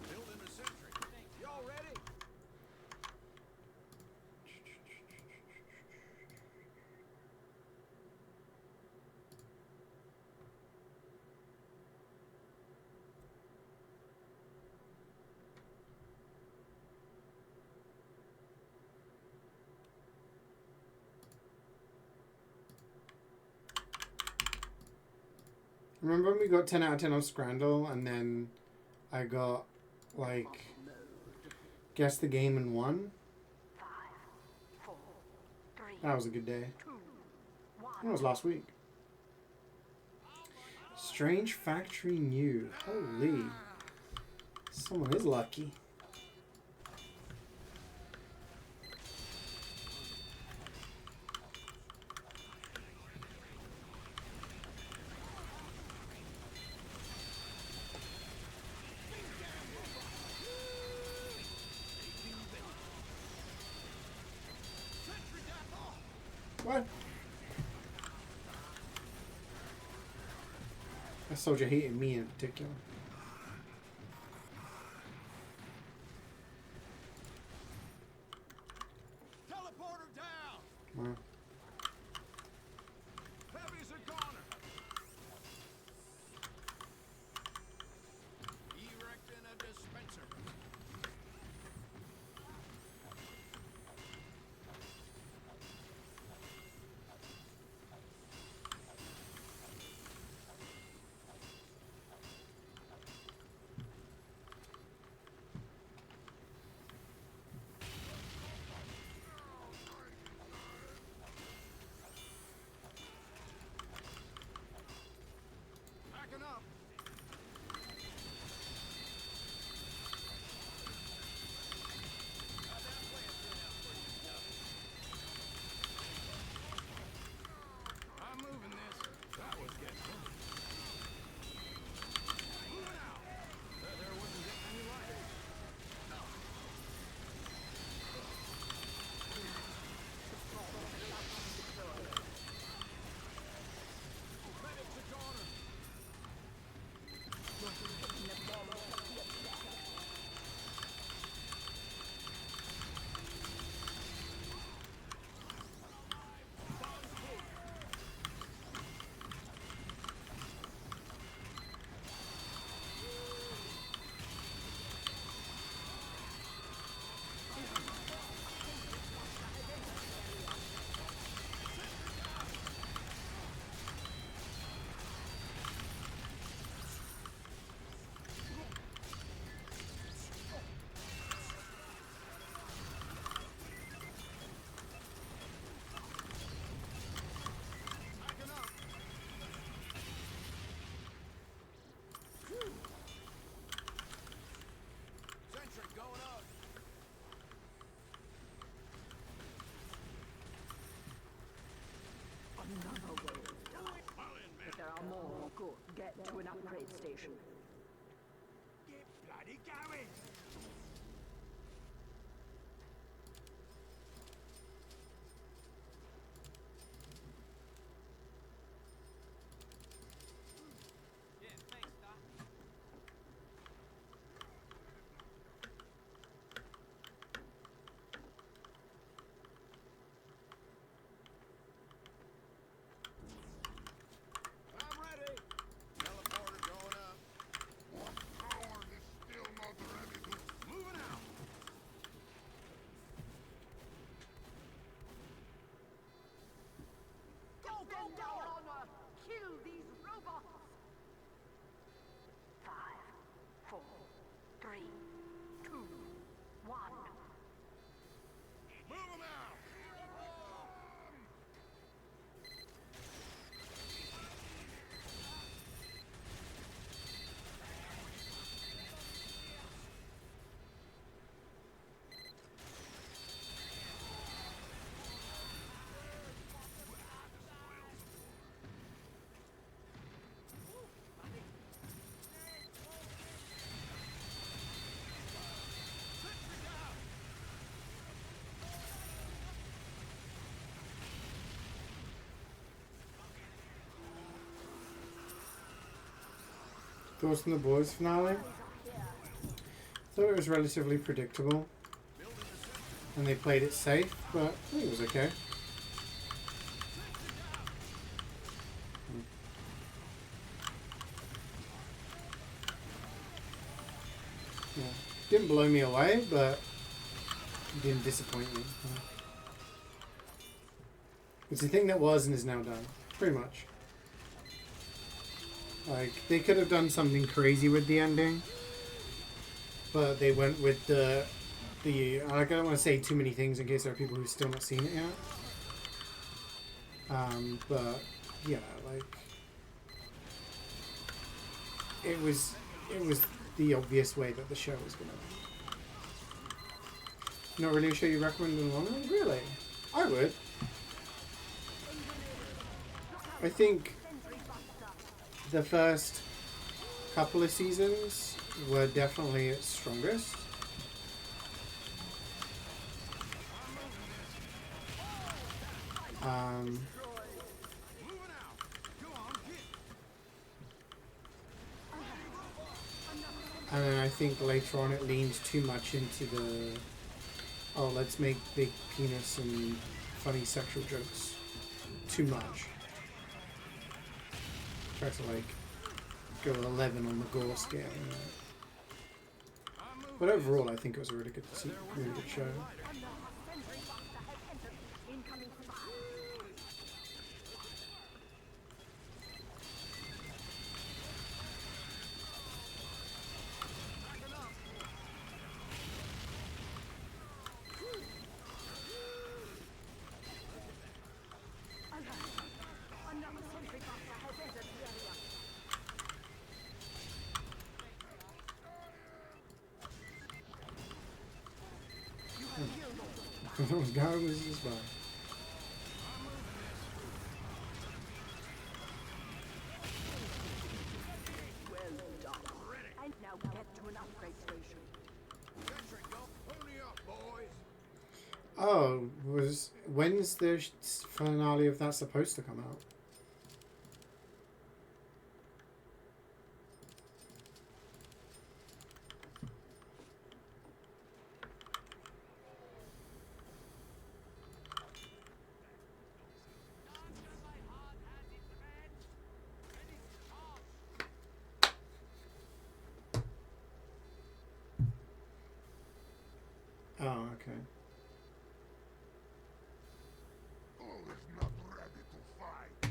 Building a sentry. Y'all ready? Remember when we got 10 out of 10 on Scrandle and then I got, like, guess the game and won? 5, 4, 3, That was a good day. 2, 1. That was last week. Strange Factory New. Holy. Someone is lucky. What? That soldier hated me in particular. Teleporter down. Wow. Heavy's a goner. Erecting a dispenser. going. I'm ready. Teleporter going up. Moving out. Go, go, go! Kill these robots! 5, 4, 3, 2, 1. Move them out. Thoughts on the boys finale? Thought it was relatively predictable, and they played it safe, but I think it was okay. Yeah. Didn't blow me away, but it didn't disappoint me. It's the thing that was and is now done, pretty much. Like, they could have done something crazy with the ending, but they went with the I don't want to say too many things in case there are people who've still not seen it yet. But yeah, like it was the obvious way that the show was gonna be. Not really a show you recommend in the long run? Really? I would. I think the first couple of seasons were definitely its strongest. And then I think later on it leans too much into the, oh, let's make big penis and funny sexual jokes too much. Try to like go 11 on the gore scale. But overall, I think it was a really good show. Those guys was just fine. Well done. And now get to an upgrade station. Pony up, boys. Oh, when's the finale of that supposed to come out? Oh, okay. Not ready to fight.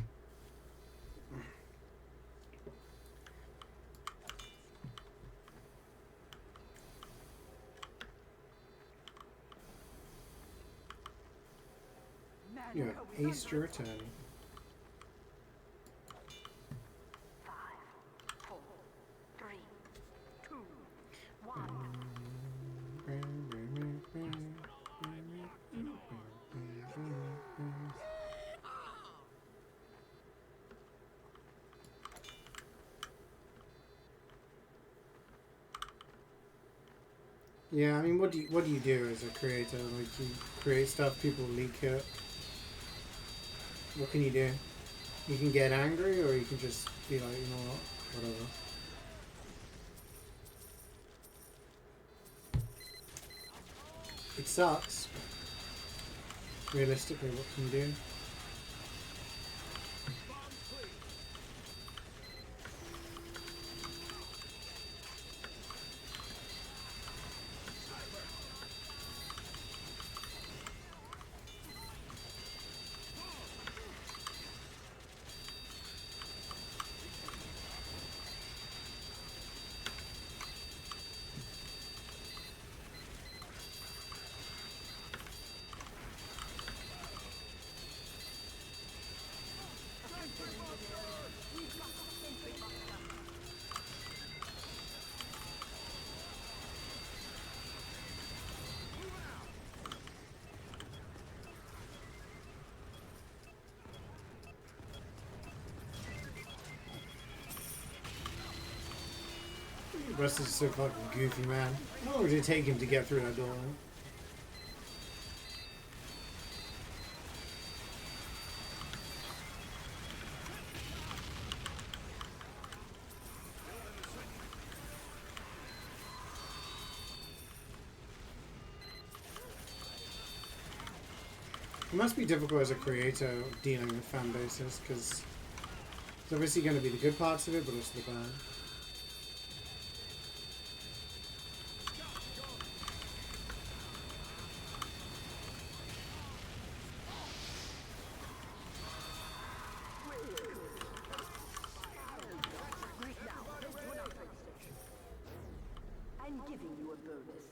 Yeah, Ace to return. 5, 4, 3, 2, 1. Yeah, I mean, what do you do as a creator? Like, you create stuff, people leak it. What can you do? You can get angry, or you can just be like, you know what, whatever. It sucks. Realistically, what can you do? Russ is so fucking goofy, man. How long did it take him to get through that door? It must be difficult as a creator dealing with fan bases, because there's obviously going to be the good parts of it, but also the bad. I'm giving you a bonus.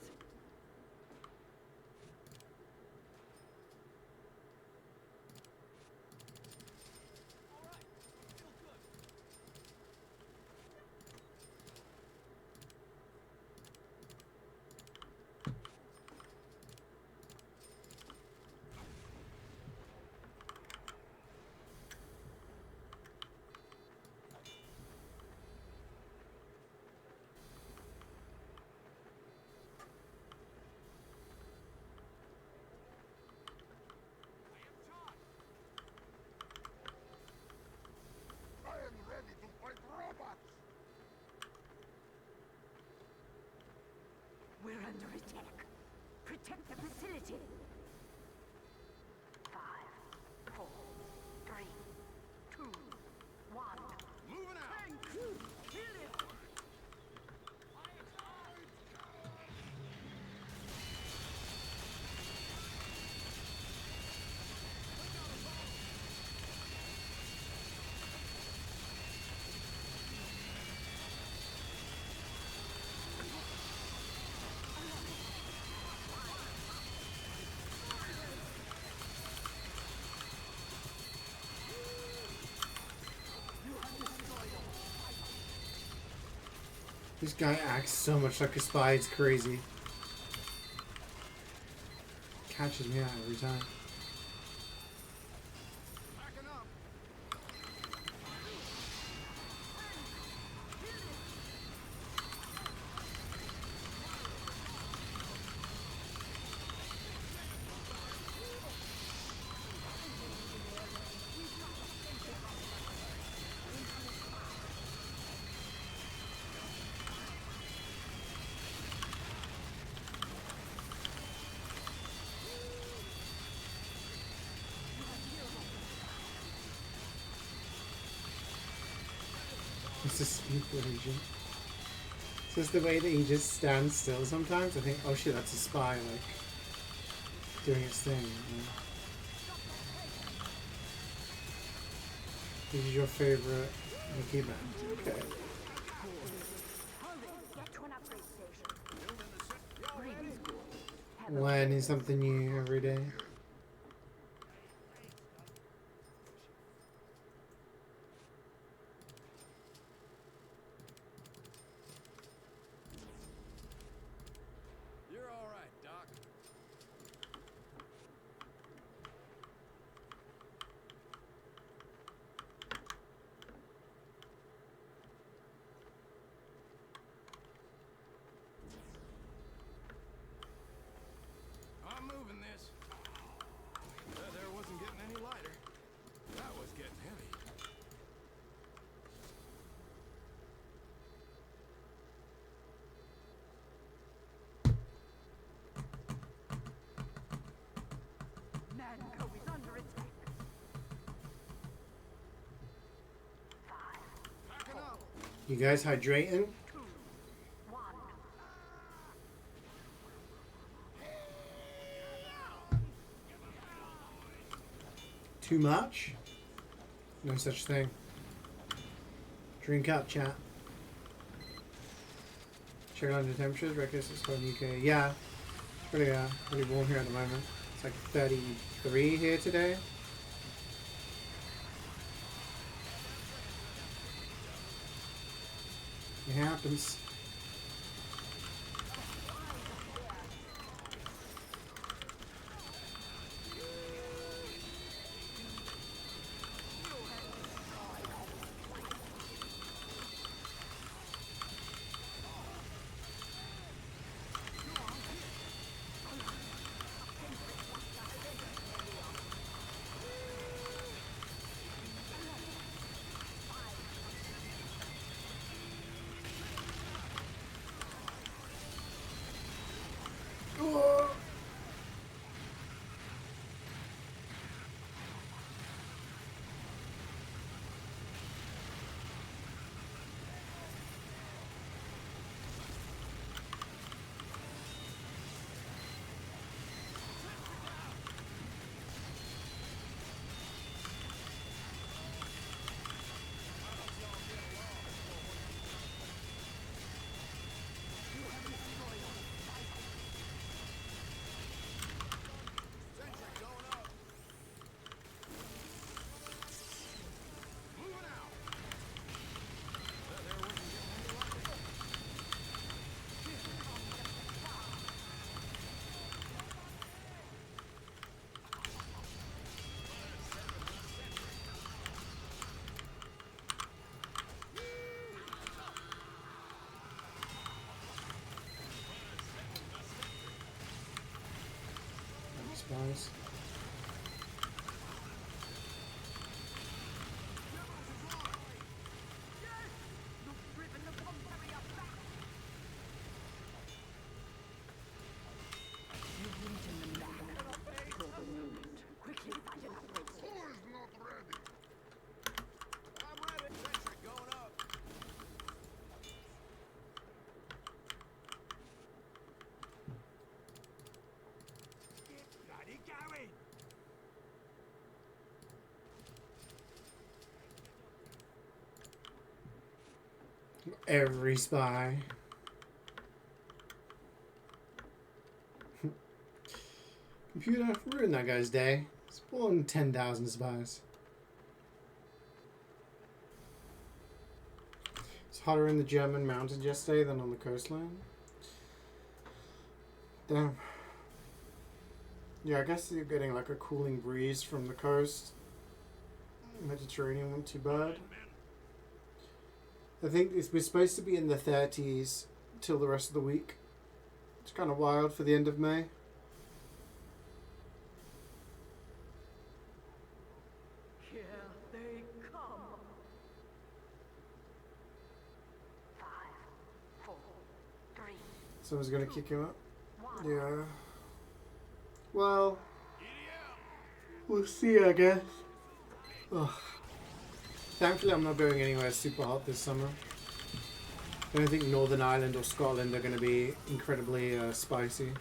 I am ready to fight robots! We're under attack. Protect the facility. 5, 4, 3, 2, 1. Moving out! Thank you. Kill it. This guy acts so much like a spy, it's crazy. Catches me out every time. Backing up! It's a speed version. It's just the way that he just stands still sometimes. I think, oh shit, that's a spy, like, doing its thing. You know? This is your favorite Mickey band. Okay. Hurry. Get to an upgrade station. Really good. Learning something new every day. You're all right, Doc. You guys hydrating? 2, 1. Too much? No such thing. Drink up, chat. Check on the temperatures. Records is from UK. Yeah, it's pretty warm here at the moment. It's like 33 here today. It happens. Spies. Quickly find an upgrade station. Bloody going! Every spy. Computer, ruin that guy's day. Spawn 10,000 spies. It's hotter in the German mountains yesterday than on the coastline. Damn. Yeah, I guess you're getting like a cooling breeze from the coast. Mediterranean wasn't too bad. I think we're supposed to be in the 30s till the rest of the week. It's kind of wild for the end of May. Here they come. 5, 4, 3, Someone's gonna kick him up. 1. Yeah. Well, we'll see, I guess. Ugh. Thankfully, I'm not going anywhere super hot this summer. I don't think Northern Ireland or Scotland are going to be incredibly spicy.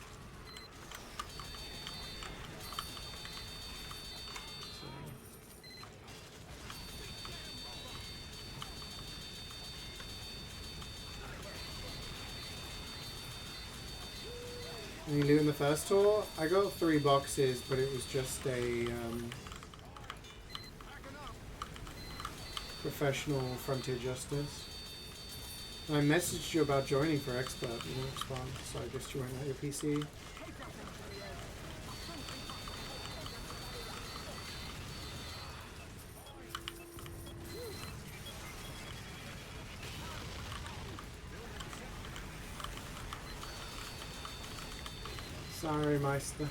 Any loot in the first tour? I got 3 boxes, but it was just a professional Frontier Justice. And I messaged you about joining for Expert, you didn't respond, so I guess you went at your PC. Sorry, Meister.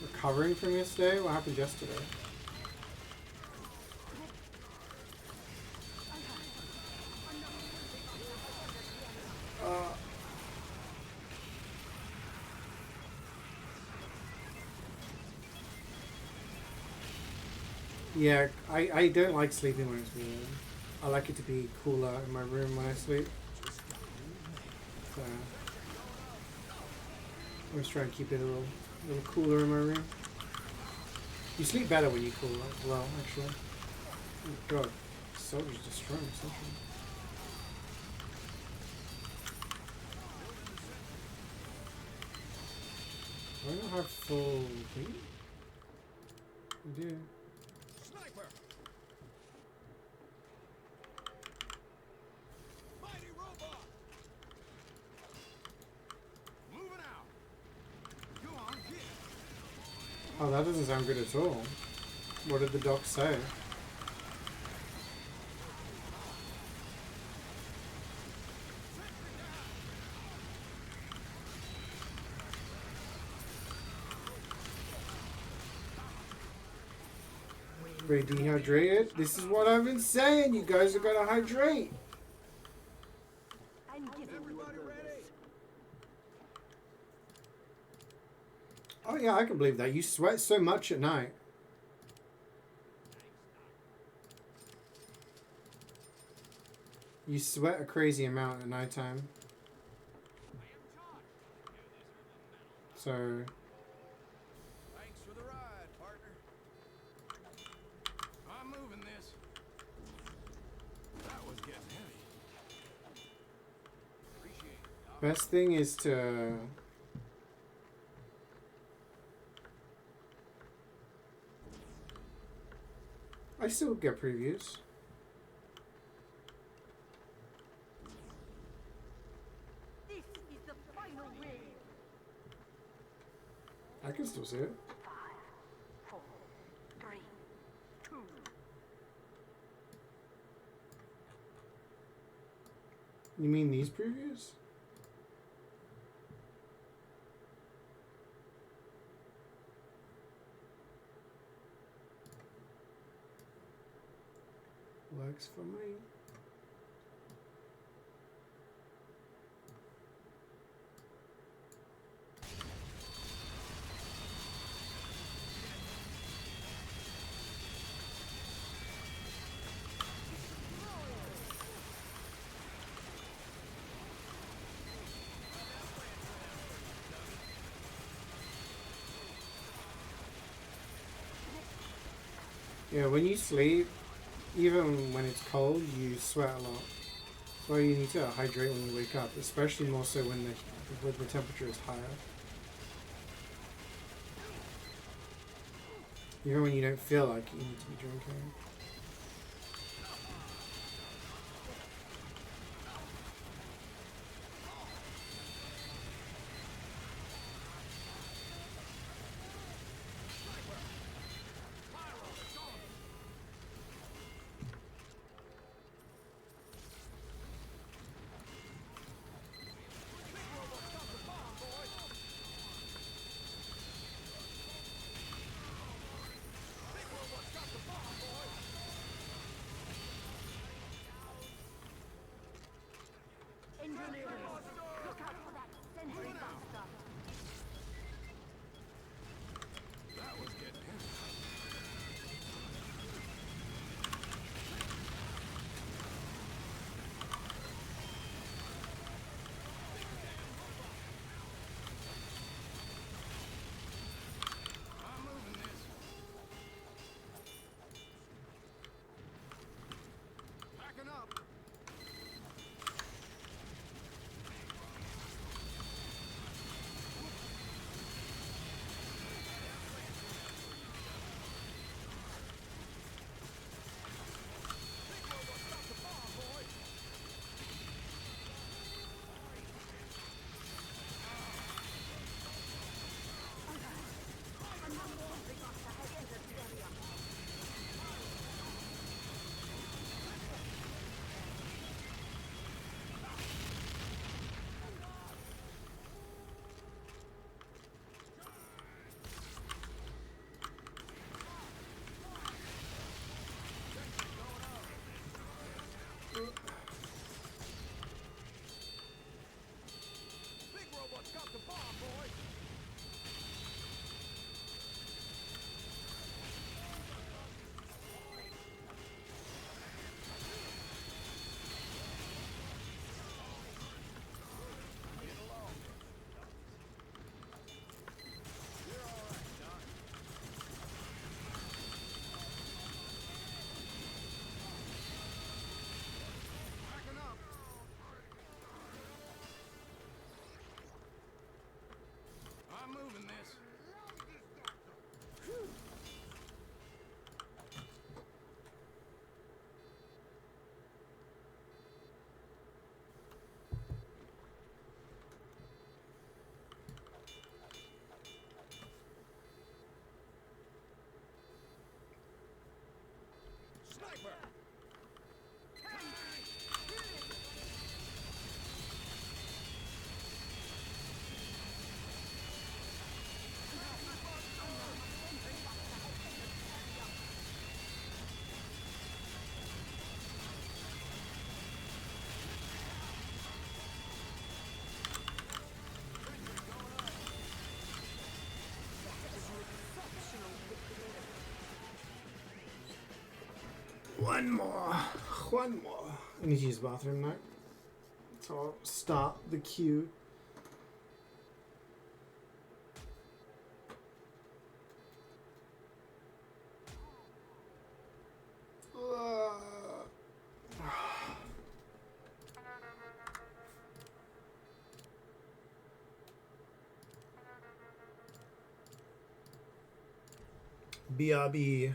Recovering from yesterday? What happened yesterday? Yeah, I don't like sleeping when it's warm. I like it to be cooler in my room when I sleep. So I always try and keep it a little cooler in my room. You sleep better when you cool as well, actually. Oh god, soldier's destroying something. Do I not have full thing? I do. Sniper! Mighty robot! Moving out! Go on, get it! Oh, that doesn't sound good at all. What did the doc say? Very dehydrated. This is what I've been saying. You guys are gonna hydrate. I'm giving you Everybody a ready? Oh yeah, I can believe that. You sweat so much at night. You sweat a crazy amount at nighttime. So Thanks for the ride, partner. I'm moving this. That was getting heavy. Appreciate it, Doc. best thing is to I still get previews. This is the final ring. I can still see it. 5, 4, 3, 2. You mean these previews? Works for me. Yeah, when you sleep, even when it's cold, you sweat a lot. That's why you need to hydrate when you wake up, especially more so when the temperature is higher. Even when you don't feel like you need to be drinking. Engineers, look out for that sentry buster. That was getting heavy. I'm moving this. Packing up. One more. One more. I need to use the bathroom now. So I'll start the queue. BRB.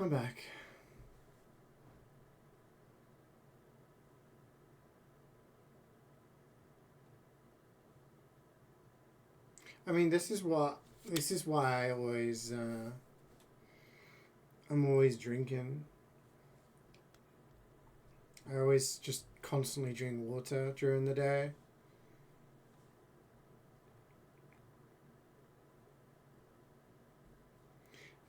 I'm back. I mean, this is why I always I'm always drinking. I always just constantly drink water during the day.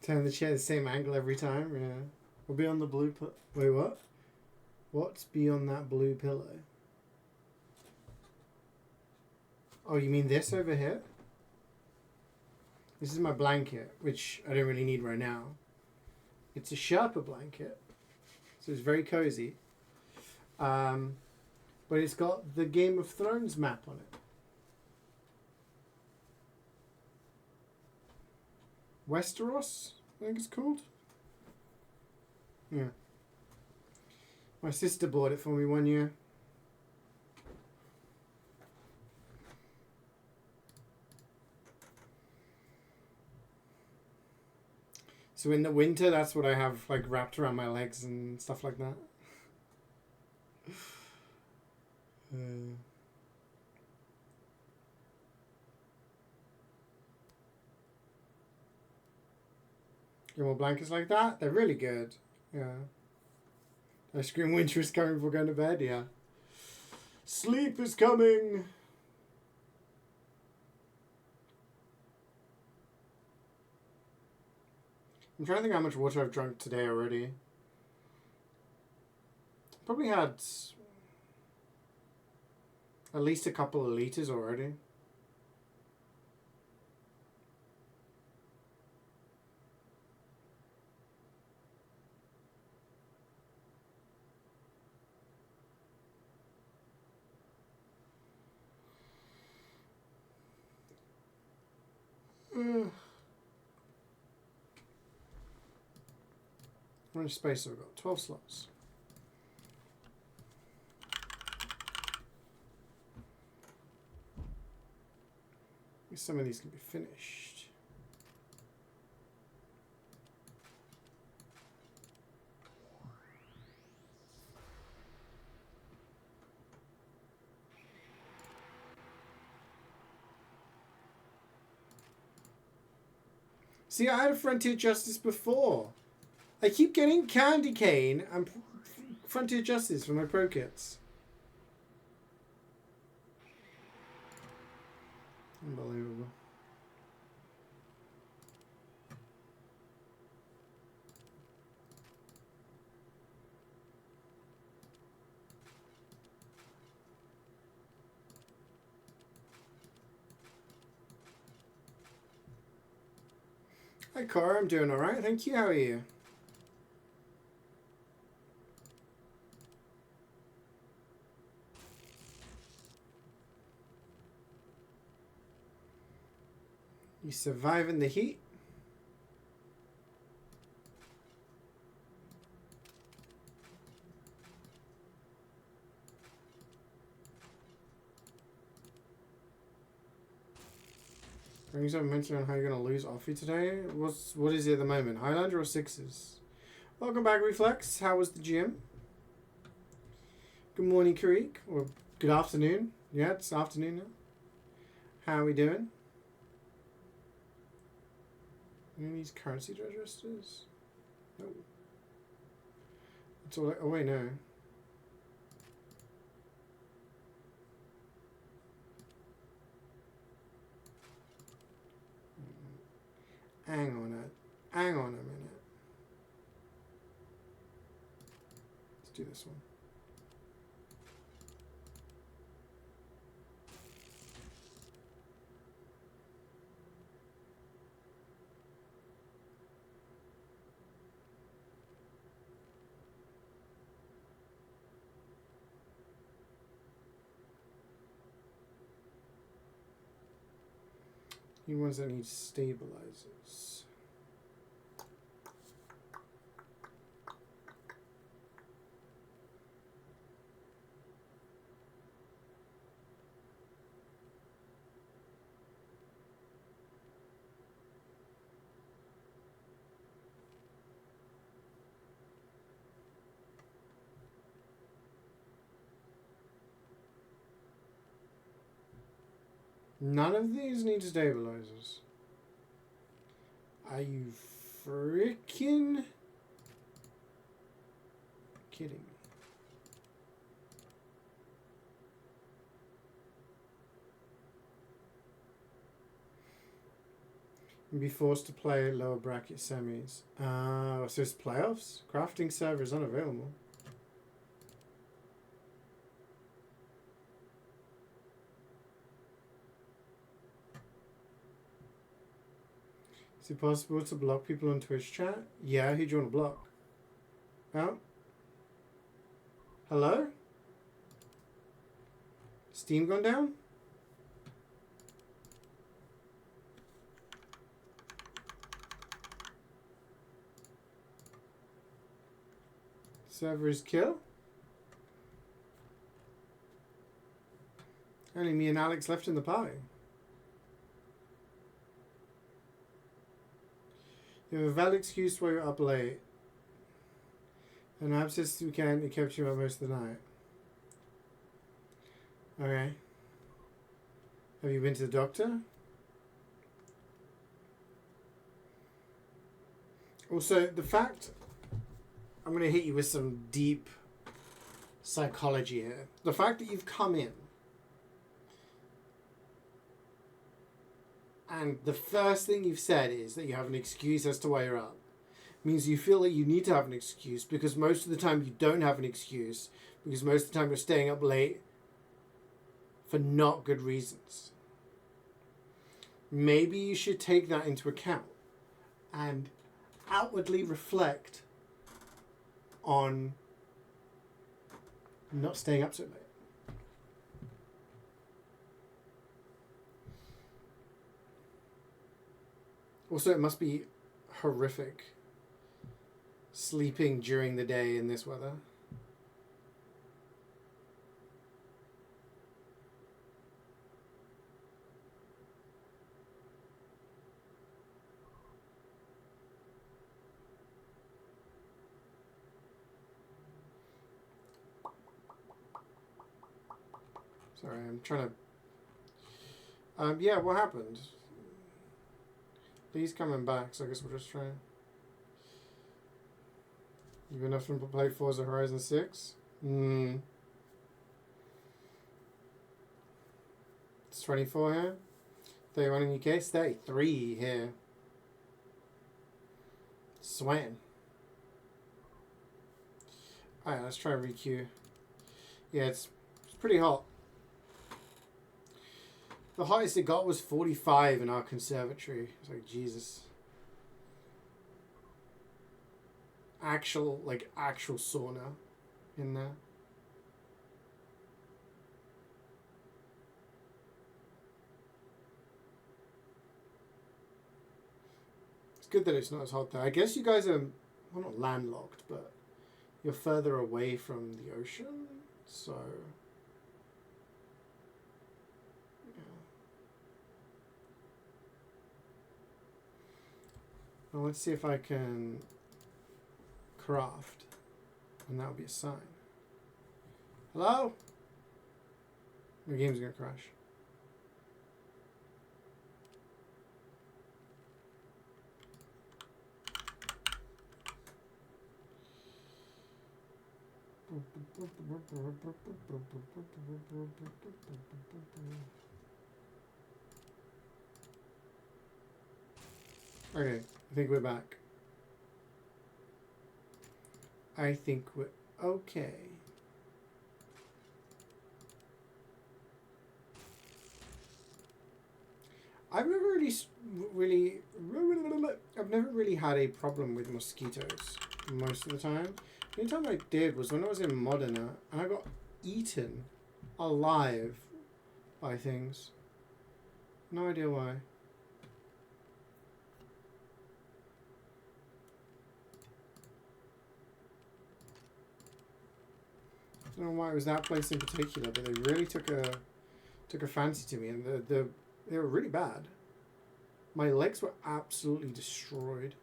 Turn the chair the same angle every time. Yeah, we'll be on the blue. Wait, what? What's beyond that blue pillow? Oh, you mean this over here? This is my blanket, which I don't really need right now. It's a Sherpa blanket, so it's very cozy. But it's got the Game of Thrones map on it. Westeros, I think it's called. Yeah. My sister bought it for me one year. So in the winter, that's what I have like wrapped around my legs and stuff like that. Get more blankets like that? They're really good. Yeah. Ice cream winter is coming before going to bed, yeah. Sleep is coming! I'm trying to think how much water I've drunk today already. Probably had at least a couple of liters already. How much space have we got? 12 slots. Some of these can be finished. See, I had a Frontier Justice before. I keep getting Candy Cane and Frontier Justice for my Pro Kits. Unbelievable. Hi Cora, I'm doing alright, thank you. How are you? You surviving the heat? Bring some mention on how you're gonna lose Offie today. What is he at the moment? Highlander or Sixes? Welcome back, Reflex. How was the gym? Good morning, Karik. Or good afternoon. Yeah, it's afternoon now. How are we doing? Any of these currency registers? No. It's all. Oh wait, no. Hang on a minute. Let's do this one. He ones that need stabilizers. None of these need stabilizers. Are you freaking kidding me? Be forced to play lower bracket semis. So it's playoffs? Crafting server is unavailable. Is it possible to block people on Twitch chat? Yeah, who do you want to block? Oh? Hello? Steam gone down? Server is kill? Only me and Alex left in the party. You have a valid excuse why you're up late. And I've said this weekend it kept you up most of the night. Okay. Have you been to the doctor? Also, the fact... I'm going to hit you with some deep psychology here. The fact that you've come in and the first thing you've said is that you have an excuse as to why you're up means you feel that you need to have an excuse, because most of the time you don't have an excuse, because most of the time you're staying up late for not good reasons. Maybe you should take that into account and outwardly reflect on not staying up so late. Also, it must be horrific sleeping during the day in this weather. Sorry, I'm trying to... yeah, what happened? He's coming back, so I guess we'll just try. You've been enough to play Forza Horizon 6? It's 24 here. 31 in UK. It's 33 here. Sweating. Alright, let's try requeue. Yeah, it's pretty hot. The highest it got was 45 in our conservatory. It's like, Jesus. Actual sauna in there. It's good that it's not as hot there. I guess you guys are, well, not landlocked, but you're further away from the ocean, so... Well, let's see if I can craft, and that'll be a sign. Hello? The game's gonna crash. Okay, I think we're back. I think we're okay. I've never really had a problem with mosquitoes most of the time. The only time I did was when I was in Modena and I got eaten alive by things. No idea why. I don't know why it was that place in particular, but they really took a fancy to me, and they were really bad. My legs were absolutely destroyed.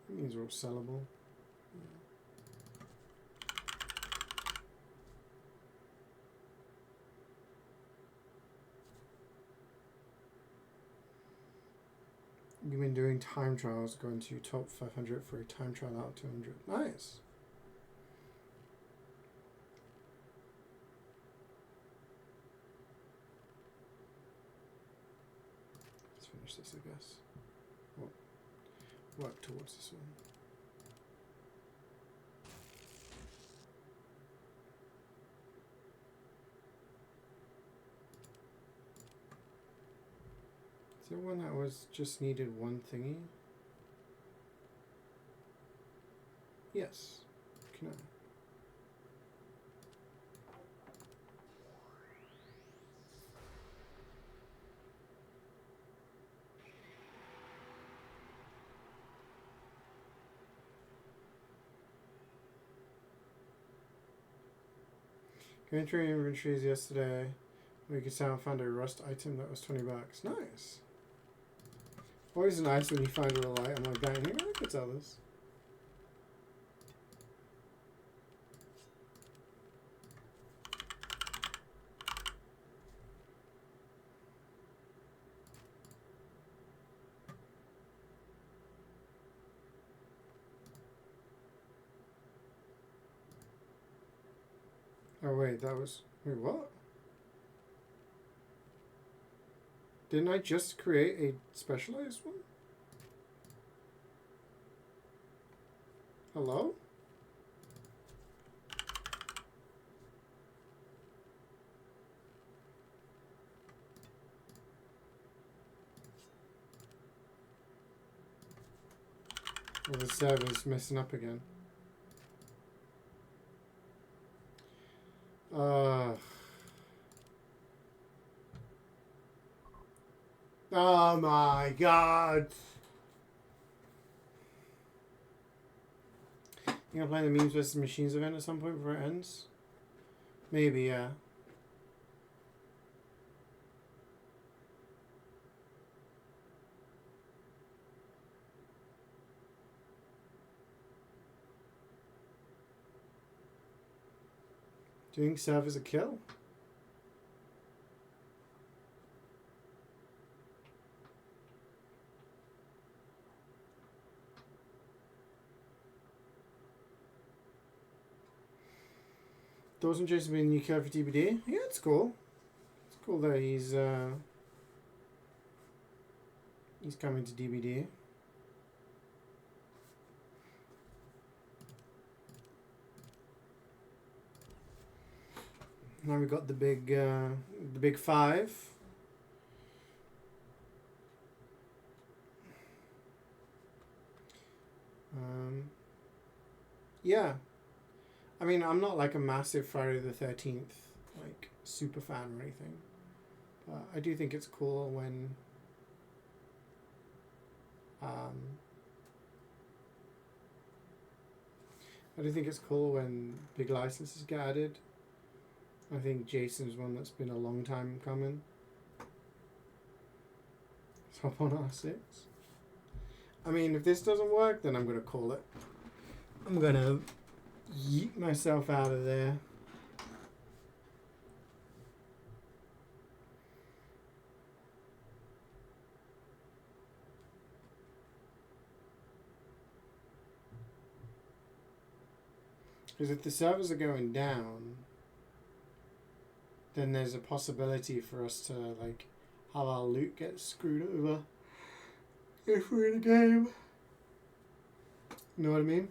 These are all sellable. Yeah. You've been doing time trials, going to top 500 for a time trial out of 200. Nice. Let's finish this, I guess. Well, work towards this one. Is there one that was just needed one thingy? Yes. Can I? Going through inventories yesterday, we could found a rust item that was $20. Nice. Always nice when you find a little item like that and you're like, I could sell this. Oh wait, that was... Wait, what? Didn't I just create a specialized one? Hello? Well, the server's messing up again. Oh my god. You gonna play the Memes vs. Machines event at some point before it ends? Maybe, yeah. Do you think serve is a kill? Dawson Jason being new code for DBD? Yeah, it's cool. It's cool that he's coming to DBD. Now we got the big five. Yeah. I mean, I'm not like a massive Friday the 13th like super fan or anything, but I do think it's cool when big licenses get added. I think Jason's one that's been a long time coming. Let's hop on R6. I mean, if this doesn't work, then I'm gonna call it. I'm gonna yeet myself out of there. Because if the servers are going down, then there's a possibility for us to like have our loot get screwed over if we're in a game. You know what I mean?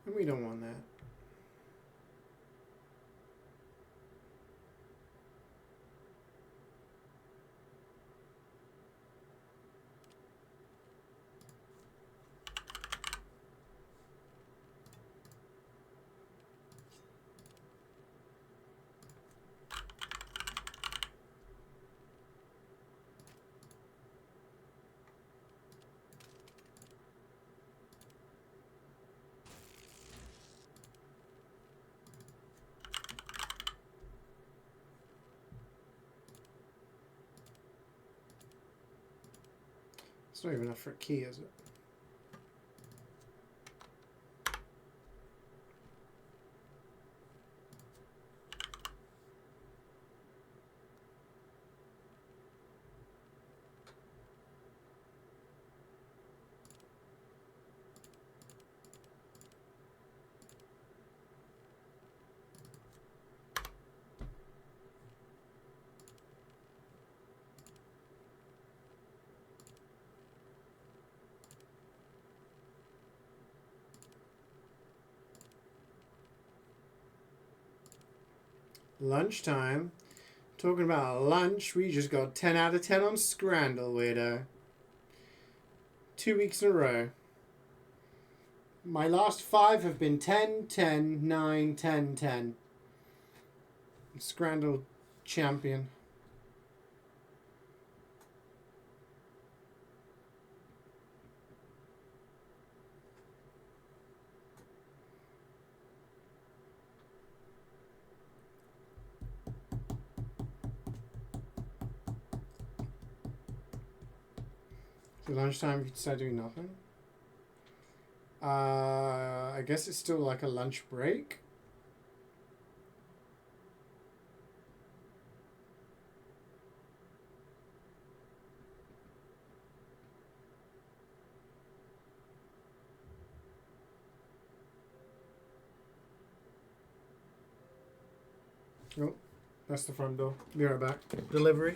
And we don't want that. It's not even enough for a key, is it? Lunchtime. Talking about lunch, we just got 10 out of 10 on Scrandle, weirdo. 2 weeks in a row. My last 5 have been 10, 10, 9, 10, 10. Scrandle champion. So lunchtime, you decide doing nothing. I guess it's still like a lunch break. Oh, that's the front door. Be right back. Delivery.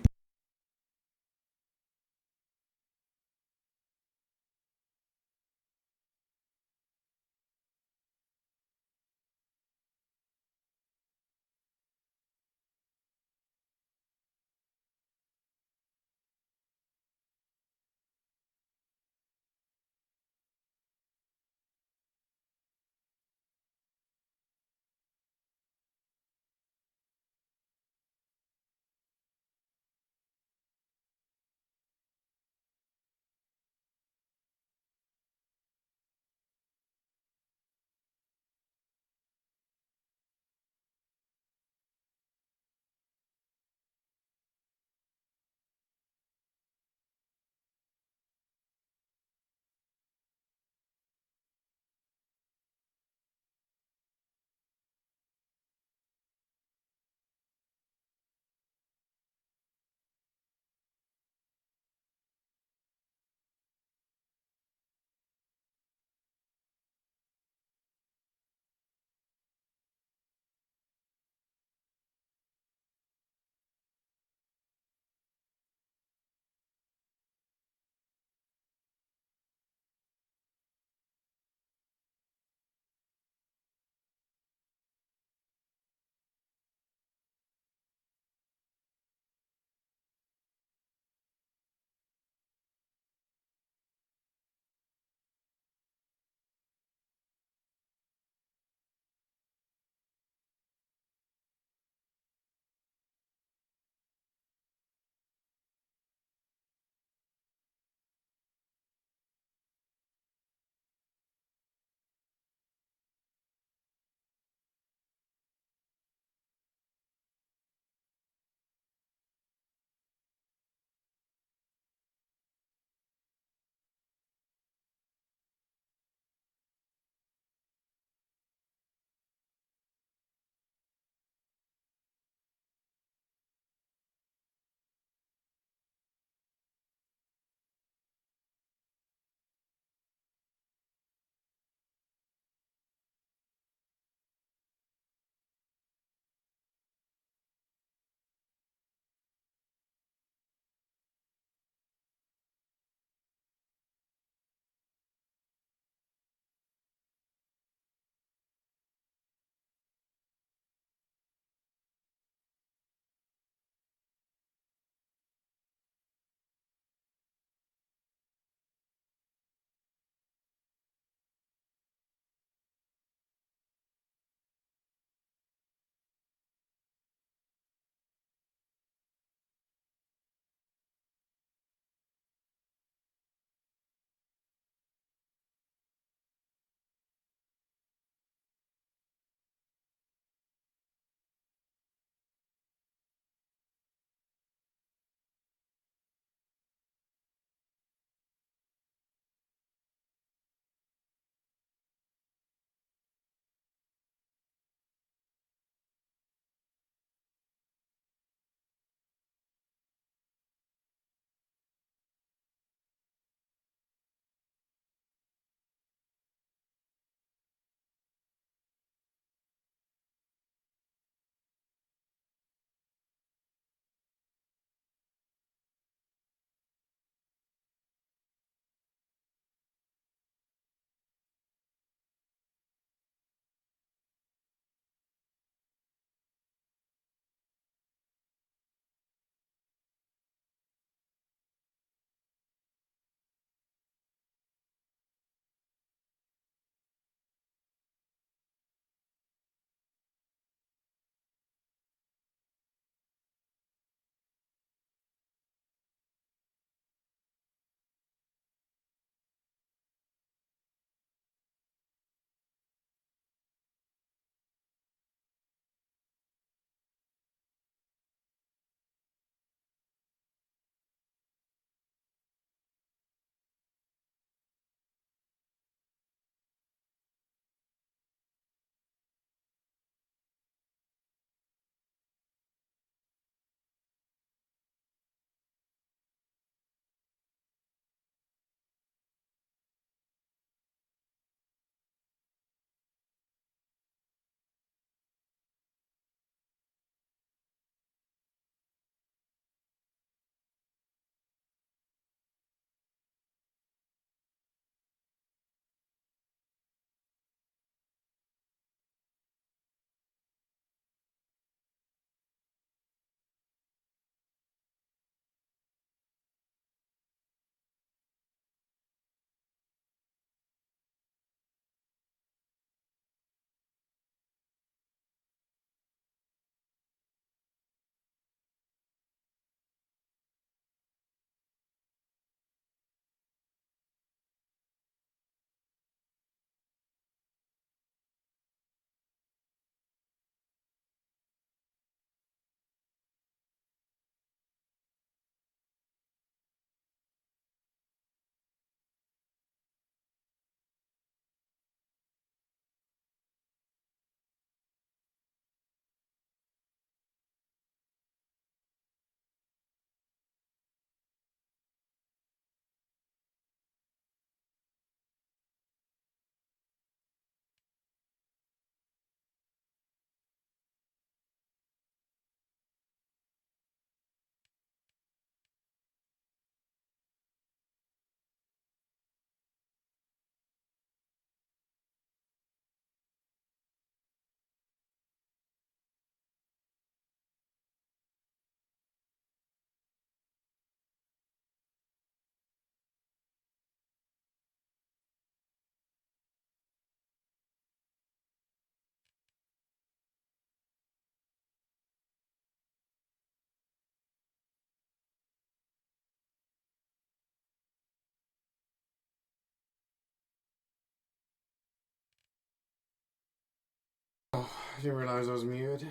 didn't realize I was muted.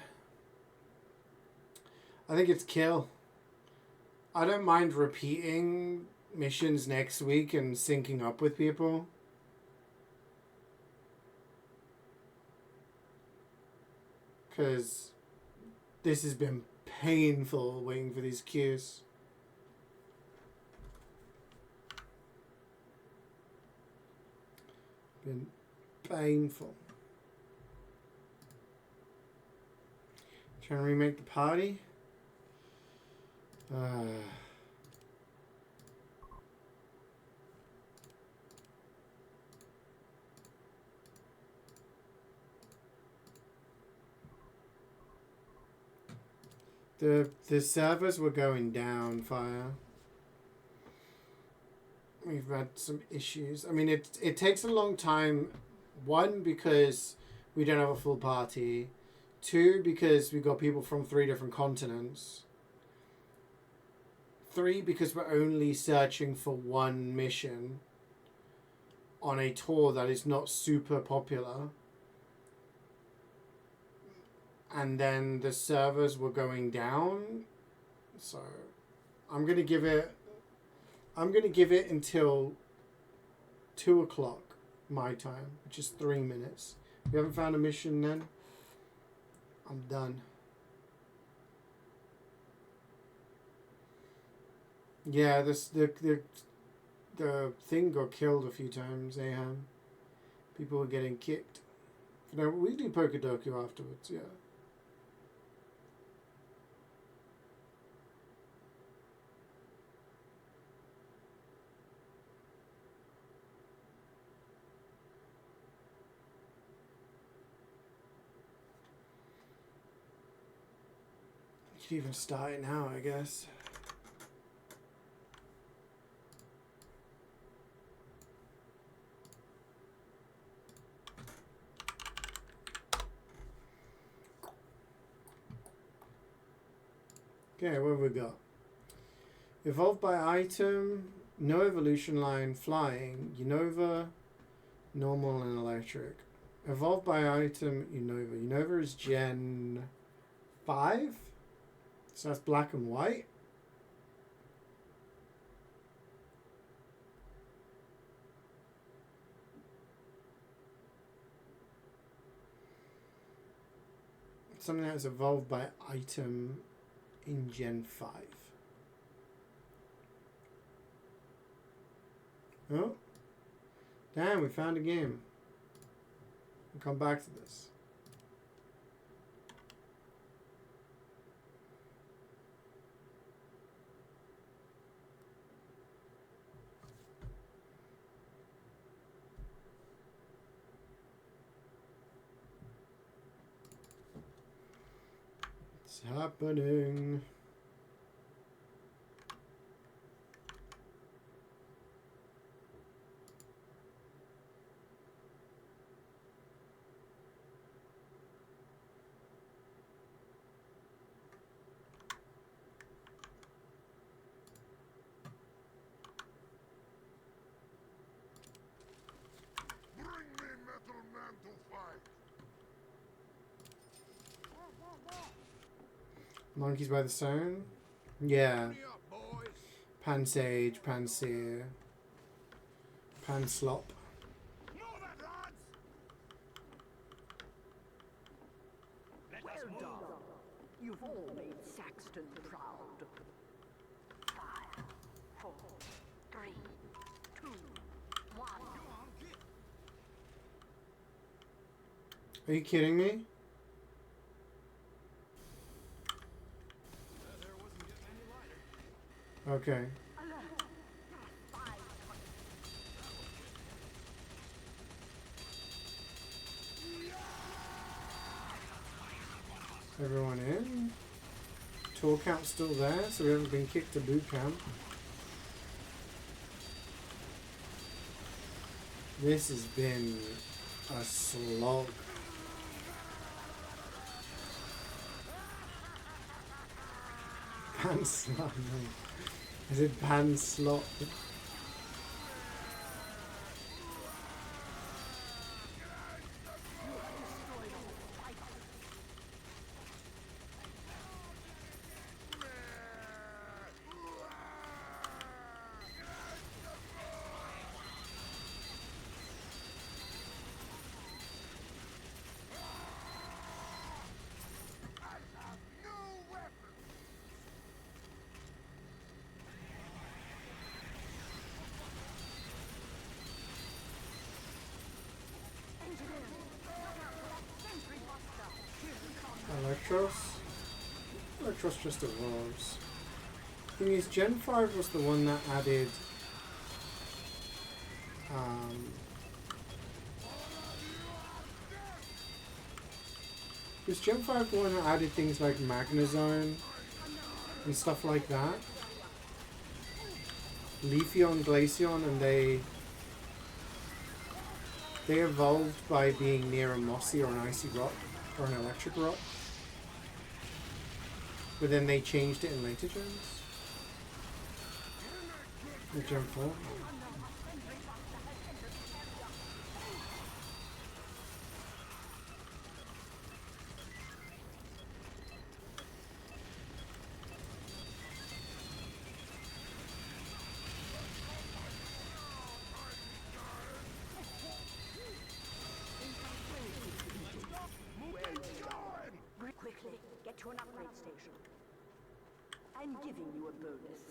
I think it's kill. I don't mind repeating missions next week and syncing up with people. Because this has been painful waiting for these queues. Been painful. Trying to remake the party. The servers were going down, Fire. We've had some issues. I mean, it takes a long time. One, because we don't have a full party. Two, because we've got people from 3 different continents. 3, because we're only searching for one mission on a tour that is not super popular. And then the servers were going down. So I'm gonna give it until 2 o'clock my time, which is 3 minutes. If you haven't found a mission then, I'm done. Yeah, the thing got killed a few times, Aham. People were getting kicked. No, we do Pokedoku afterwards, yeah. You could even start it now, I guess. Okay, what have we got? Evolved by item, no evolution line, flying, Unova, normal and electric. Evolved by item, Unova. Unova is Gen 5? So that's black and white. Something that's evolved by item in Gen 5. Oh. Damn, we found a game. We'll come back to this. It's happening. Monkeys by the Stone? Yeah. Pansage, Panseer, Panslop. Well done. You've all made Saxton proud. 5, 4, 3, 2, 1. Are you kidding me? Okay. Everyone in. Tour count's still there, so we haven't been kicked to boot camp. This has been a slog. Panslop. Is it Panslop? Electros just evolves. Thing is, Gen 5 was the one that added was Gen 5 the one that added things like Magnezone and stuff like that? Leafeon, Glaceon, and they evolved by being near a mossy or an icy rock or an electric rock. But then they changed it in later gens. The Gen 4. Quickly, get to an upgrade station. I'm giving you a bonus.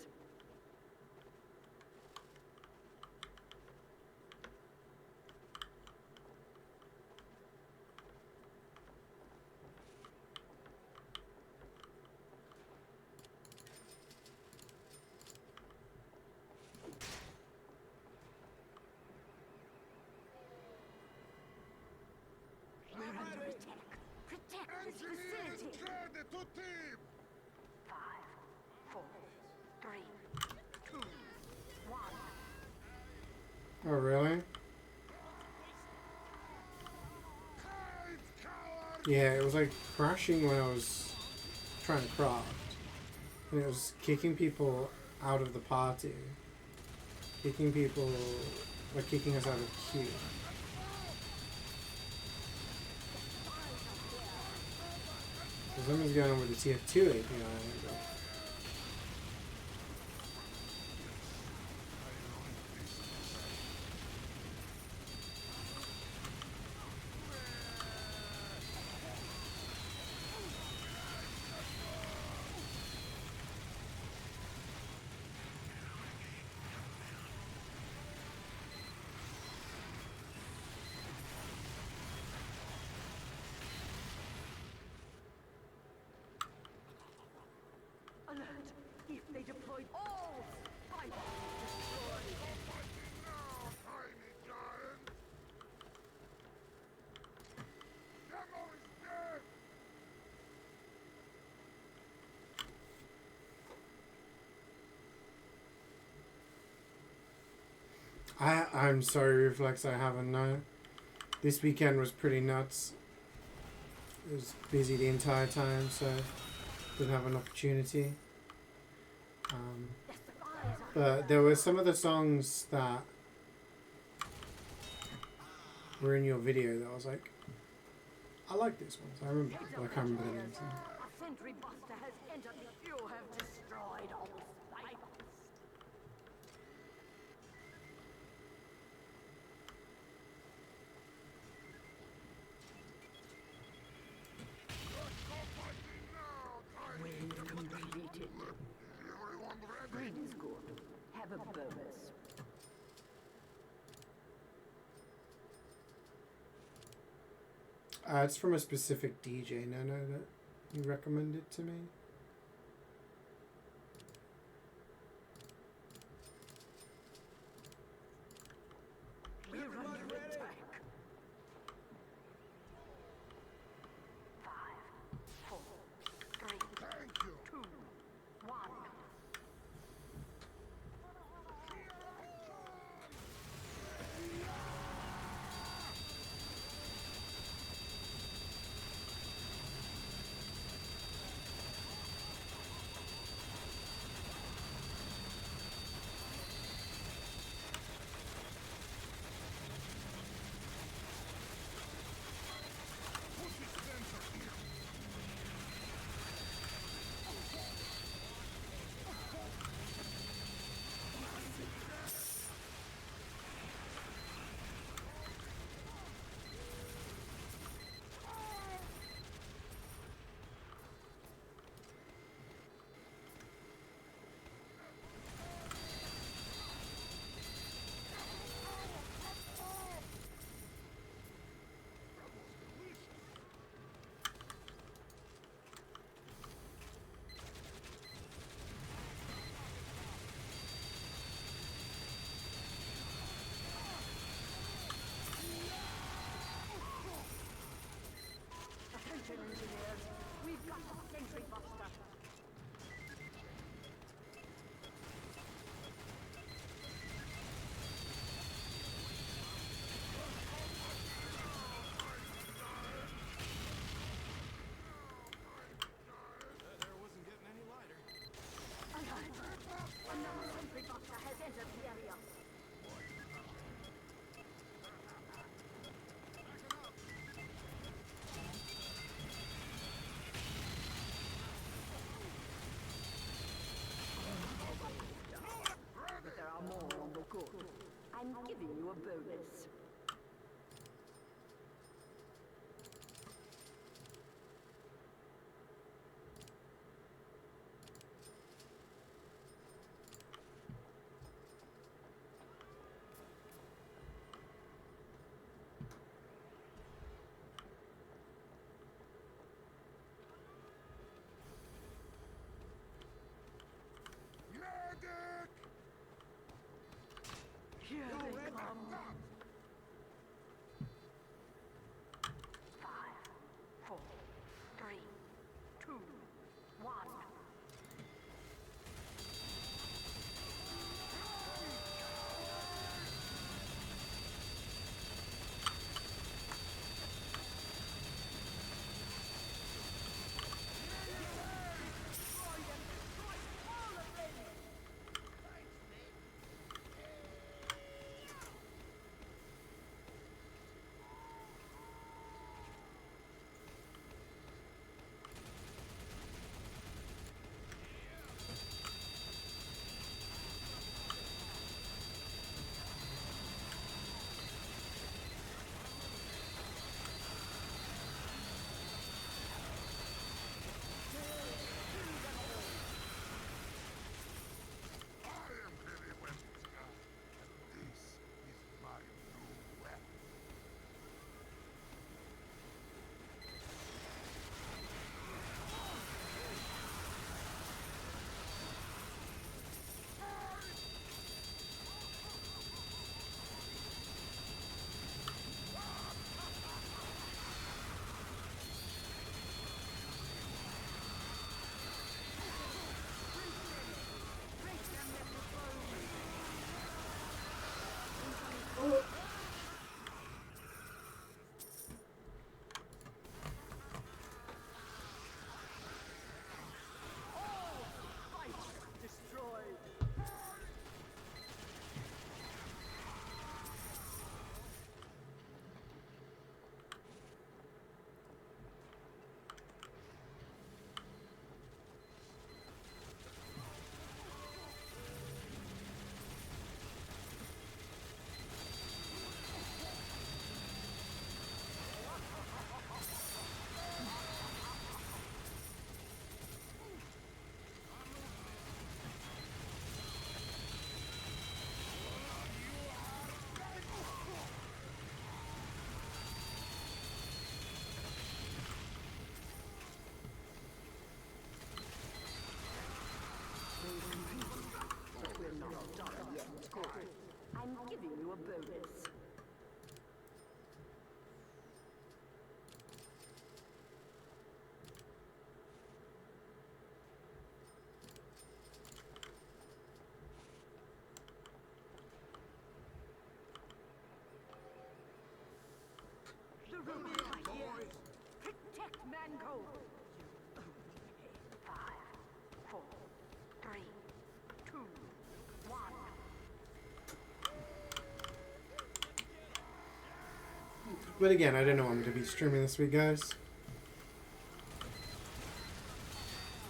We're under attack. Protect this facility. 5, 4, 3, 2, 1. Oh, really? Yeah, it was like crashing when I was trying to craft. And it was kicking people out of the party. Kicking people, like kicking us out of the queue. So something's going on with the TF2 API. Alert! If they deployed all spikes destroyed. I'm sorry, Reflex, I haven't known. This weekend was pretty nuts. It was busy the entire time, so didn't have an opportunity. But there were some of the songs that were in your video that I was like, I like this one. So I remember, but I can't remember the names. A sentry buster has entered. You have destroyed all spikes. Wave completed. Green is good. Have a bonus. It's from a specific DJ, Nano, that you recommended to me. We're under attack. 5, 4, 3, 2, 1. giving you a bonus. Here they come. 5, 4, 3, 2, 1. I'm giving you a bonus. The room is right here. Protect Mango. 5, 4, 3, 2, 1. But again, I don't know what I'm going to be streaming this week, guys.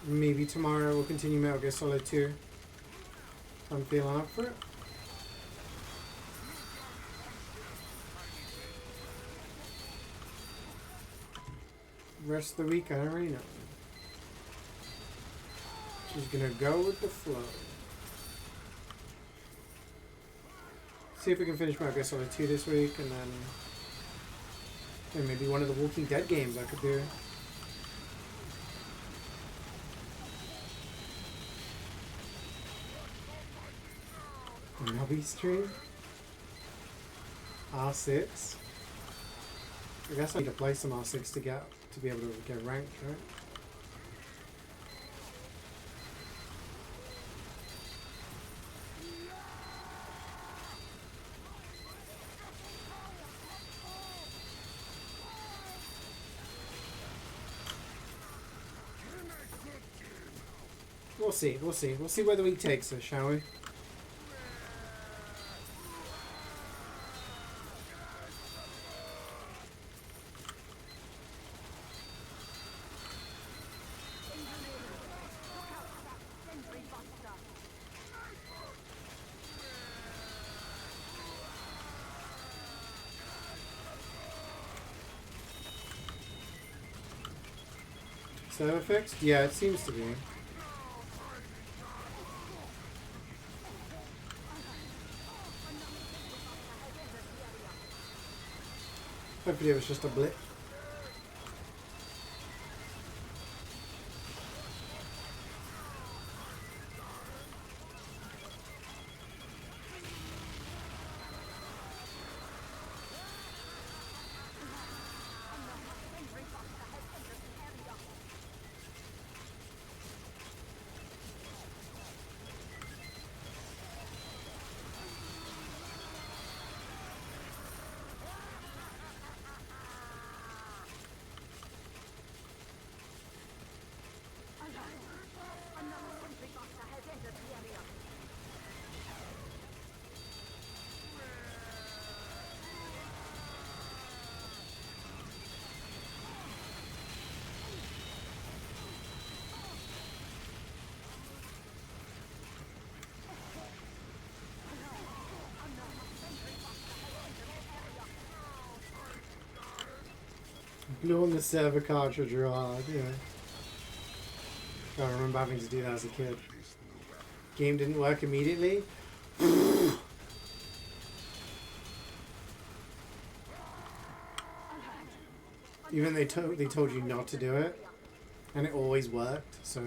Maybe tomorrow we'll continue Metal Gear Solid 2. I'm feeling up for it. Rest of the week, I don't really know. Just gonna go with the flow. See if we can finish Metal Gear Solid 2 this week, and then maybe one of the Walking Dead games I could do. Nubby stream? R6? I guess I need to play some R6 to be able to get ranked, right? We'll see, we'll see. We'll see where the week takes us, shall we? Server fixed? Yeah, it seems to be. Hopefully it was just a blip. Blew on the server cartridge real hard, yeah. I remember having to do that as a kid. Game didn't work immediately. Even they told you not to do it, and it always worked. So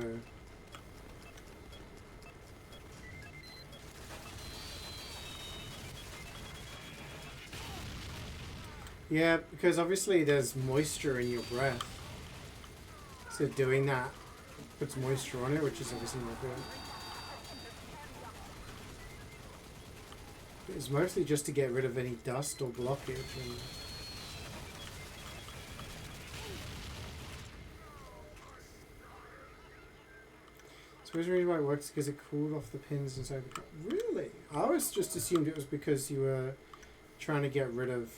yeah, because obviously there's moisture in your breath, so doing that puts moisture on it, which is obviously not good. It's mostly just to get rid of any dust or blockage. And I suppose the reason why it works is because it cooled off the pins inside the car. Really? I always just assumed it was because you were trying to get rid of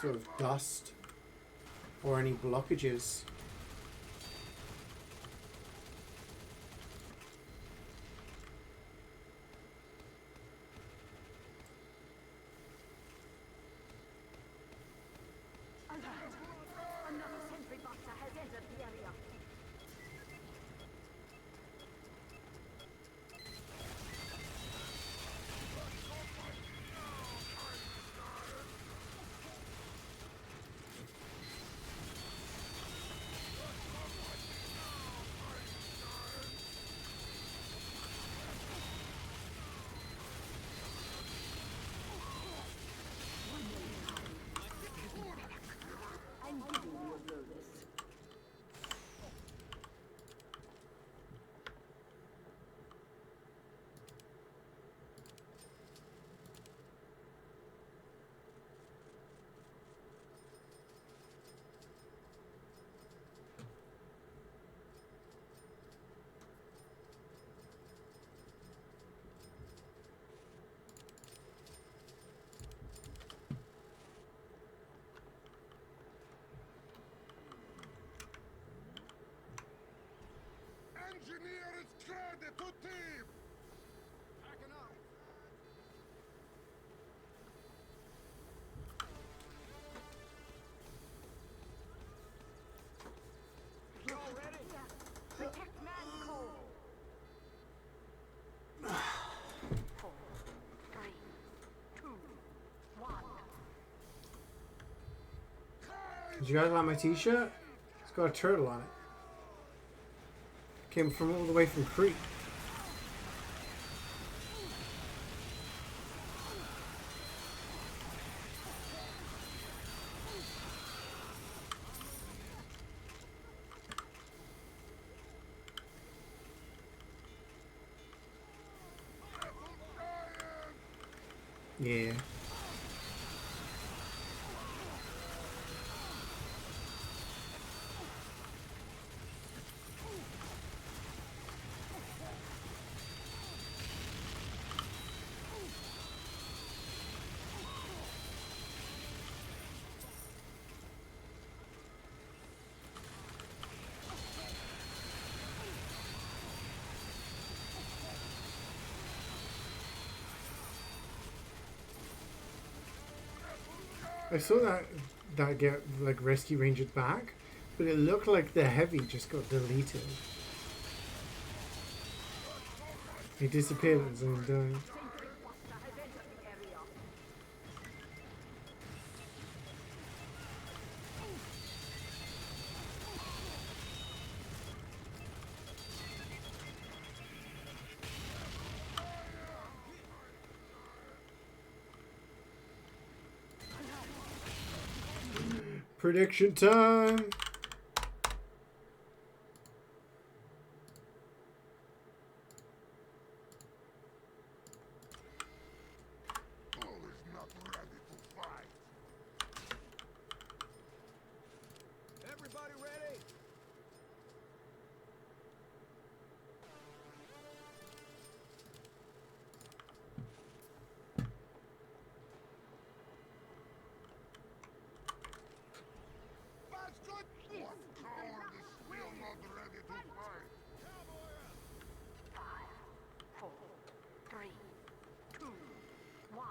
sort of dust or any blockages. Another sentry buster has entered the area. I'm giving you a bonus. Engineer is ready to team! Packing up! Y'all ready? Protect man cold. 4, 3, 2, 1. Did you guys like my t-shirt? It's got a turtle on it. Came from all the way from Crete. Yeah. I saw that get like rescue rangers back, But it looked like the heavy just got deleted. He disappeared at the same time. Prediction time! Everybody ready? Five, four, three, two, one.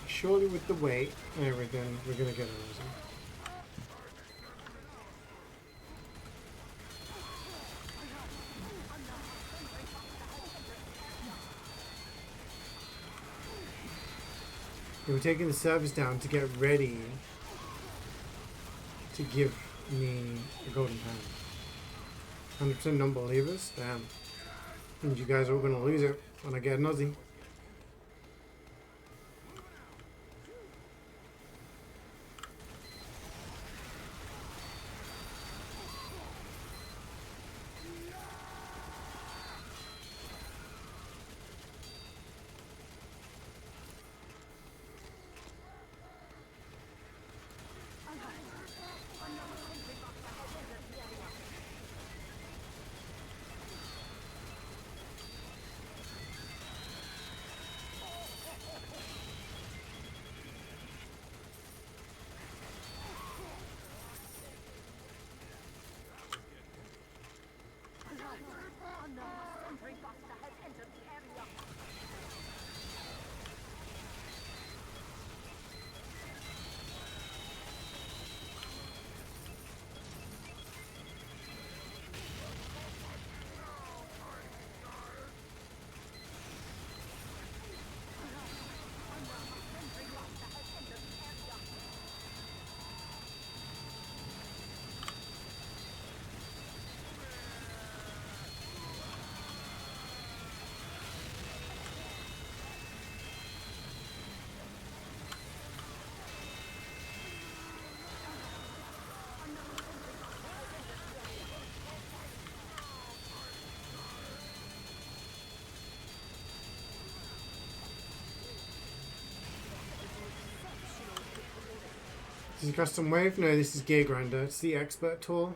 Surely with the weight and everything, we're gonna get a reason. We're taking the service down to get ready to give me a golden pen. 100% non-believers? Damn. And you guys are all gonna lose it when I get an Aussie. This is custom wave? No, this is Gear Grinder. It's the expert tool.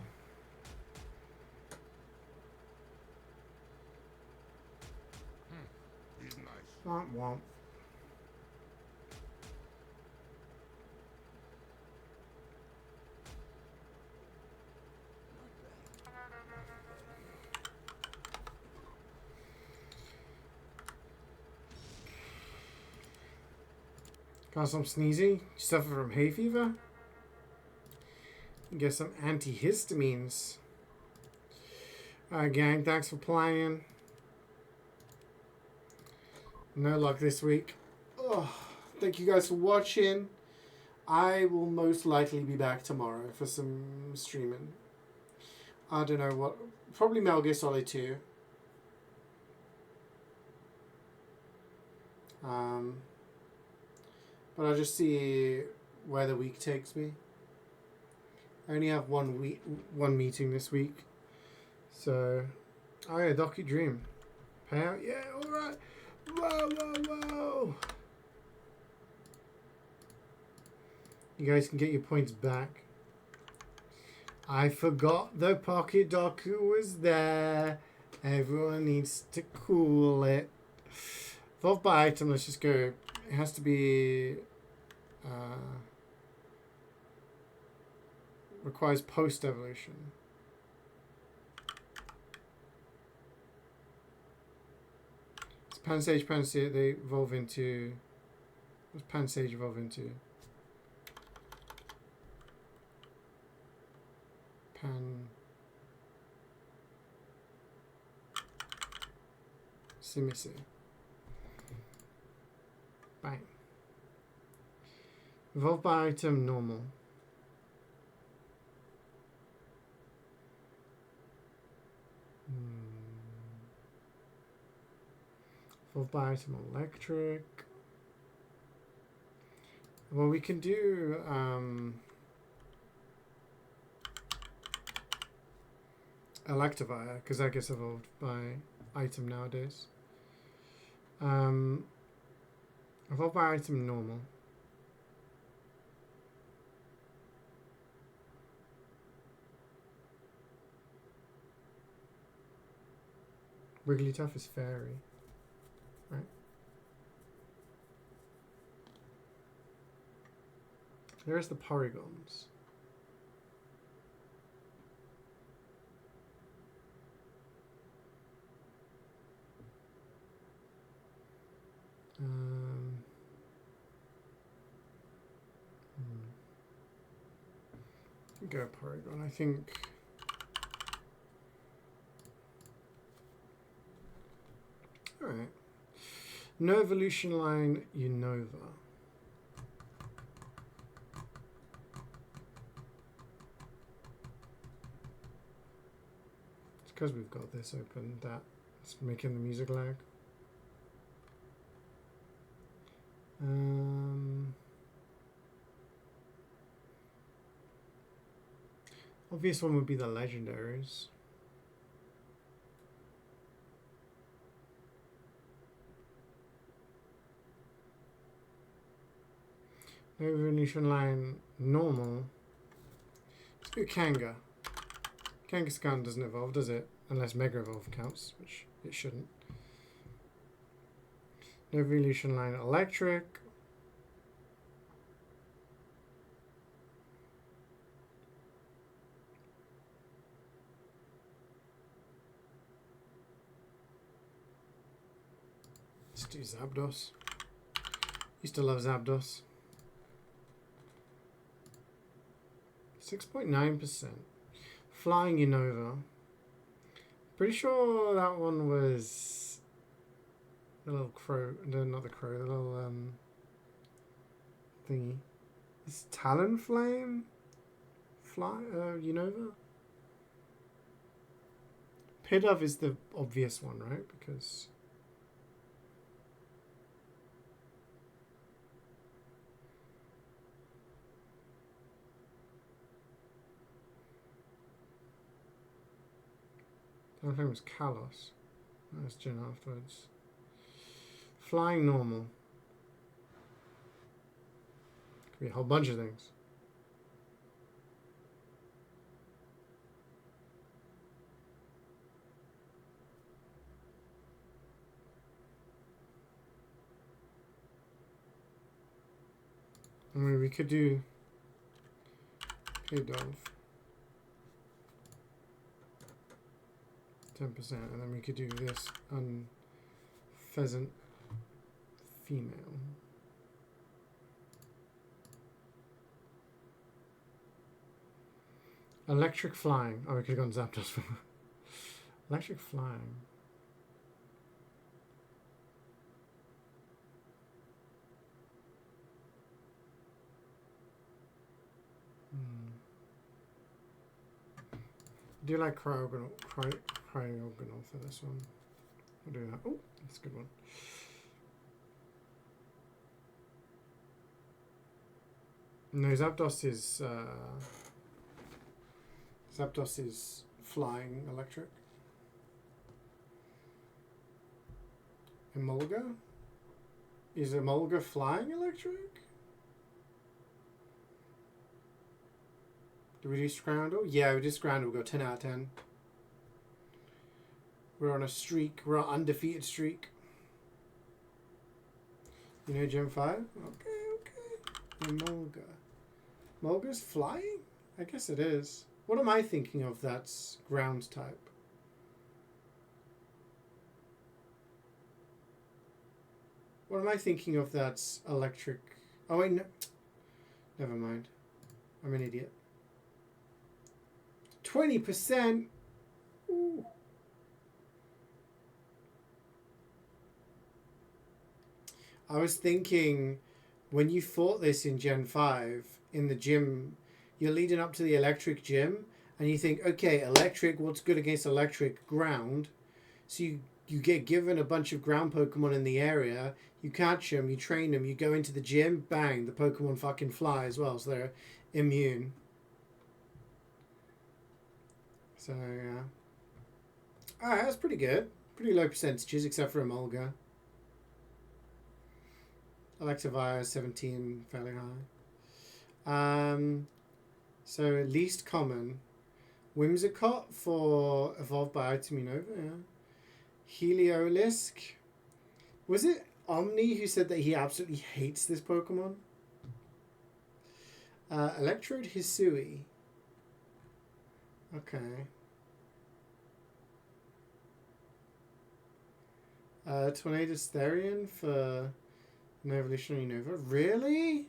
He's nice. Womp womp. Got some sneezy? Suffer from hay fever? Get some antihistamines. Alright, gang, thanks for playing. No luck this week. Oh, thank you guys for watching. I will most likely be back tomorrow for some streaming. I don't know what. Probably Metal Gear Solid 2. But I'll just see where the week takes me. I only have one meeting this week. So, oh yeah, Docu Dream. Payout? Yeah, alright. Whoa, whoa, whoa. You guys can get your points back. I forgot the Pocket Doku was there. Everyone needs to cool it. Evolved by item, let's just go. It has to be... requires post-evolution. It's Pansage, Pansage, they evolve into... What's Pansage evolve into? Simissi. Bang. Evolved by item normal. Evolved by item electric. Well, we can do Electivire, because that gets evolved by item nowadays. Evolved by item normal. Wigglytuff is fairy. Right. There's the Porygons. Go Porygon, I think. Alright. No evolution line, Unova. It's because we've got this open that's making the music lag. Obvious one would be the legendaries. No evolution line normal. Let's do Kanga. Kangaskhan doesn't evolve, does it? Unless Mega Evolve counts, which it shouldn't. No evolution line electric. Let's do Zapdos. Used to love Zapdos. 6.9%. Flying Unova. Pretty sure that one was the little crow. No, not the crow. The little thingy. Is Talonflame? Unova? Pidove is the obvious one, right? Because Talonflame was Kalos. That was Gen afterwards. Flying normal. Could be a whole bunch of things. I mean, we could do paid off 10%, and then we could do this on pheasant female. Electric flying. Oh, we could have gone Zapdos for electric flying. Do you like cryogonal for this one? I'll do that. Oh, that's a good one. No, Zapdos is flying electric. Emolga? Is Emolga flying electric? Do we do Scroundle? Yeah, we do Scroundle. We'll go 10 out of 10. We're on a streak. We're on an undefeated streak. You know Gen 5? Okay. Emolga. Emolga's flying? I guess it is. What am I thinking of that's ground type? What am I thinking of that's electric? Oh, wait, no. Never mind. I'm an idiot. 20%? Ooh. I was thinking, when you fought this in Gen 5, in the gym, you're leading up to the electric gym, and you think, okay, electric, what's good against electric? Ground. So you get given a bunch of ground Pokemon in the area, you catch them, you train them, you go into the gym, bang, the Pokemon fucking fly as well, so they're immune. So, yeah. Alright, that's pretty good. Pretty low percentages, except for Emolga. Electivire 17, fairly high. So, least common. Whimsicott for Evolved by Itaminova, yeah. Heliolisk. Was it Omni who said that he absolutely hates this Pokemon? Electrode Hisui. Okay. Tornadus Therian for No Evolutionary Nova. Really?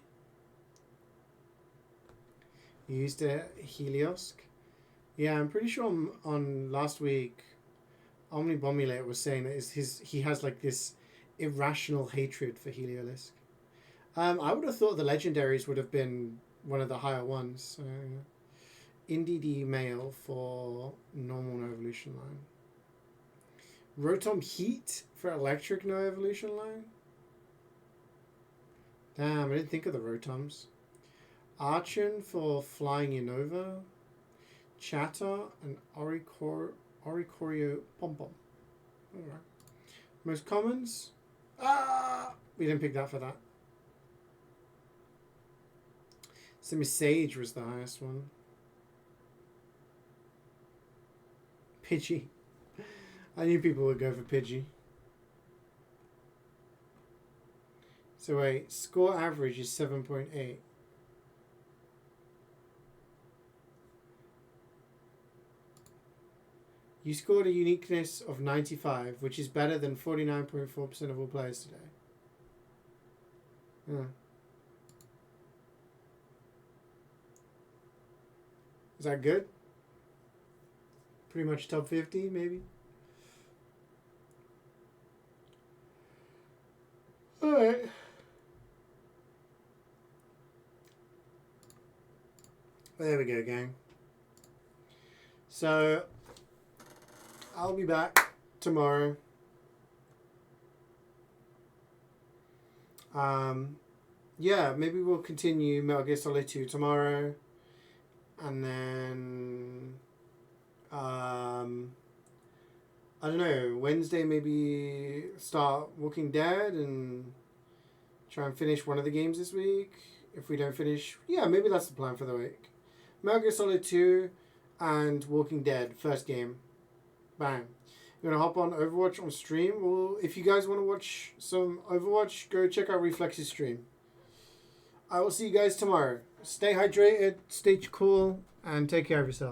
You used a Heliosk? Yeah, I'm pretty sure on last week, Omni Bombulator was saying that he has like this irrational hatred for Heliolisk. I would have thought the legendaries would have been one of the higher ones. So, yeah. Indeedee male for normal no evolution line. Rotom Heat for electric no evolution line. Damn, I didn't think of the Rotoms. Archon for flying Unova. Chatter and Oricorio Pom Pom. Alright. Most commons? We didn't pick that for that. Simisage was the highest one. Pidgey. I knew people would go for Pidgey. So wait, score average is 7.8. You scored a uniqueness of 95, which is better than 49.4% of all players today. Yeah. Is that good? Pretty much top 50, maybe? Alright. There we go, gang. So, I'll be back tomorrow. Yeah, maybe we'll continue Metal Gear Solid 2 tomorrow. And then, I don't know, Wednesday maybe start Walking Dead and try and finish one of the games this week. If we don't finish, yeah, maybe that's the plan for the week. Metal Gear Solid 2 and Walking Dead, first game. Bang. You're going to hop on Overwatch on stream? Well, if you guys want to watch some Overwatch, go check out Reflex's stream. I will see you guys tomorrow. Stay hydrated, stay cool, and take care of yourselves.